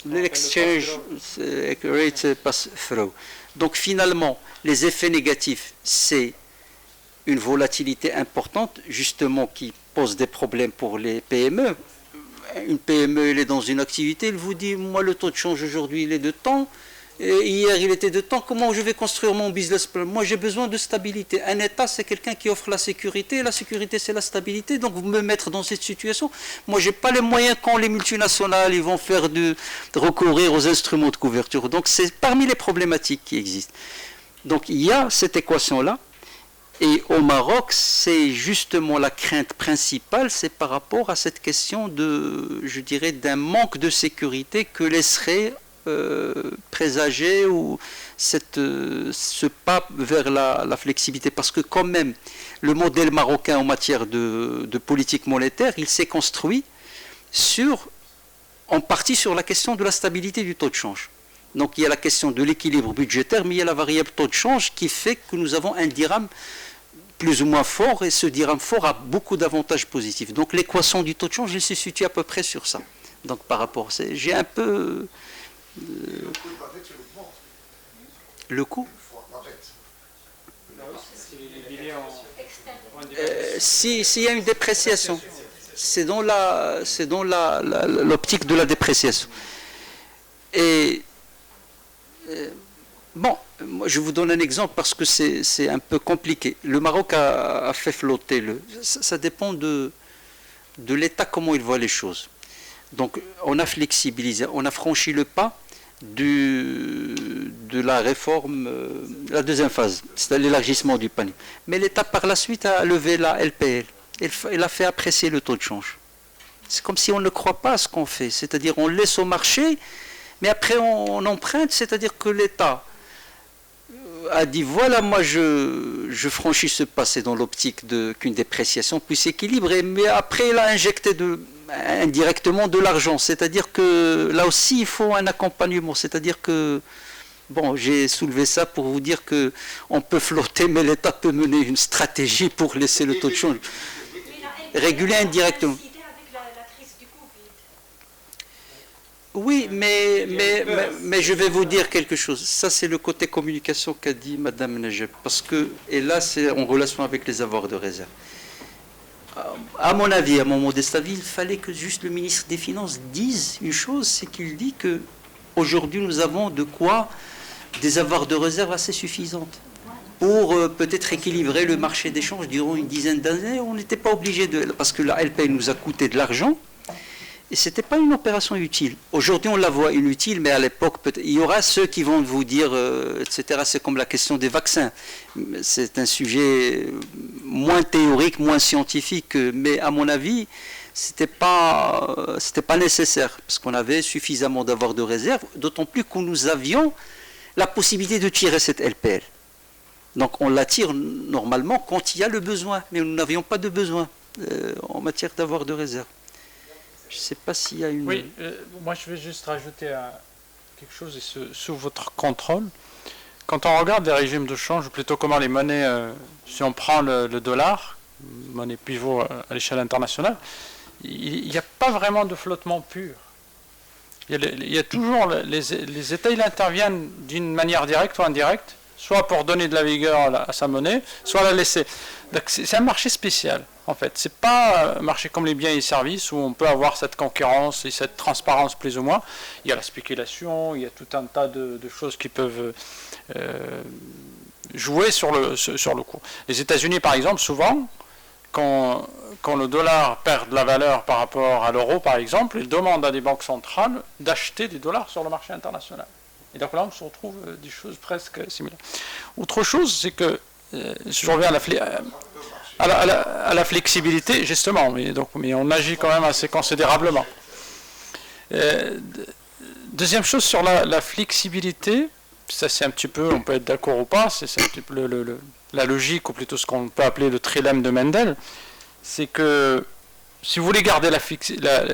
L'exchange rate pass-through. Donc finalement, les effets négatifs, c'est une volatilité importante, justement, qui pose des problèmes pour les PME. Une PME, elle est dans une activité, elle vous dit, moi le taux de change aujourd'hui, il est de temps, et hier il était de temps, comment je vais construire mon business plan? Moi j'ai besoin de stabilité. Un État, c'est quelqu'un qui offre la sécurité c'est la stabilité, donc vous me mettre dans cette situation, moi j'ai pas les moyens quand les multinationales, ils vont faire de recourir aux instruments de couverture. Donc c'est parmi les problématiques qui existent. Donc il y a cette équation-là. Et au Maroc, c'est justement la crainte principale, c'est par rapport à cette question de, je dirais, d'un manque de sécurité que laisserait présager ou ce pas vers la flexibilité. Parce que quand même, le modèle marocain en matière de politique monétaire, il s'est construit en partie sur la question de la stabilité du taux de change. Donc il y a la question de l'équilibre budgétaire, mais il y a la variable taux de change qui fait que nous avons un dirham plus ou moins fort, et ce dirham fort a beaucoup d'avantages positifs. Donc l'équation du taux de change, il se situe à peu près sur ça. Donc par rapport, j'ai un peu... le coût s'il y a une dépréciation, c'est dans l'optique de la dépréciation. Et... bon, moi je vous donne un exemple parce que c'est un peu compliqué. Le Maroc a fait flotter, ça dépend de l'État, comment il voit les choses. Donc on a flexibilisé, on a franchi le pas de la réforme, la deuxième phase, c'est l'élargissement du panier. Mais l'État par la suite a levé la LPL, il a fait apprécier le taux de change. C'est comme si on ne croit pas à ce qu'on fait, c'est-à-dire on laisse au marché, mais après on emprunte, c'est-à-dire que l'État a dit voilà, moi je franchis ce pas, c'est dans l'optique qu'une dépréciation puisse équilibrer, mais après il a injecté indirectement de l'argent, c'est-à-dire que là aussi il faut un accompagnement, c'est-à-dire que bon, j'ai soulevé ça pour vous dire que on peut flotter, mais l'État peut mener une stratégie pour laisser le taux de change réguler indirectement. Oui, mais je vais vous dire quelque chose. Ça, c'est le côté communication qu'a dit Madame Najeb. Parce que, et là, c'est en relation avec les avoirs de réserve. À mon avis, à mon modeste avis, il fallait que juste le ministre des Finances dise une chose, c'est qu'il dit que aujourd'hui nous avons de quoi des avoirs de réserve assez suffisantes pour peut-être équilibrer le marché d'échange durant une dizaine d'années. On n'était pas obligé parce que la LPI nous a coûté de l'argent. Et ce n'était pas une opération utile. Aujourd'hui, on la voit inutile, mais à l'époque, il y aura ceux qui vont vous dire, etc. C'est comme la question des vaccins. C'est un sujet moins théorique, moins scientifique, mais à mon avis, c'était pas nécessaire, parce qu'on avait suffisamment d'avoir de réserve, d'autant plus que nous avions la possibilité de tirer cette LPL. Donc on la tire normalement quand il y a le besoin, mais nous n'avions pas de besoin en matière d'avoir de réserve. Je ne sais pas s'il y a une... Oui, moi je vais juste rajouter quelque chose sous votre contrôle. Quand on regarde les régimes de change, ou plutôt comment les monnaies, si on prend le dollar, monnaie pivot à l'échelle internationale, il n'y a pas vraiment de flottement pur. Il y a toujours les États, ils interviennent d'une manière directe ou indirecte, soit pour donner de la vigueur à sa monnaie, soit la laisser. Donc c'est un marché spécial. En fait, c'est pas un marché comme les biens et services où on peut avoir cette concurrence et cette transparence plus ou moins. Il y a la spéculation, il y a tout un tas de choses qui peuvent jouer sur le cours. Les États-Unis, par exemple, souvent, quand le dollar perd de la valeur par rapport à l'euro, par exemple, ils demandent à des banques centrales d'acheter des dollars sur le marché international. Et donc là, on se retrouve des choses presque similaires. Autre chose, c'est que, si je reviens à la flexibilité, justement, mais on agit quand même assez considérablement. Deuxième chose, sur la flexibilité, ça c'est un petit peu, on peut être d'accord ou pas, c'est un petit peu la logique, ou plutôt ce qu'on peut appeler le trilemme de Mendel, c'est que si vous voulez garder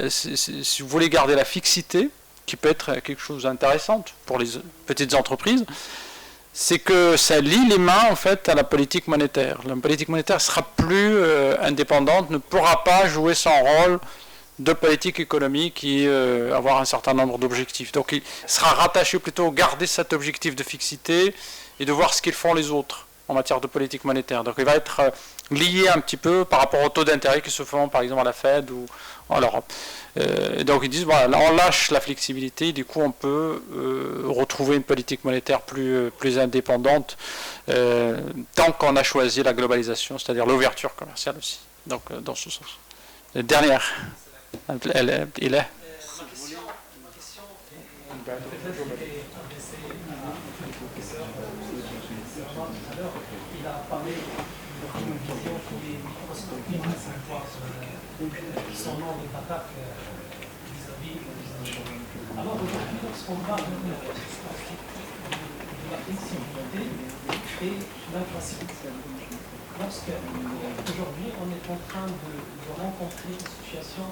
si vous voulez garder la fixité, qui peut être quelque chose d'intéressant pour les petites entreprises, c'est que ça lie les mains en fait à la politique monétaire. La politique monétaire sera plus indépendante, ne pourra pas jouer son rôle de politique économique et avoir un certain nombre d'objectifs. Donc il sera rattaché plutôt à garder cet objectif de fixité et de voir ce qu'ils font les autres en matière de politique monétaire. Donc il va être lié un petit peu par rapport aux taux d'intérêt qui se font par exemple à la Fed ou en Europe. Donc ils disent, voilà, là, on lâche la flexibilité, du coup on peut retrouver une politique monétaire plus indépendante tant qu'on a choisi la globalisation, c'est-à-dire l'ouverture commerciale aussi. Donc dans ce sens. Dernière, il est. Son nombre d'attaques vis-à-vis. Alors aujourd'hui, lorsqu'on parle de la flexibilité et l'inflation, lorsque aujourd'hui on est en train de rencontrer une situation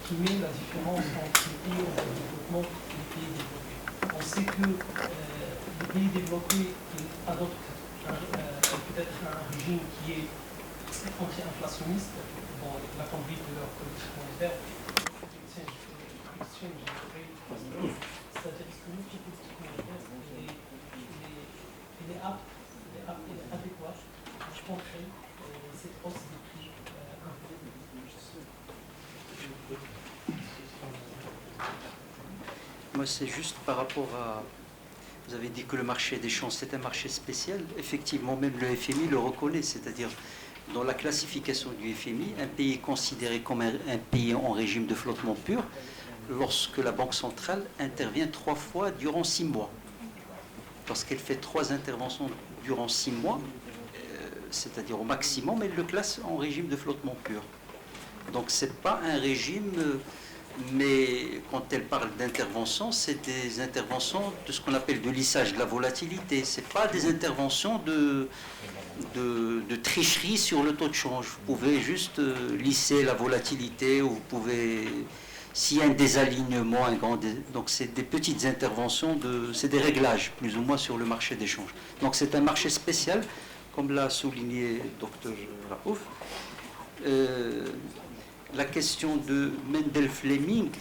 qui met la différence entre les pays en développement et les pays développés. On sait que les pays développés adoptent peut-être un régime qui est anti-inflationniste dans la conduite de leur politique monétaire, c'est-à-dire que notre politique monétaire est adéquate pour contrer cette hausse des prix Moi, c'est juste par rapport à... Vous avez dit que le marché des changes, c'est un marché spécial. Effectivement, même le FMI le reconnaît, c'est-à-dire dans la classification du FMI, un pays est considéré comme un pays en régime de flottement pur lorsque la Banque centrale intervient 3 fois durant 6 mois. Lorsqu'elle fait 3 interventions durant 6 mois, c'est-à-dire au maximum, elle le classe en régime de flottement pur. Donc ce n'est pas un régime, mais quand elle parle d'intervention, c'est des interventions de ce qu'on appelle de lissage de la volatilité. Ce n'est pas des interventions de tricherie sur le taux de change. Vous pouvez juste lisser la volatilité, ou vous pouvez, s'il y a un désalignement, donc c'est des petites interventions, c'est des réglages plus ou moins sur le marché des changes. Donc c'est un marché spécial, comme l'a souligné Dr Raouf. La question de Mendel Fleming,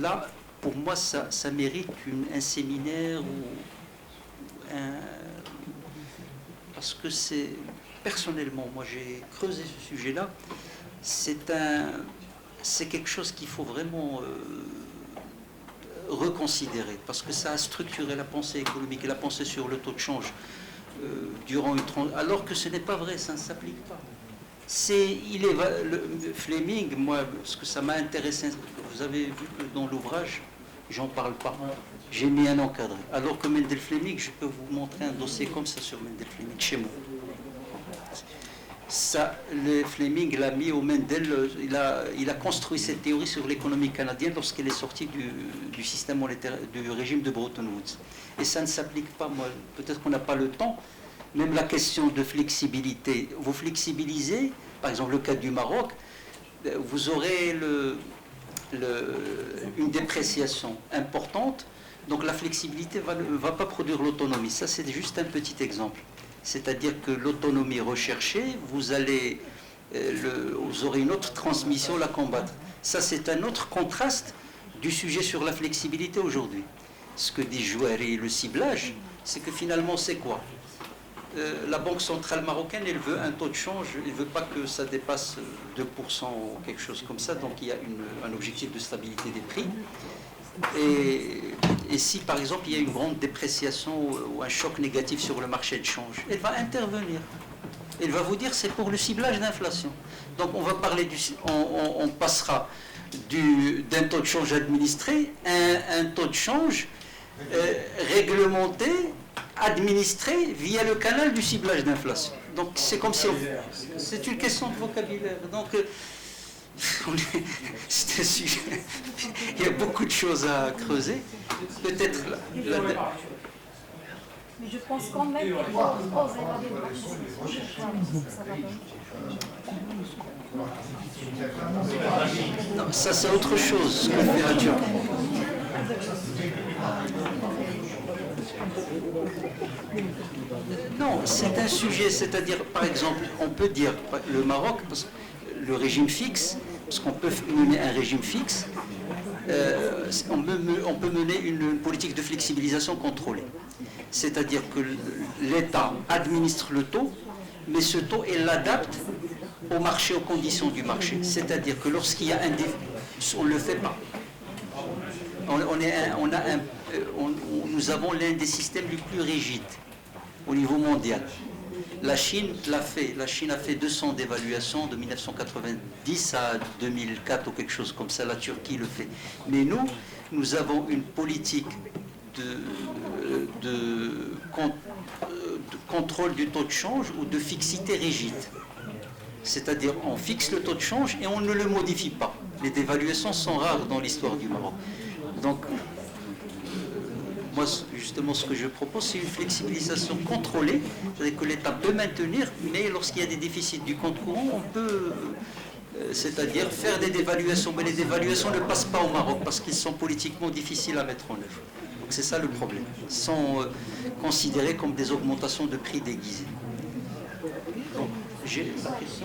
là, pour moi, ça mérite un séminaire ou un... Parce que c'est, personnellement, moi j'ai creusé ce sujet-là, c'est quelque chose qu'il faut vraiment reconsidérer, parce que ça a structuré la pensée économique et la pensée sur le taux de change durant une transition, alors que ce n'est pas vrai, ça ne s'applique pas. Le Fleming, moi, ce que ça m'a intéressé, vous avez vu que dans l'ouvrage, j'en parle pas. J'ai mis un encadré. Alors que Mendel Fleming, je peux vous montrer un dossier comme ça sur Mendel Fleming, chez moi. Ça, le Fleming l'a mis au Mendel, il a construit cette théorie sur l'économie canadienne lorsqu'elle est sortie du système monétaire, du régime de Bretton Woods. Et ça ne s'applique pas, moi, peut-être qu'on n'a pas le temps, même la question de flexibilité. Vous flexibilisez, par exemple le cas du Maroc, vous aurez une dépréciation importante, donc la flexibilité ne va pas produire l'autonomie. Ça, c'est juste un petit exemple. C'est-à-dire que l'autonomie recherchée, vous aurez une autre transmission, la combattre. Ça, c'est un autre contraste du sujet sur la flexibilité aujourd'hui. Ce que dit Jouari, le ciblage, c'est que finalement, c'est quoi ? La Banque centrale marocaine, elle veut un taux de change, elle ne veut pas que ça dépasse 2% ou quelque chose comme ça, donc il y a un objectif de stabilité des prix. Et si, par exemple, il y a une grande dépréciation ou un choc négatif sur le marché de change, elle va intervenir. Elle va vous dire c'est pour le ciblage d'inflation. Donc on va parler on passera d'un taux de change administré à un taux de change réglementé, administré via le canal du ciblage d'inflation. Donc c'est comme si c'est une question de vocabulaire. Donc c'est un sujet. Il y a beaucoup de choses à creuser. Peut-être mais je pense quand même qu'il faut oser la démarche. Non, ça c'est autre chose, ce que fait la Turquie. Non, c'est un sujet, c'est-à-dire, par exemple, on peut dire le Maroc, parce que le régime fixe, Parce qu'on peut mener un régime fixe, on peut mener une politique de flexibilisation contrôlée. C'est-à-dire que l'État administre le taux, mais ce taux, il l'adapte au marché, aux conditions du marché. C'est-à-dire que lorsqu'il y a un déficit, on ne le fait pas. Nous avons l'un des systèmes les plus rigides au niveau mondial. La Chine l'a fait. La Chine a fait 200 d'évaluation de 1990 à 2004 ou quelque chose comme ça. La Turquie le fait. Mais nous avons une politique de contrôle du taux de change ou de fixité rigide. C'est-à-dire on fixe le taux de change et on ne le modifie pas. Les dévaluations sont rares dans l'histoire du Maroc. Donc, moi, justement, ce que je propose, c'est une flexibilisation contrôlée, c'est-à-dire que l'État peut maintenir, mais lorsqu'il y a des déficits du compte courant, on peut, c'est-à-dire faire des dévaluations. Mais les dévaluations ne passent pas au Maroc parce qu'ils sont politiquement difficiles à mettre en œuvre. Donc c'est ça le problème. Ils sont considérés comme des augmentations de prix déguisées. Donc,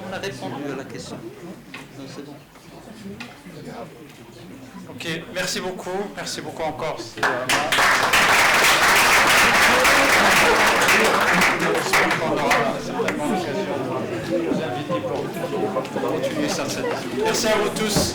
on a répondu à la question. Donc, c'est bon. Ok, merci beaucoup encore. Merci à vous tous.